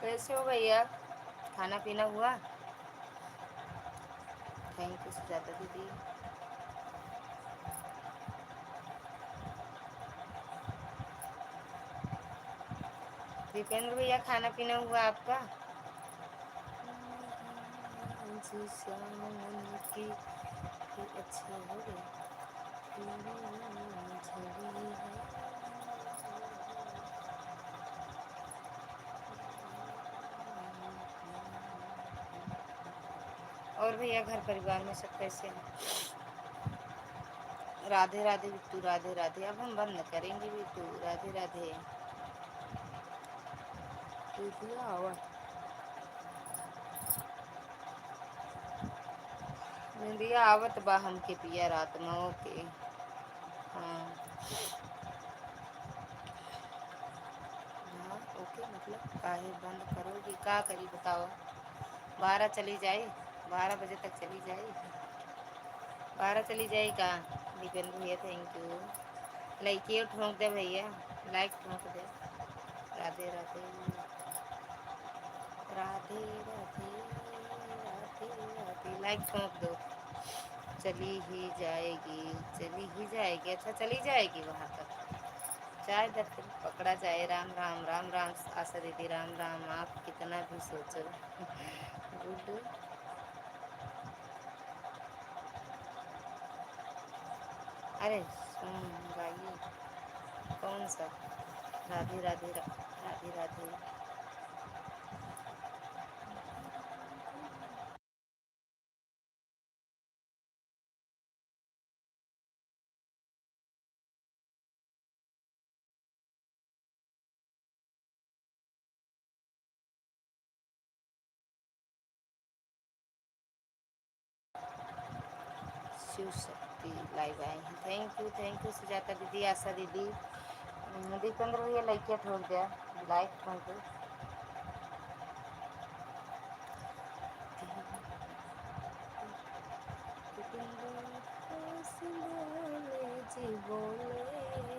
कैसे हो भैया? खाना पीना हुआ? थैंक यू सुजाता दीदी। दीपेंद्र भैया, खाना पीना हुआ आपका? अच्छा हो गया। और भैया, घर परिवार में सब कैसे हैं? राधे राधे बिट्टू, राधे राधे। अब हम बंद करेंगे बिट्टू, राधे राधे। निंदिया आवत बा हमके पिया रात में। ओके। हाँ हाँ, ओके मतलब काहे बंद करोगी? का करी बताओ? 12 चली जाए, 12 बजे तक चली जाए। 12 चली जाए का? दीपेंद्र भैया, थैंक यू। लाइक ठोंक दे भैया, लाइक ठोंक दे। राधे राधे, राधे राधे, राधे राधे। लाइक ठोंक दो। चली ही जाएगी, चली ही जाएगी। अच्छा, चली जाएगी वहाँ तक। चाहे जब फिर पकड़ा जाए। राम राम राम राम आशा दीदी, राम राम। आप कितना भी सोचो। गुड। अरे सुन, गाइए। कौन सा? राधे राधे, राधे राधे। शिव शक्ति लाइव आए हैं। थैंक यू सुजाता दीदी, आशा दीदी। दीपेंद्र भैया लड़किया ठोक दिया लाइक कर जी बोले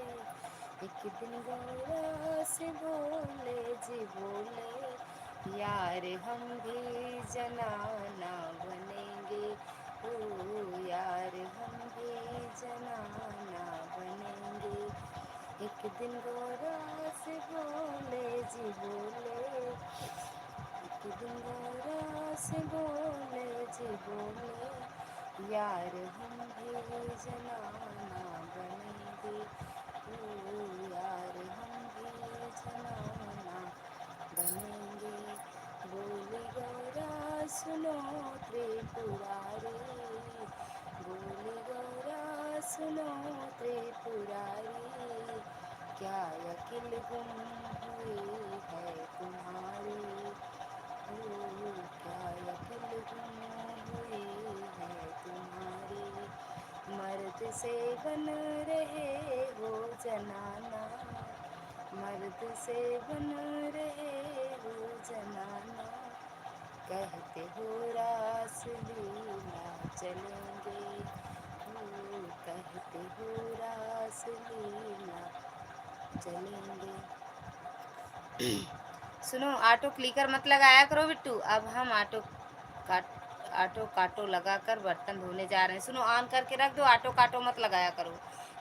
एक दिन गौरा से बोले जी बोले यार हम भी जनाना बनेंगे ओ यार हम भी जनाना बनेंगे एक दिन गौरा से बोले जी बोले एक दिन गौरा से बोले जी बोले यार हम भी जनाना बनेंगे ओ यार हम भी जनाना बनेंगे बोली गौरा सुनो त्रिपुरारी बोली गौरा सुनो त्रिपुरारी क्या अकिल गुम हुई है तुम्हारी क्या अकिल गुम हुई है तुम्हारी मर्द से बन रहे हो जनाना मर्द से बन रहे हो जनाना कहते हो रास लीला चलेंगे कहते हो रास लीला चलेंगे। सुनो ऑटो क्लिकर मत लगाया करो बिट्टू अब हम ऑटो काटो लगा कर बर्तन धोने जा रहे हैं। सुनो ऑन करके रख दो ऑटो काटो मत लगाया करो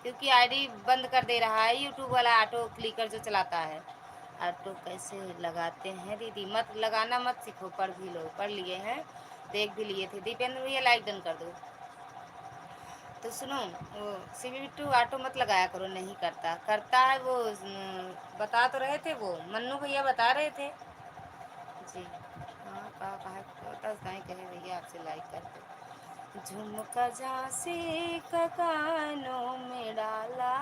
क्योंकि आईडी बंद कर दे रहा है यूट्यूब वाला ऑटो क्लिकर जो चलाता है। ऑटो कैसे लगाते हैं दीदी मत लगाना मत सीखो पढ़ भी लो पढ़ लिए हैं देख भी लिए थे। दीपेंद्र भैया लाइक डन कर दो। तो सुनो वो सीवी बिट्टू ऑटो मत लगाया करो नहीं करता करता है वो बता तो रहे थे वो मन्नू भैया बता रहे थे जी। हाँ कहा कहे भैया आपसे लाइक कर दो। झुमका झांसी का कानों में डाला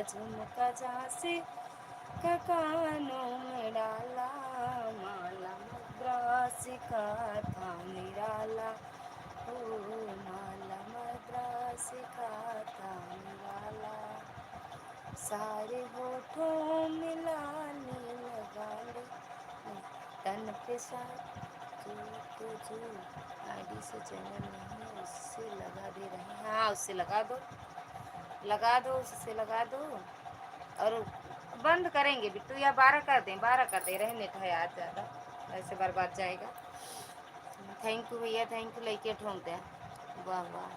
झुमका झांसी का कानों में डाला माला मद्रासी का था निराला ओ माला मद्रासी का था निराला सारे होठों में लाली लगा ले तन पे जो आईडी से चैनल नहीं है उससे लगा दे रहे हैं। हाँ उससे लगा दो उससे लगा दो और बंद करेंगे बिट्टू या 12 कर दें रहे नेट है आज ज़्यादा ऐसे बर्बाद जाएगा। थैंक यू भैया थैंक यू लेके ठोंकते हैं वाह वाह।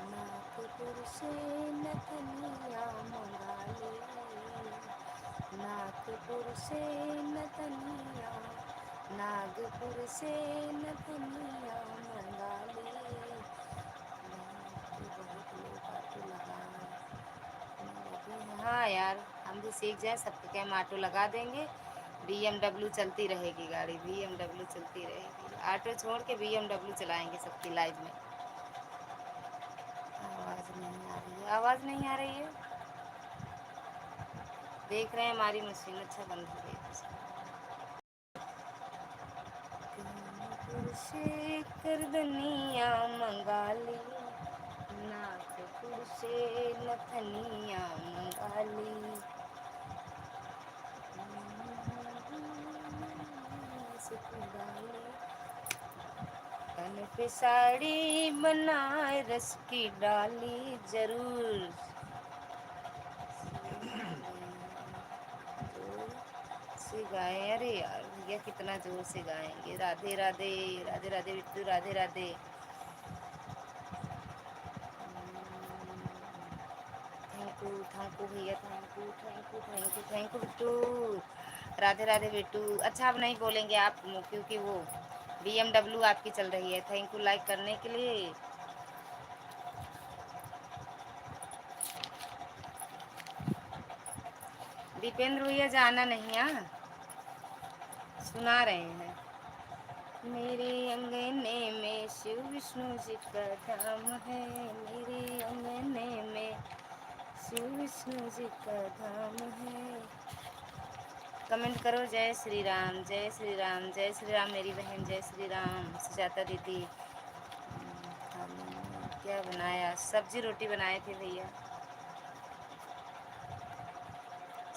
नागपुर से नथनिया मंगा ले नागपुर से नथनिया नागपुर से नथनिया मंगा ले बहुत लोग ऑटो लगाए। हाँ यार हम भी सीख जाए सबके क्या हम ऑटो लगा देंगे BMW चलती रहेगी गाड़ी BMW चलती रहेगी ऑटो छोड़ के BMW चलाएंगे सबकी लाइफ में। आवाज़ नहीं आ रही है देख रहे हैं हमारी मशीन अच्छा बंद हो गई से कर दुनिया मंगा ली नागपुर से नथनिया मंगा ली कन पे साड़ी बनाए रस की डाली जरूर से गाएं। अरे यार भैया कितना जोर से गाएंगे राधे राधे राधे राधे बिट्टू राधे राधे। थैंक यू भैया थैंक यू बिट्टू राधे राधे बिट्टू। अच्छा अब नहीं बोलेंगे आप क्योंकि वो BMW आपकी चल रही है। थैंक यू लाइक करने के लिए। दीपेंद्र भैया जाना नहीं हाँ सुना रहे हैं। मेरे अंगने में शिव विष्णु जी का धाम है मेरे अंगने में शिव विष्णु जी का धाम है कमेंट करो जय श्री राम, जय श्री राम, जय श्री राम मेरी बहन, जय श्री राम सुजाता दीदी। खाने में क्या बनाया? सब्जी रोटी बनाए थे भैया,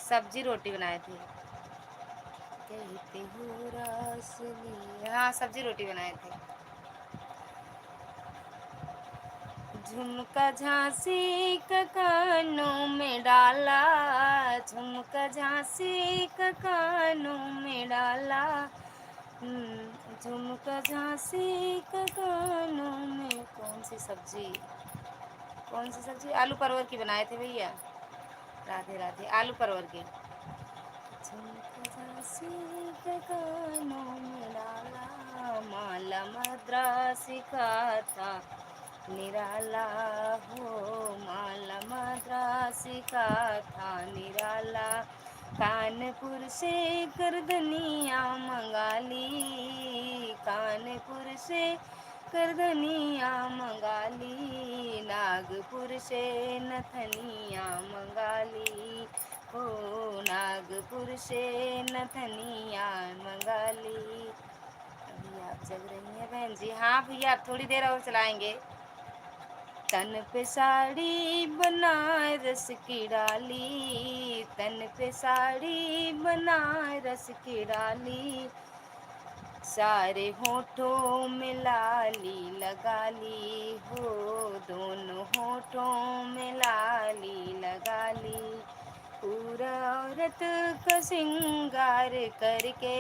सब्जी रोटी बनाए थे। कहते हो रास ली, हाँ सब्जी रोटी बनाए थे। झुमका झांसी का कानों में डाला, झुमका झांसी का कानों में डाला, झुमका झांसी का कानों में। कौन सी सब्जी, कौन सी सब्जी? आलू परवर की बनाए थे भैया। राधे राधे। आलू परवर की। झुमका झांसी का कानों में डाला, माला मद्रासी का था निराला हो, माला मद्रासी का था निराला। कानपुर से करदनिया मंगा ली, कानपुर से करदनिया मंगा ली, नागपुर से नथनिया मंगा ली हो, नागपुर से नथनिया मंगा ली। अभी आप जग रही हैं बहन जी? हाँ भैया आप थोड़ी देर और चलाएंगे। तन पे साड़ी बनारस की डाली, तन पे साड़ी बनारस की डाली, सारे होठों में लाली लगा ली हो, दोनों होठों में लाली लगा ली। पूरा औरत का सिंगार करके,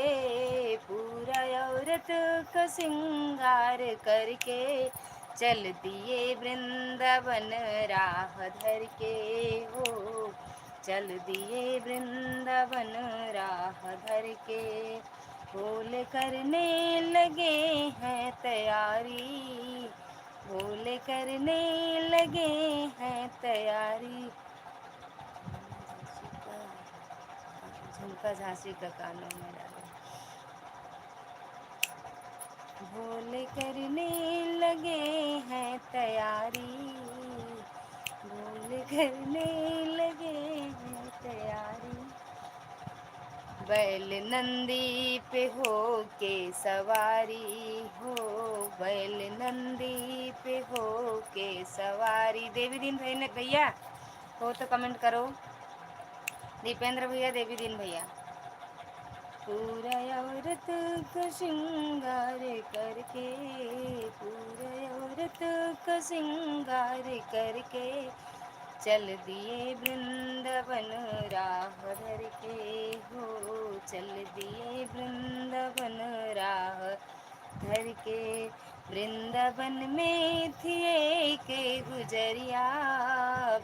पूरा औरत का सिंगार करके, चल दिए वृंदावन राह धर के हो, चल दिए वृंदावन राह धर के। भोले करने लगे हैं तैयारी, भोले करने लगे हैं तैयारी, झुमका झांसी का कानों में डाला। भोले करने लगे हैं तैयारी, भोले करने लगे हैं तैयारी। बैल नंदी पे हो के सवारी हो, बैल नंदी पे हो के सवारी। देवी दिन भैया हो तो कमेंट करो। दीपेंद्र भैया, देवी दिन भैया। पूरा औरत का श्रृंगार करके, पूरा औरत का श्रृंगार करके, चल दिए वृंदावन राह धर के हो, चल दिए वृंदावन राह धर के। वृंदावन में थी एक गुजरिया,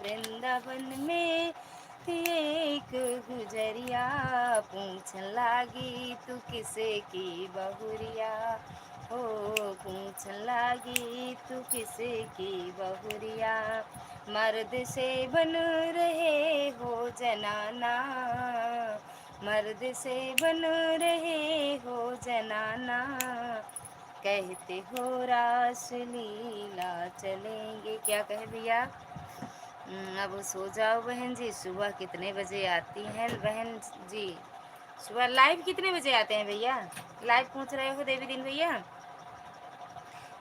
वृंदावन में थी एक गुजरिया, पूछ लागी तू किसे की बहुरिया हो, पूछ लागी तू किसे की बहुरिया। मर्द से बन रहे हो जनाना, मर्द से बन रहे हो जनाना, कहते हो रास लीला चलेंगे। क्या कहे भैया? अब सो जाओ बहन जी। सुबह कितने बजे आती हैं बहन जी? सुबह लाइव कितने बजे आते हैं भैया? लाइव पूछ रहे हो देवी दिन भैया?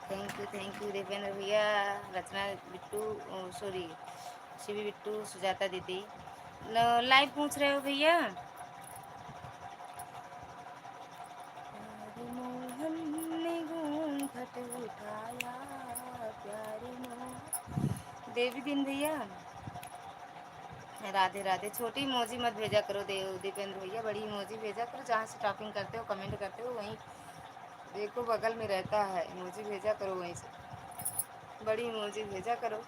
थैंक यू देवेंद्र भैया, रचना बिट्टू, सॉरी शिवी बिट्टू, सुजाता दीदी। लाइव पूछ रहे हो भैया? मोहन ने घूंघट उठाया, प्यारे मोहन। देवी दिन भैया राधे राधे। छोटी इमोजी मत भेजा करो दीपेंद्र भैया, बड़ी इमोजी भेजा करो। जहाँ से टॉपिंग करते हो, कमेंट करते हो, वहीं देखो बगल में रहता है इमोजी, भेजा करो वहीं से। बड़ी इमोजी भेजा करो,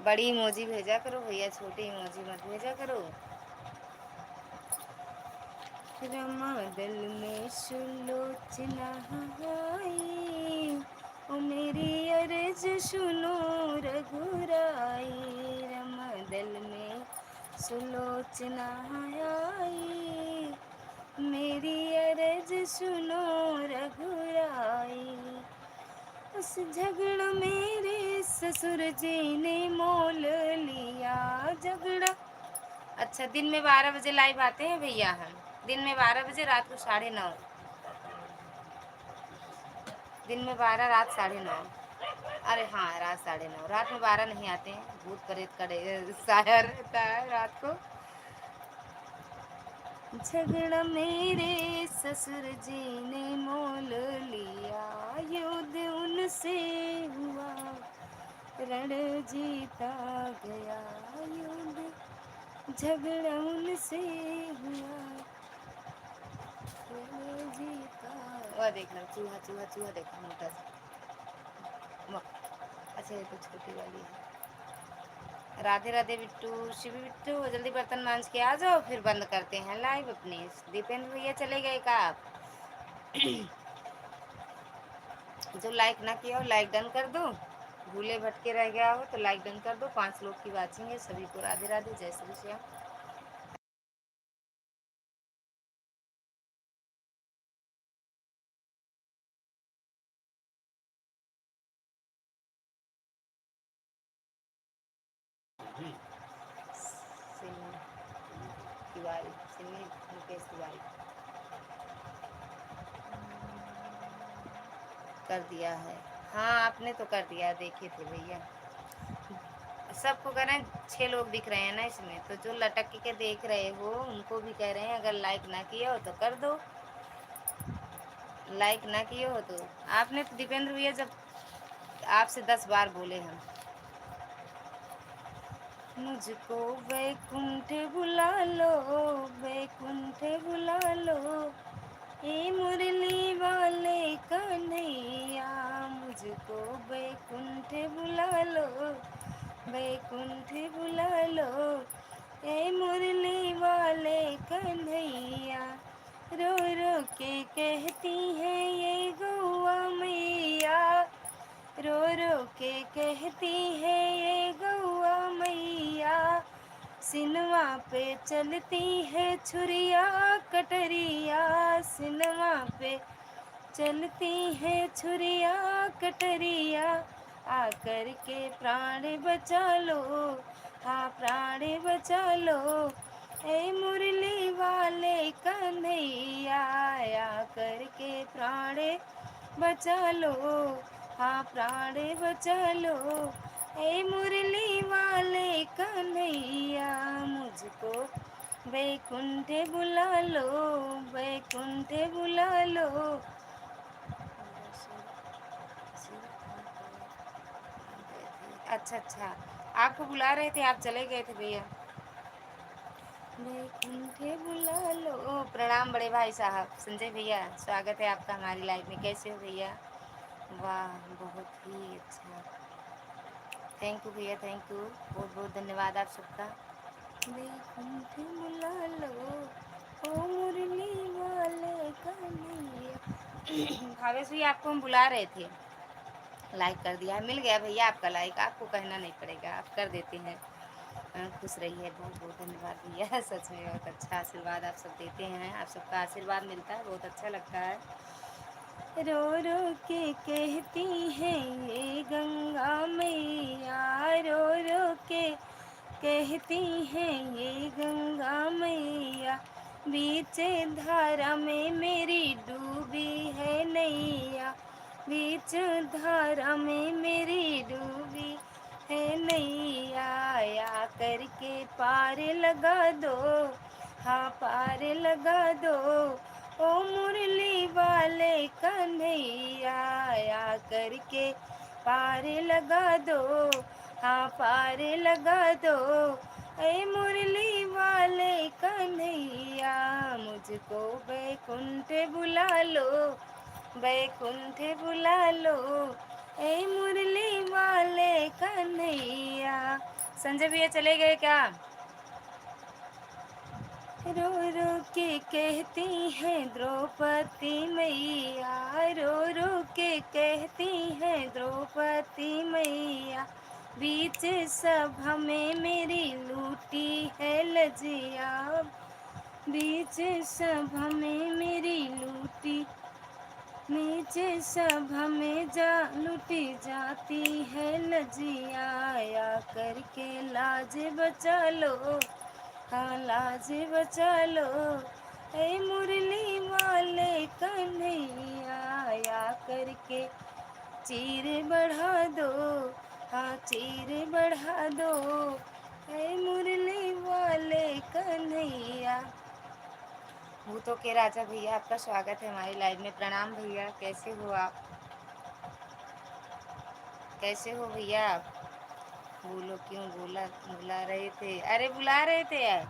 बड़ी इमोजी भेजा करो भैया, छोटी इमोजी मत भेजा करो। रमा दल में सुलोचना आई, ओ मेरी अर्ज सुनो रघुराई, रमा दल में सुलोचना आई, मेरी अर्ज सुनो रघुराई। उस झगड़ा मेरे ससुर जी ने मोल लिया, झगड़ा अच्छा, दिन में 12 बजे लाइव आते हैं भैया हम। दिन में 12 बजे, रात को 9:30। दिन में 12, रात 9:30। अरे हाँ, रात 9:30। रात में 12 नहीं आते हैं, भूत प्रेत का साया रहता है रात को। झगड़ा मेरे ससुर जी ने मोल लिया, युद्ध उनसे हुआ, रण जीता गया युद्ध, झगड़ा उनसे हुआ, रण जीता। और देखना, चूहा चूहा चूहा देखना, मोटा सा। अच्छा, ये तो छोटी वाली है। राधे राधे बिट्टू, शिवी बिट्टू, जल्दी बर्तन मांज के आ जाओ, फिर बंद करते हैं लाइव अपने। दीपेंद्र भैया चले गए का आप? जो लाइक ना किया हो लाइक डन कर दो, भूले भटके रह गया हो तो लाइक डन कर दो। 5 लोग की वाचिंग है, सभी को राधे राधे, जय श्री श्याम। सिन्नी तिवारी, सिन्नी मुकेश तिवारी कर दिया है। हाँ, आपने तो कर दिया, देखे थे भैया। सबको कह रहे हैं, 6 लोग दिख रहे हैं ना इसमें, तो जो लटक के देख रहे हो उनको भी कह रहे हैं, अगर लाइक ना किए हो तो कर दो। लाइक ना किए हो तो। आपने तो दीपेंद्र भैया, जब आपसे 10 बार बोले हम, मुझको वैकुंठ बुला लो, वैकुंठ बुला लो, ए मुरली वाले कन्हैया, मुझको वैकुंठ बुला लो, वैकुंठ बुला लो, ए मुरली वाले कन्हैया। रो रो के कहती है ये गौआ मैया, रो रो के कहती है ये गौआ मैया, सिनवा पे चलती है छुरिया कटरिया, सिनवा पे चलती है छुरिया कटरिया, आकर के प्राण बचा लो, हाँ प्राण बचा लो, ए मुरली वाले कन्हैया, आकर के प्राण बचा लो, हाँ प्राण बचा लो, ए मुरली वाले कन्हैया, मुझको वैकुंठ बुला लो, वैकुंठ बुला लो। अच्छा अच्छा, आपको बुला रहे थे, आप चले गए थे भैया। वैकुंठ बुला लो। प्रणाम बड़े भाई साहब, संजय भैया, स्वागत है आपका हमारी लाइफ में। कैसे हो भैया? वाह, बहुत ही अच्छा। थैंक यू भैया, थैंक यू, बहुत बहुत धन्यवाद आप सबका। वैकुंठ बुला लो, ओ मुरली वाले कन्हैया। भावेश भैया, आपको हम बुला रहे थे, लाइक कर दिया, मिल गया भैया आपका लाइक, आपको कहना नहीं पड़ेगा, आप कर देते हैं। खुश रहिए, बहुत बहुत धन्यवाद भैया। सच में बहुत अच्छा आशीर्वाद आप सब देते हैं, आप सबका आशीर्वाद मिलता है, बहुत अच्छा लगता है। रो रो के कहती है ये गंगा मैया, रो रो के कहती है ये गंगा मैया, बीच धारा में मेरी डूबी है नैया, बीच धारा में मेरी डूबी है नैया, आया करके पार लगा दो, हाँ पार लगा दो, ओ मुरली वाले कन्हैया, आया करके पार लगा दो, हाँ पार लगा दो, ए मुरली वाले कन्हैया, मुझको वैकुंठ बुला लो, वैकुंठ बुला लो, ए मुरली वाले कन्हैया। संजय भैया चले गए क्या? रो रो के कहती हैं द्रौपदी मैया, रो रो के कहती हैं द्रौपदी मैया, बीच सभा में मेरी लूटी है लजिया, बीच सभा में मेरी लूटी, नीचे सभा में जा लुटी जाती है लजिया, आया करके लाज बचा लो, हाँ लाज बचा लो, ऐ मुरली वाले कन्हैया, आया करके चीर बढ़ा दो, हाँ चीर बढ़ा दो, ऐ मुरली वाले कन्हैया। भूतों के राजा भैया, आपका स्वागत है हमारी लाइव में। प्रणाम भैया, कैसे हो आप? कैसे हो भैया आप? बोलो क्यों बुला रहे थे? अरे बुला रहे थे यार,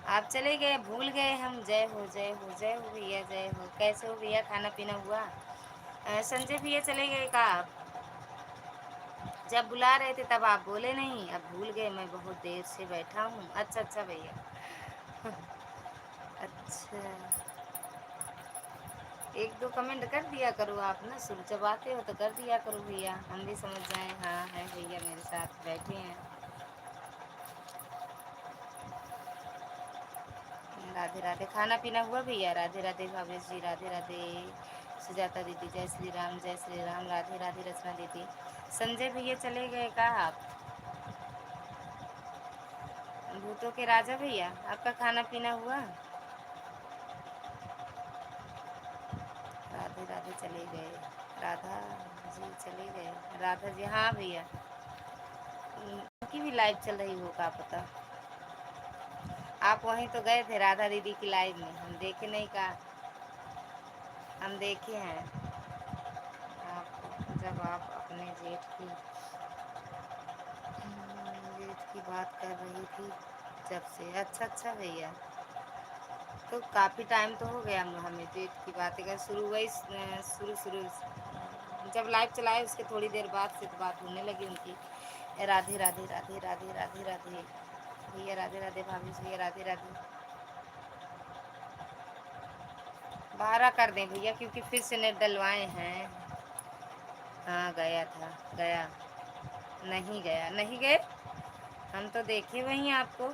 आप चले गए, भूल गए हम। जय हो जय हो जय हो भैया, जय हो। कैसे हो भैया, खाना पीना हुआ? संजय भैया चले गए का आप? जब बुला रहे थे तब आप बोले नहीं, अब भूल गए। मैं बहुत देर से बैठा हूँ। अच्छा अच्छा भैया। अच्छा, एक दो कमेंट कर दिया करो आप ना, सुन जब आते हो तो कर दिया करो भैया, हम भी समझ जाएं। हाँ है भैया, मेरे साथ बैठे हैं। राधे राधे। खाना पीना हुआ भैया? राधे राधे भावेश जी, राधे राधे। सुजाता दीदी, जय श्री राम जय श्री राम। राधे राधे रचना दीदी। संजय भैया चले गए का आप? भूतों के राजा भैया, आपका खाना पीना हुआ? राधे राधे चले गए। राधा जी चले गए। राधा जी, हाँ भैया। उनकी भी लाइव चल रही हो का पता? आप वहीं तो गए थे राधा दीदी की लाइव में, हम देखे नहीं का? हम देखे हैं आपको, जब आप अपने जेठ की बात कर रही थी जब से। अच्छा अच्छा भैया, तो काफ़ी टाइम तो हो गया हमें जेठ की बातें कर शुरू हुई। शुरू शुरू जब लाइव चलाए उसके थोड़ी देर बाद से तो बात होने लगी उनकी। राधे राधे राधे राधे राधे राधे भैया, राधे राधे भाभी भैया, राधे राधे। 12 कर दें भैया, क्योंकि फिर से नेट डलवाए हैं। हाँ गया था, गया नहीं, गया नहीं गए। हम तो देखे वहीं आपको,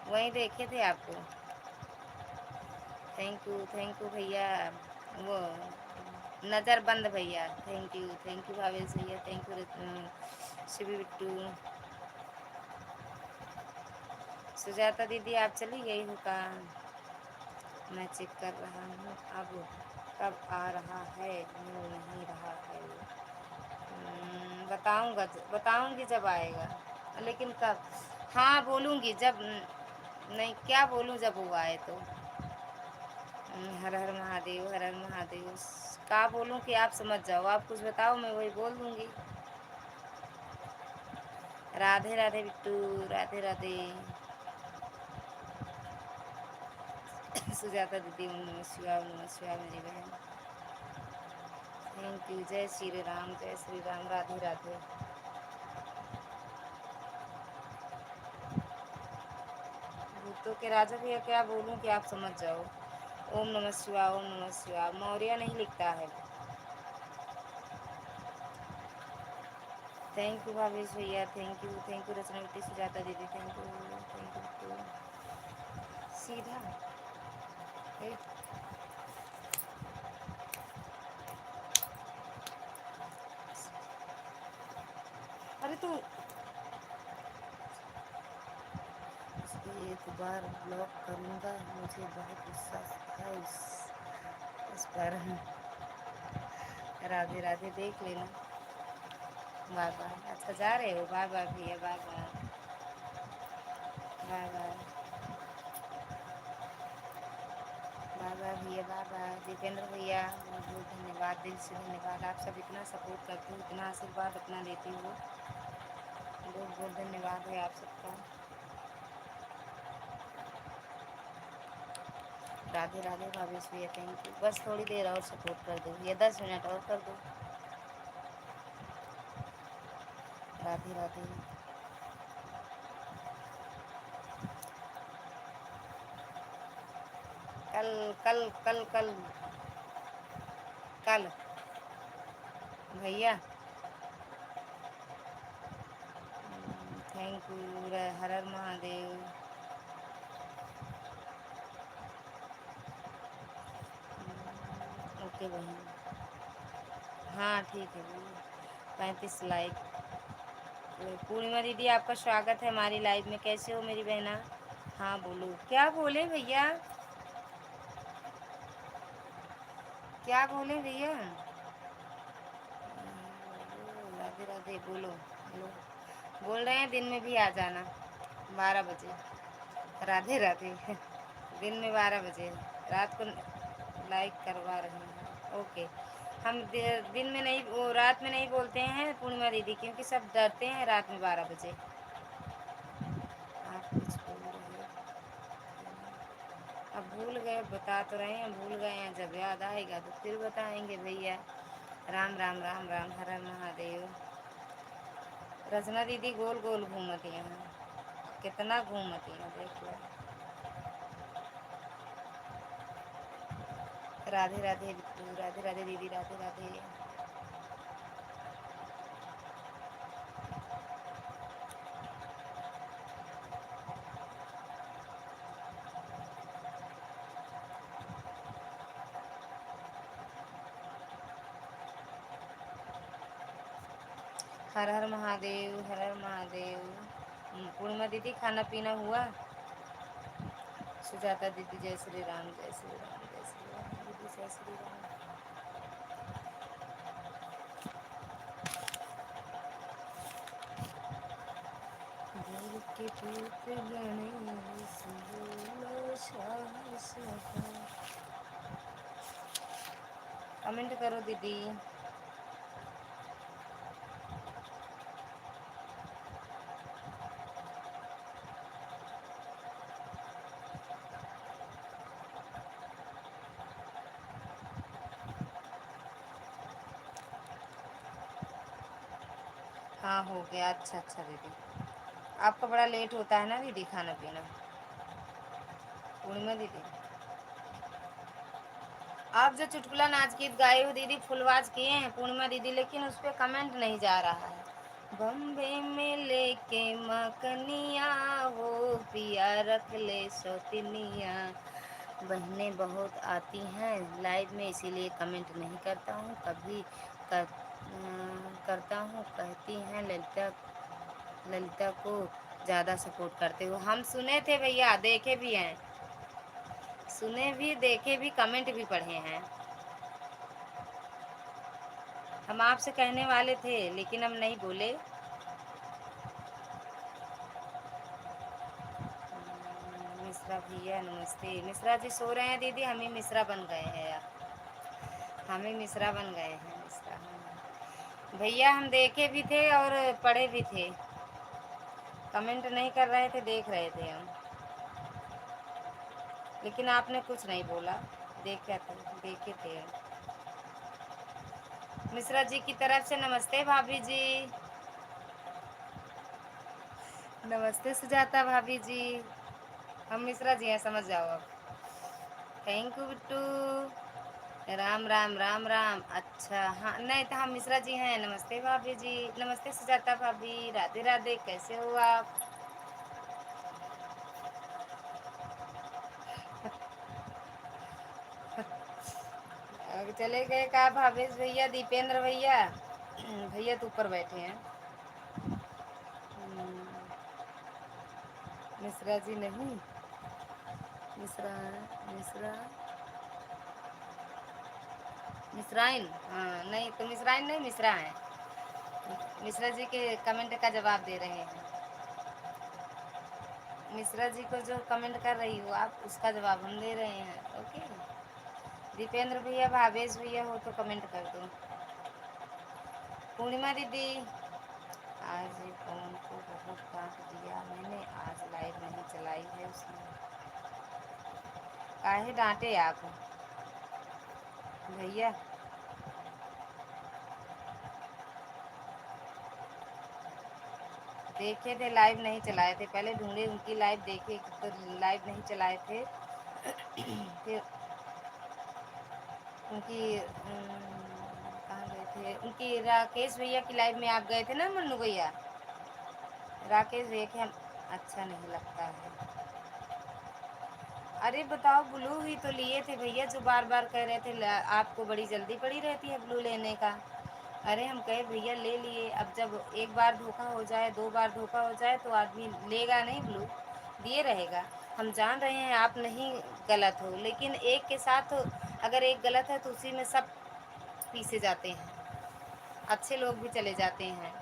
वहीं देखे थे आपको। थैंक यू भैया। वो नज़र बंद भैया, थैंक यू भावेश भैया, थैंक यू शिवी बिट्टू। सुजाता दीदी आप चली गई हो का? मैं चेक कर रहा हूँ अब कब आ रहा है, मिल नहीं रहा है। बताऊँगा, बताऊँगी जब आएगा। लेकिन कब? हाँ बोलूँगी जब। नहीं, क्या बोलूँ जब वो आए तो। हर हर महादेव, हर हर महादेव। का बोलूँ कि आप समझ जाओ? आप कुछ बताओ, मैं वही बोल दूँगी। राधे राधे बिट्टू, राधे राधे। सुजाता दीदी, ओम नमः शिवाय, ओम नमः शिवाय मेरी बहन। Thank you. जय श्री राम जय श्री राम। राधे राधे। भूतों के राजा भैया, क्या बोलूं कि आप समझ जाओ? ओम नमः शिवाय, ओम नमः शिवाय। मौर्य नहीं लिखता है। थैंक यू भावेश भैया, थैंक यू रचना बेटी, सुजाता दीदी, थैंक यू। सीधा ए, अरे तू इसको एक बार ब्लॉक करूँगा, मुझे बहुत गुस्सा है इस पर। राधे राधे, देख लेना। Bye bye. अच्छा जा रहे हो? बाय बाय भैया, bye bye. Bye bye. Bye bye भैया, बाय बाय। दीपेंद्र भैया बहुत बहुत धन्यवाद, दिल से धन्यवाद। आप सब इतना सपोर्ट करते हो, इतना आशीर्वाद अपना देते हो, बहुत बहुत धन्यवाद है आप सबका। राधे राधे भावेश भैया, थैंक यू। बस थोड़ी देर और सपोर्ट कर दो भैया, 10 मिनट और कर दो। राधे राधे। कल कल कल कल कल भैया, thank you. Her her Mahadev. Okay बहन, हाँ ठीक है भैया। 35 लाइक। पूर्णिमा दीदी आपका स्वागत है हमारी लाइव में। कैसे हो मेरी बहना? हाँ बोलो, क्या बोले भैया? क्या बोले भैया? राधे राधे बोलो बोलो। बोल रहे हैं दिन में भी आ जाना 12 बजे। राधे राधे। दिन में 12 बजे, रात को लाइक करवा रहे हैं। ओके। हम दिन में नहीं, वो रात में नहीं बोलते हैं पूर्णिमा दीदी, क्योंकि सब डरते हैं रात में 12 बजे। आप कुछ बोल रहे हो? अब भूल गए, बता तो रहे हैं भूल गए हैं, जब याद आएगा तो फिर बताएंगे भैया। राम राम राम राम, हर हर महादेव। रचना दीदी गोल गोल घूमती हैं, कितना घूमती हैं देख लो। राधे राधे बिट्टू, राधे राधे दीदी, राधे राधे। हर हर महादेव, हर हर महादेव। पूर्णिमा दीदी खाना पीना हुआ? सुजाता दीदी जय श्री राम, जय श्री राम, जय श्री राम दीदी, जय श्री राम। भोर के पूत गणेश बोलो शाह सदा। कमेंट करो दीदी। हाँ हो गया, अच्छा अच्छा दीदी। आपका बड़ा लेट होता है ना दीदी खाना पीना? पूर्णिमा दीदी, आप जो चुटकुला नाच गीत गाए हो दीदी, फुलवाज किए हैं पूर्णिमा दीदी, लेकिन उस पर कमेंट नहीं जा रहा है। बम्बे में लेके मकनिया, वो पिया रख ले सौतनिया। बहनें बहुत आती हैं लाइव में, इसीलिए कमेंट नहीं करता हूँ। कभी करता हूँ, कहती हैं ललिता, ललिता को ज़्यादा सपोर्ट करते हो। हम सुने थे भैया, देखे भी हैं, सुने भी, देखे भी, कमेंट भी पढ़े हैं। हम आपसे कहने वाले थे लेकिन हम नहीं बोले। मिश्रा भैया नमस्ते। मिश्रा जी सो रहे हैं दीदी, हम ही मिश्रा बन गए हैं यार, हम ही मिश्रा बन गए हैं। मिश्रा भैया हम देखे भी थे और पढ़े भी थे, कमेंट नहीं कर रहे थे, देख रहे थे हम, लेकिन आपने कुछ नहीं बोला। देखे थे, देखे थे हम। मिश्रा जी की तरफ से नमस्ते भाभी जी। नमस्ते सुजाता भाभी जी। हम मिश्रा जी हैं, समझ जाओ अब। Thank you Bittu. राम राम राम राम। अच्छा हाँ, नहीं तो हम मिश्रा जी हैं। नमस्ते भाभी जी, नमस्ते सुजाता भाभी, राधे राधे, कैसे हो आप? चले गए का भावेश भैया, दीपेंद्र भैया? भैया तो ऊपर बैठे हैं। मिश्रा जी नहीं, मिश्रा, मिश्रा, मिश्राइन, हाँ नहीं तो मिश्राइन नहीं, मिश्रा है। मिश्रा जी के कमेंट का जवाब दे रहे हैं। मिश्रा जी को जो कमेंट कर रही हो आप, उसका जवाब हम दे रहे हैं। ओके। दीपेंद्र भैया, भावेश भैया हो तो कमेंट कर दो। पूर्णिमा दीदी, आज फोन को बहुत काट दिया मैंने, आज लाइव नहीं चलाई है उसने। काहे डांटे आप भैया? देखे थे, लाइव नहीं चलाए थे, पहले ढूंढे उनकी लाइव, देखे तो लाइव नहीं चलाए थे। फिर उनकी कहाँ गए थे, उनकी राकेश भैया की लाइव में आप गए थे ना मन्नू भैया? राकेश भैया के हम, अच्छा नहीं लगता है। अरे बताओ, ब्लू ही तो लिए थे भैया, जो बार बार कह रहे थे आपको बड़ी जल्दी पड़ी रहती है ब्लू लेने का। अरे हम कहे भैया ले लिए, अब जब एक बार धोखा हो जाए, दो बार धोखा हो जाए तो आदमी लेगा नहीं ब्लू, दिए रहेगा। हम जान रहे हैं आप नहीं गलत हो, लेकिन एक के साथ अगर एक गलत है तो उसी में सब पीसे जाते हैं, अच्छे लोग भी चले जाते हैं।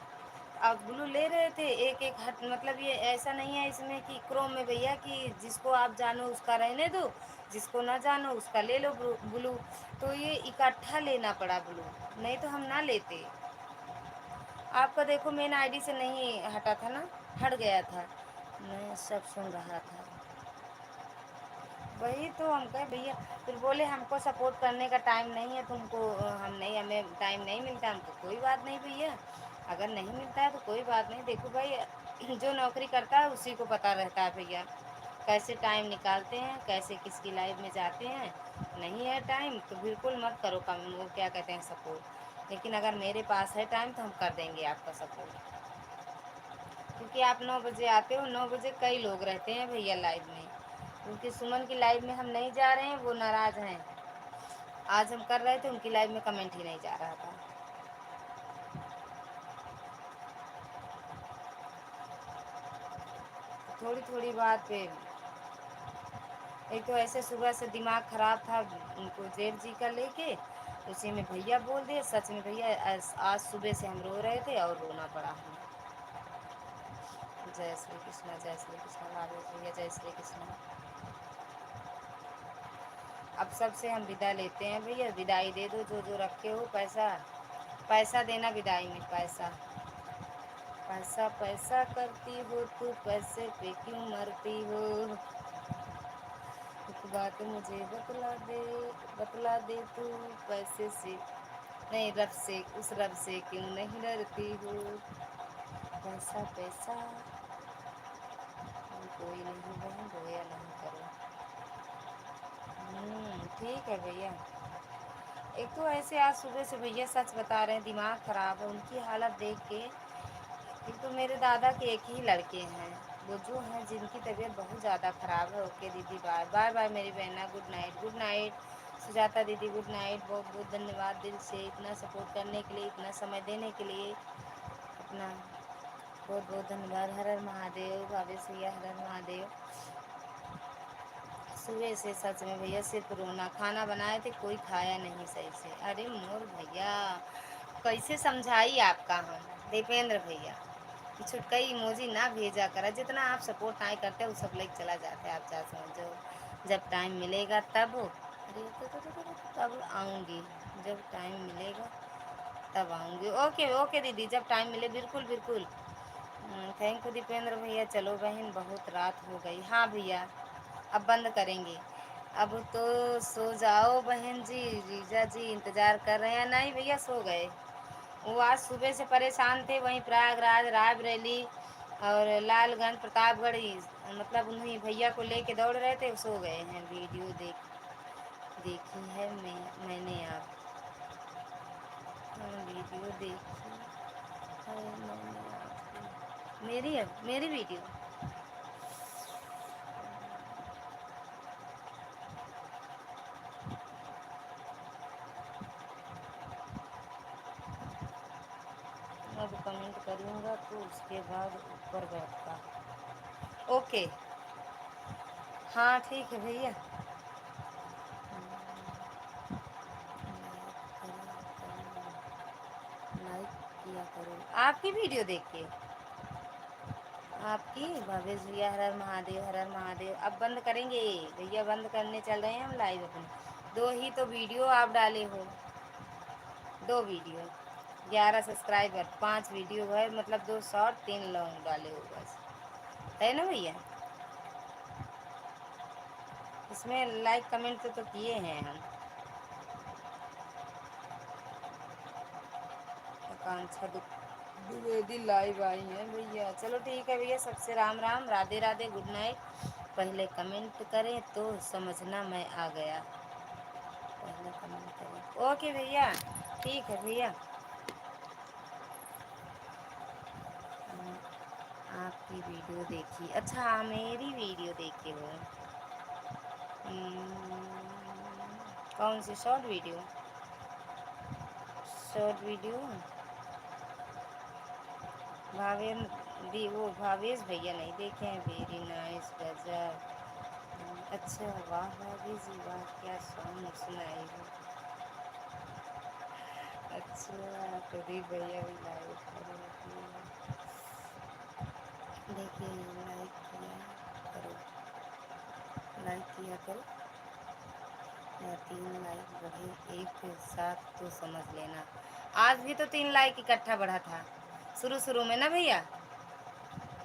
आप ब्लू ले रहे थे एक एक हट, मतलब ये ऐसा नहीं है इसमें कि क्रोम में भैया कि जिसको आप जानो उसका रहने दो, जिसको ना जानो उसका ले लो ब्लू। तो ये इकट्ठा लेना पड़ा ब्लू, नहीं तो हम ना लेते। आपका देखो मेन आईडी से नहीं हटा था ना, हट गया था। मैं सब सुन रहा था, वही तो हम कहे भैया। फिर बोले हमको सपोर्ट करने का टाइम नहीं है तुमको, हम नहीं, हमें टाइम नहीं मिलता। हमको कोई बात नहीं भैया, अगर नहीं मिलता है तो कोई बात नहीं। देखो भाई जो नौकरी करता है उसी को पता रहता है भैया, कैसे टाइम निकालते हैं, कैसे किसकी लाइफ में जाते हैं। नहीं है टाइम तो बिल्कुल मत करो कम, वो क्या कहते हैं सपोर्ट। लेकिन अगर मेरे पास है टाइम तो हम कर देंगे आपका सपोर्ट, क्योंकि आप 9 बजे आते हो, 9 बजे कई लोग रहते हैं भैया लाइव में। क्योंकि सुमन की लाइव में हम नहीं जा रहे हैं, वो नाराज़ हैं। आज हम कर रहे थे, उनकी लाइव में कमेंट ही नहीं जा रहा था। थोड़ी थोड़ी बात पे, एक तो ऐसे सुबह से दिमाग ख़राब था उनको जेठ जी का लेके, उसी में भैया बोल दिए। सच में भैया आज सुबह से हम रो रहे थे और रोना पड़ा हमें। जय श्री कृष्णा, जय श्री कृष्णा, राधे भैया, जय श्री कृष्णा। अब सबसे हम विदा लेते हैं भैया, विदाई दे दो जो जो रखे हो पैसा, पैसा देना विदाई में, पैसा पैसा पैसा करती हो तू, पैसे पे क्यों मरती हो। एक बात मुझे बतला दे तू, पैसे से नहीं रब से, उस रब से क्यों नहीं डरती हो। पैसा पैसा, कोई नहीं बहन, रोया नहीं करो। ठीक है भैया। एक तो ऐसे आज सुबह से भैया सच बता रहे हैं दिमाग ख़राब है उनकी हालत देख के। एक तो मेरे दादा के एक ही लड़के हैं, वो जो हैं जिनकी तबीयत बहुत ज़्यादा ख़राब है। ओके दीदी, बाय बाय बाय मेरी बहना, good night good night. Sujata दीदी गुड नाइट, बहुत बहुत धन्यवाद दिल से इतना सपोर्ट करने के लिए, इतना समय देने के लिए अपना। बहुत बहुत धन्यवाद। हर हर महादेव, भाभी भैया हर हर महादेव। सुबह से सच में भैया सिर्फ रोना, खाना बनाए थे कोई खाया नहीं सही से। अरे मोर भैया कैसे समझाई आपका हम दीपेंद्र भैया कि छुटका इमोजी ना भेजा करा, जितना आप सपोर्ट नहीं करते वो सब लेके चला जाते हैं। आप क्या समझो, जब टाइम मिलेगा तब, अरे तब आऊँगी, जब टाइम मिलेगा तब आऊँगी। ओके ओके दीदी, जब टाइम मिले बिल्कुल बिल्कुल। थैंक यू दीपेंद्र भैया। चलो बहन बहुत रात हो गई, हाँ भैया अब बंद करेंगे। अब तो सो जाओ बहन जी, जीजा जी इंतज़ार कर रहे हैं। नहीं भैया सो गए, वो आज सुबह से परेशान थे, वहीं प्रयागराज, रायबरेली और लालगंज, प्रतापगढ़ मतलब उन्हीं भैया को लेके दौड़ रहे थे, सो गए हैं। वीडियो देखी है मैंने आप, हाँ वीडियो देखी है मैंने आपकी, मेरी वीडियो। अब कमेंट करूँगा तो उसके बाद ऊपर बैठता। ओके, हाँ ठीक है भैया। लाइक किया करो आपकी वीडियो देख के, आपकी भवेश भैया हर हर महादेव, हर हर महादेव। अब बंद करेंगे भैया, बंद करने चल रहे हैं हम लाइव अपने। दो ही तो वीडियो आप डाले हो, दो वीडियो, 11 सब्सक्राइबर, 5 वीडियो है, मतलब 2 शॉर्ट 3 लॉन्ग डाले हो बस, है ना भैया। इसमें लाइक कमेंट तो किए हैं हम। आकांक्षा द्विवेदी लाइव आई हैं भैया। चलो ठीक है भैया, सबसे राम राम, राधे राधे, गुड नाइट। पहले कमेंट करें तो समझना मैं आ गया, पहले कमेंट करें। ओके भैया, ठीक है भैया। आपकी वीडियो देखी, अच्छा मेरी वीडियो देखे हो। कौन सी शॉर्ट वीडियो, शॉर्ट वीडियो भावेन दी वो भावेश भैया नहीं देखे हैं। वेरी नाइस, गजब। अच्छा, वाह भाभी जी वाह, क्या सॉन्ग सुनाई हो। अच्छा, प्रदीप भैया भी लाइक करो। देखिए, लाइक किया करो, लाइक किया करो। या 3 लाइक बढ़े एक साथ तो समझ लेना। आज भी तो 3 लाइक इकट्ठा बढ़ा था शुरू शुरू में ना भैया।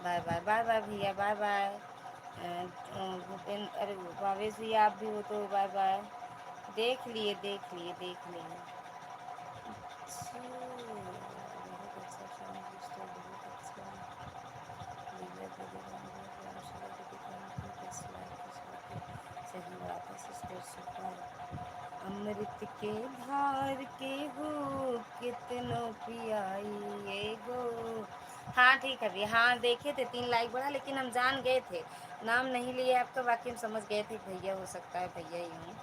बाय बाय बाय बाय भैया, बाय बाय। भूपेंद्र, अरे भावेश भैया आप भी हो तो बाय बाय। देख लिए देख लिए देख लिए। अच्छे, बहुत अच्छा सॉन्ग, सिस्टर बहुत अच्छा। दिव्या दीदी बन गया, प्यार शिवा दीदी बन गया, 10 लाख की बात है। सही बात है सिस्टर, सुपर। अमृत के धार के हो कितनो पियाई एगो। हाँ ठीक है भैया, हाँ देखे थे 3 लाइक बढ़ा, लेकिन हम जान गए थे, नाम नहीं लिए आपका, बाकी हम समझ गए थे भैया हो सकता है भैया ही हूँ।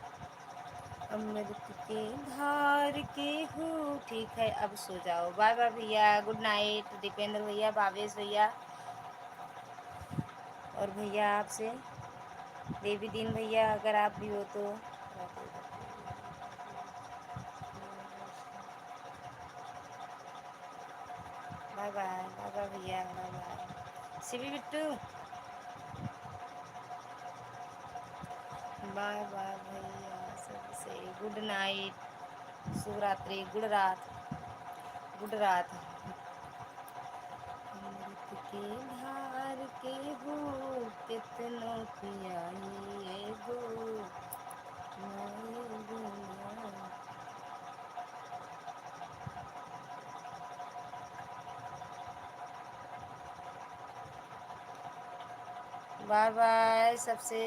अमृत के धार के हो। ठीक है, अब सो जाओ। बाय बाय भैया, गुड नाइट। दीपेंद्र भैया, भावेश भैया और भैया आपसे देवी दीन भैया, अगर आप भी हो तो। बाय बाय बाय बाय भैया, bye bye Shivi Bittu, bye bye भैया सबसे गुड नाइट, शुभ रात्रि, गुड रात, गुड रात। अमृत के धार के हो कितनो पियाई एगो माई बिना। बाय बाय सबसे।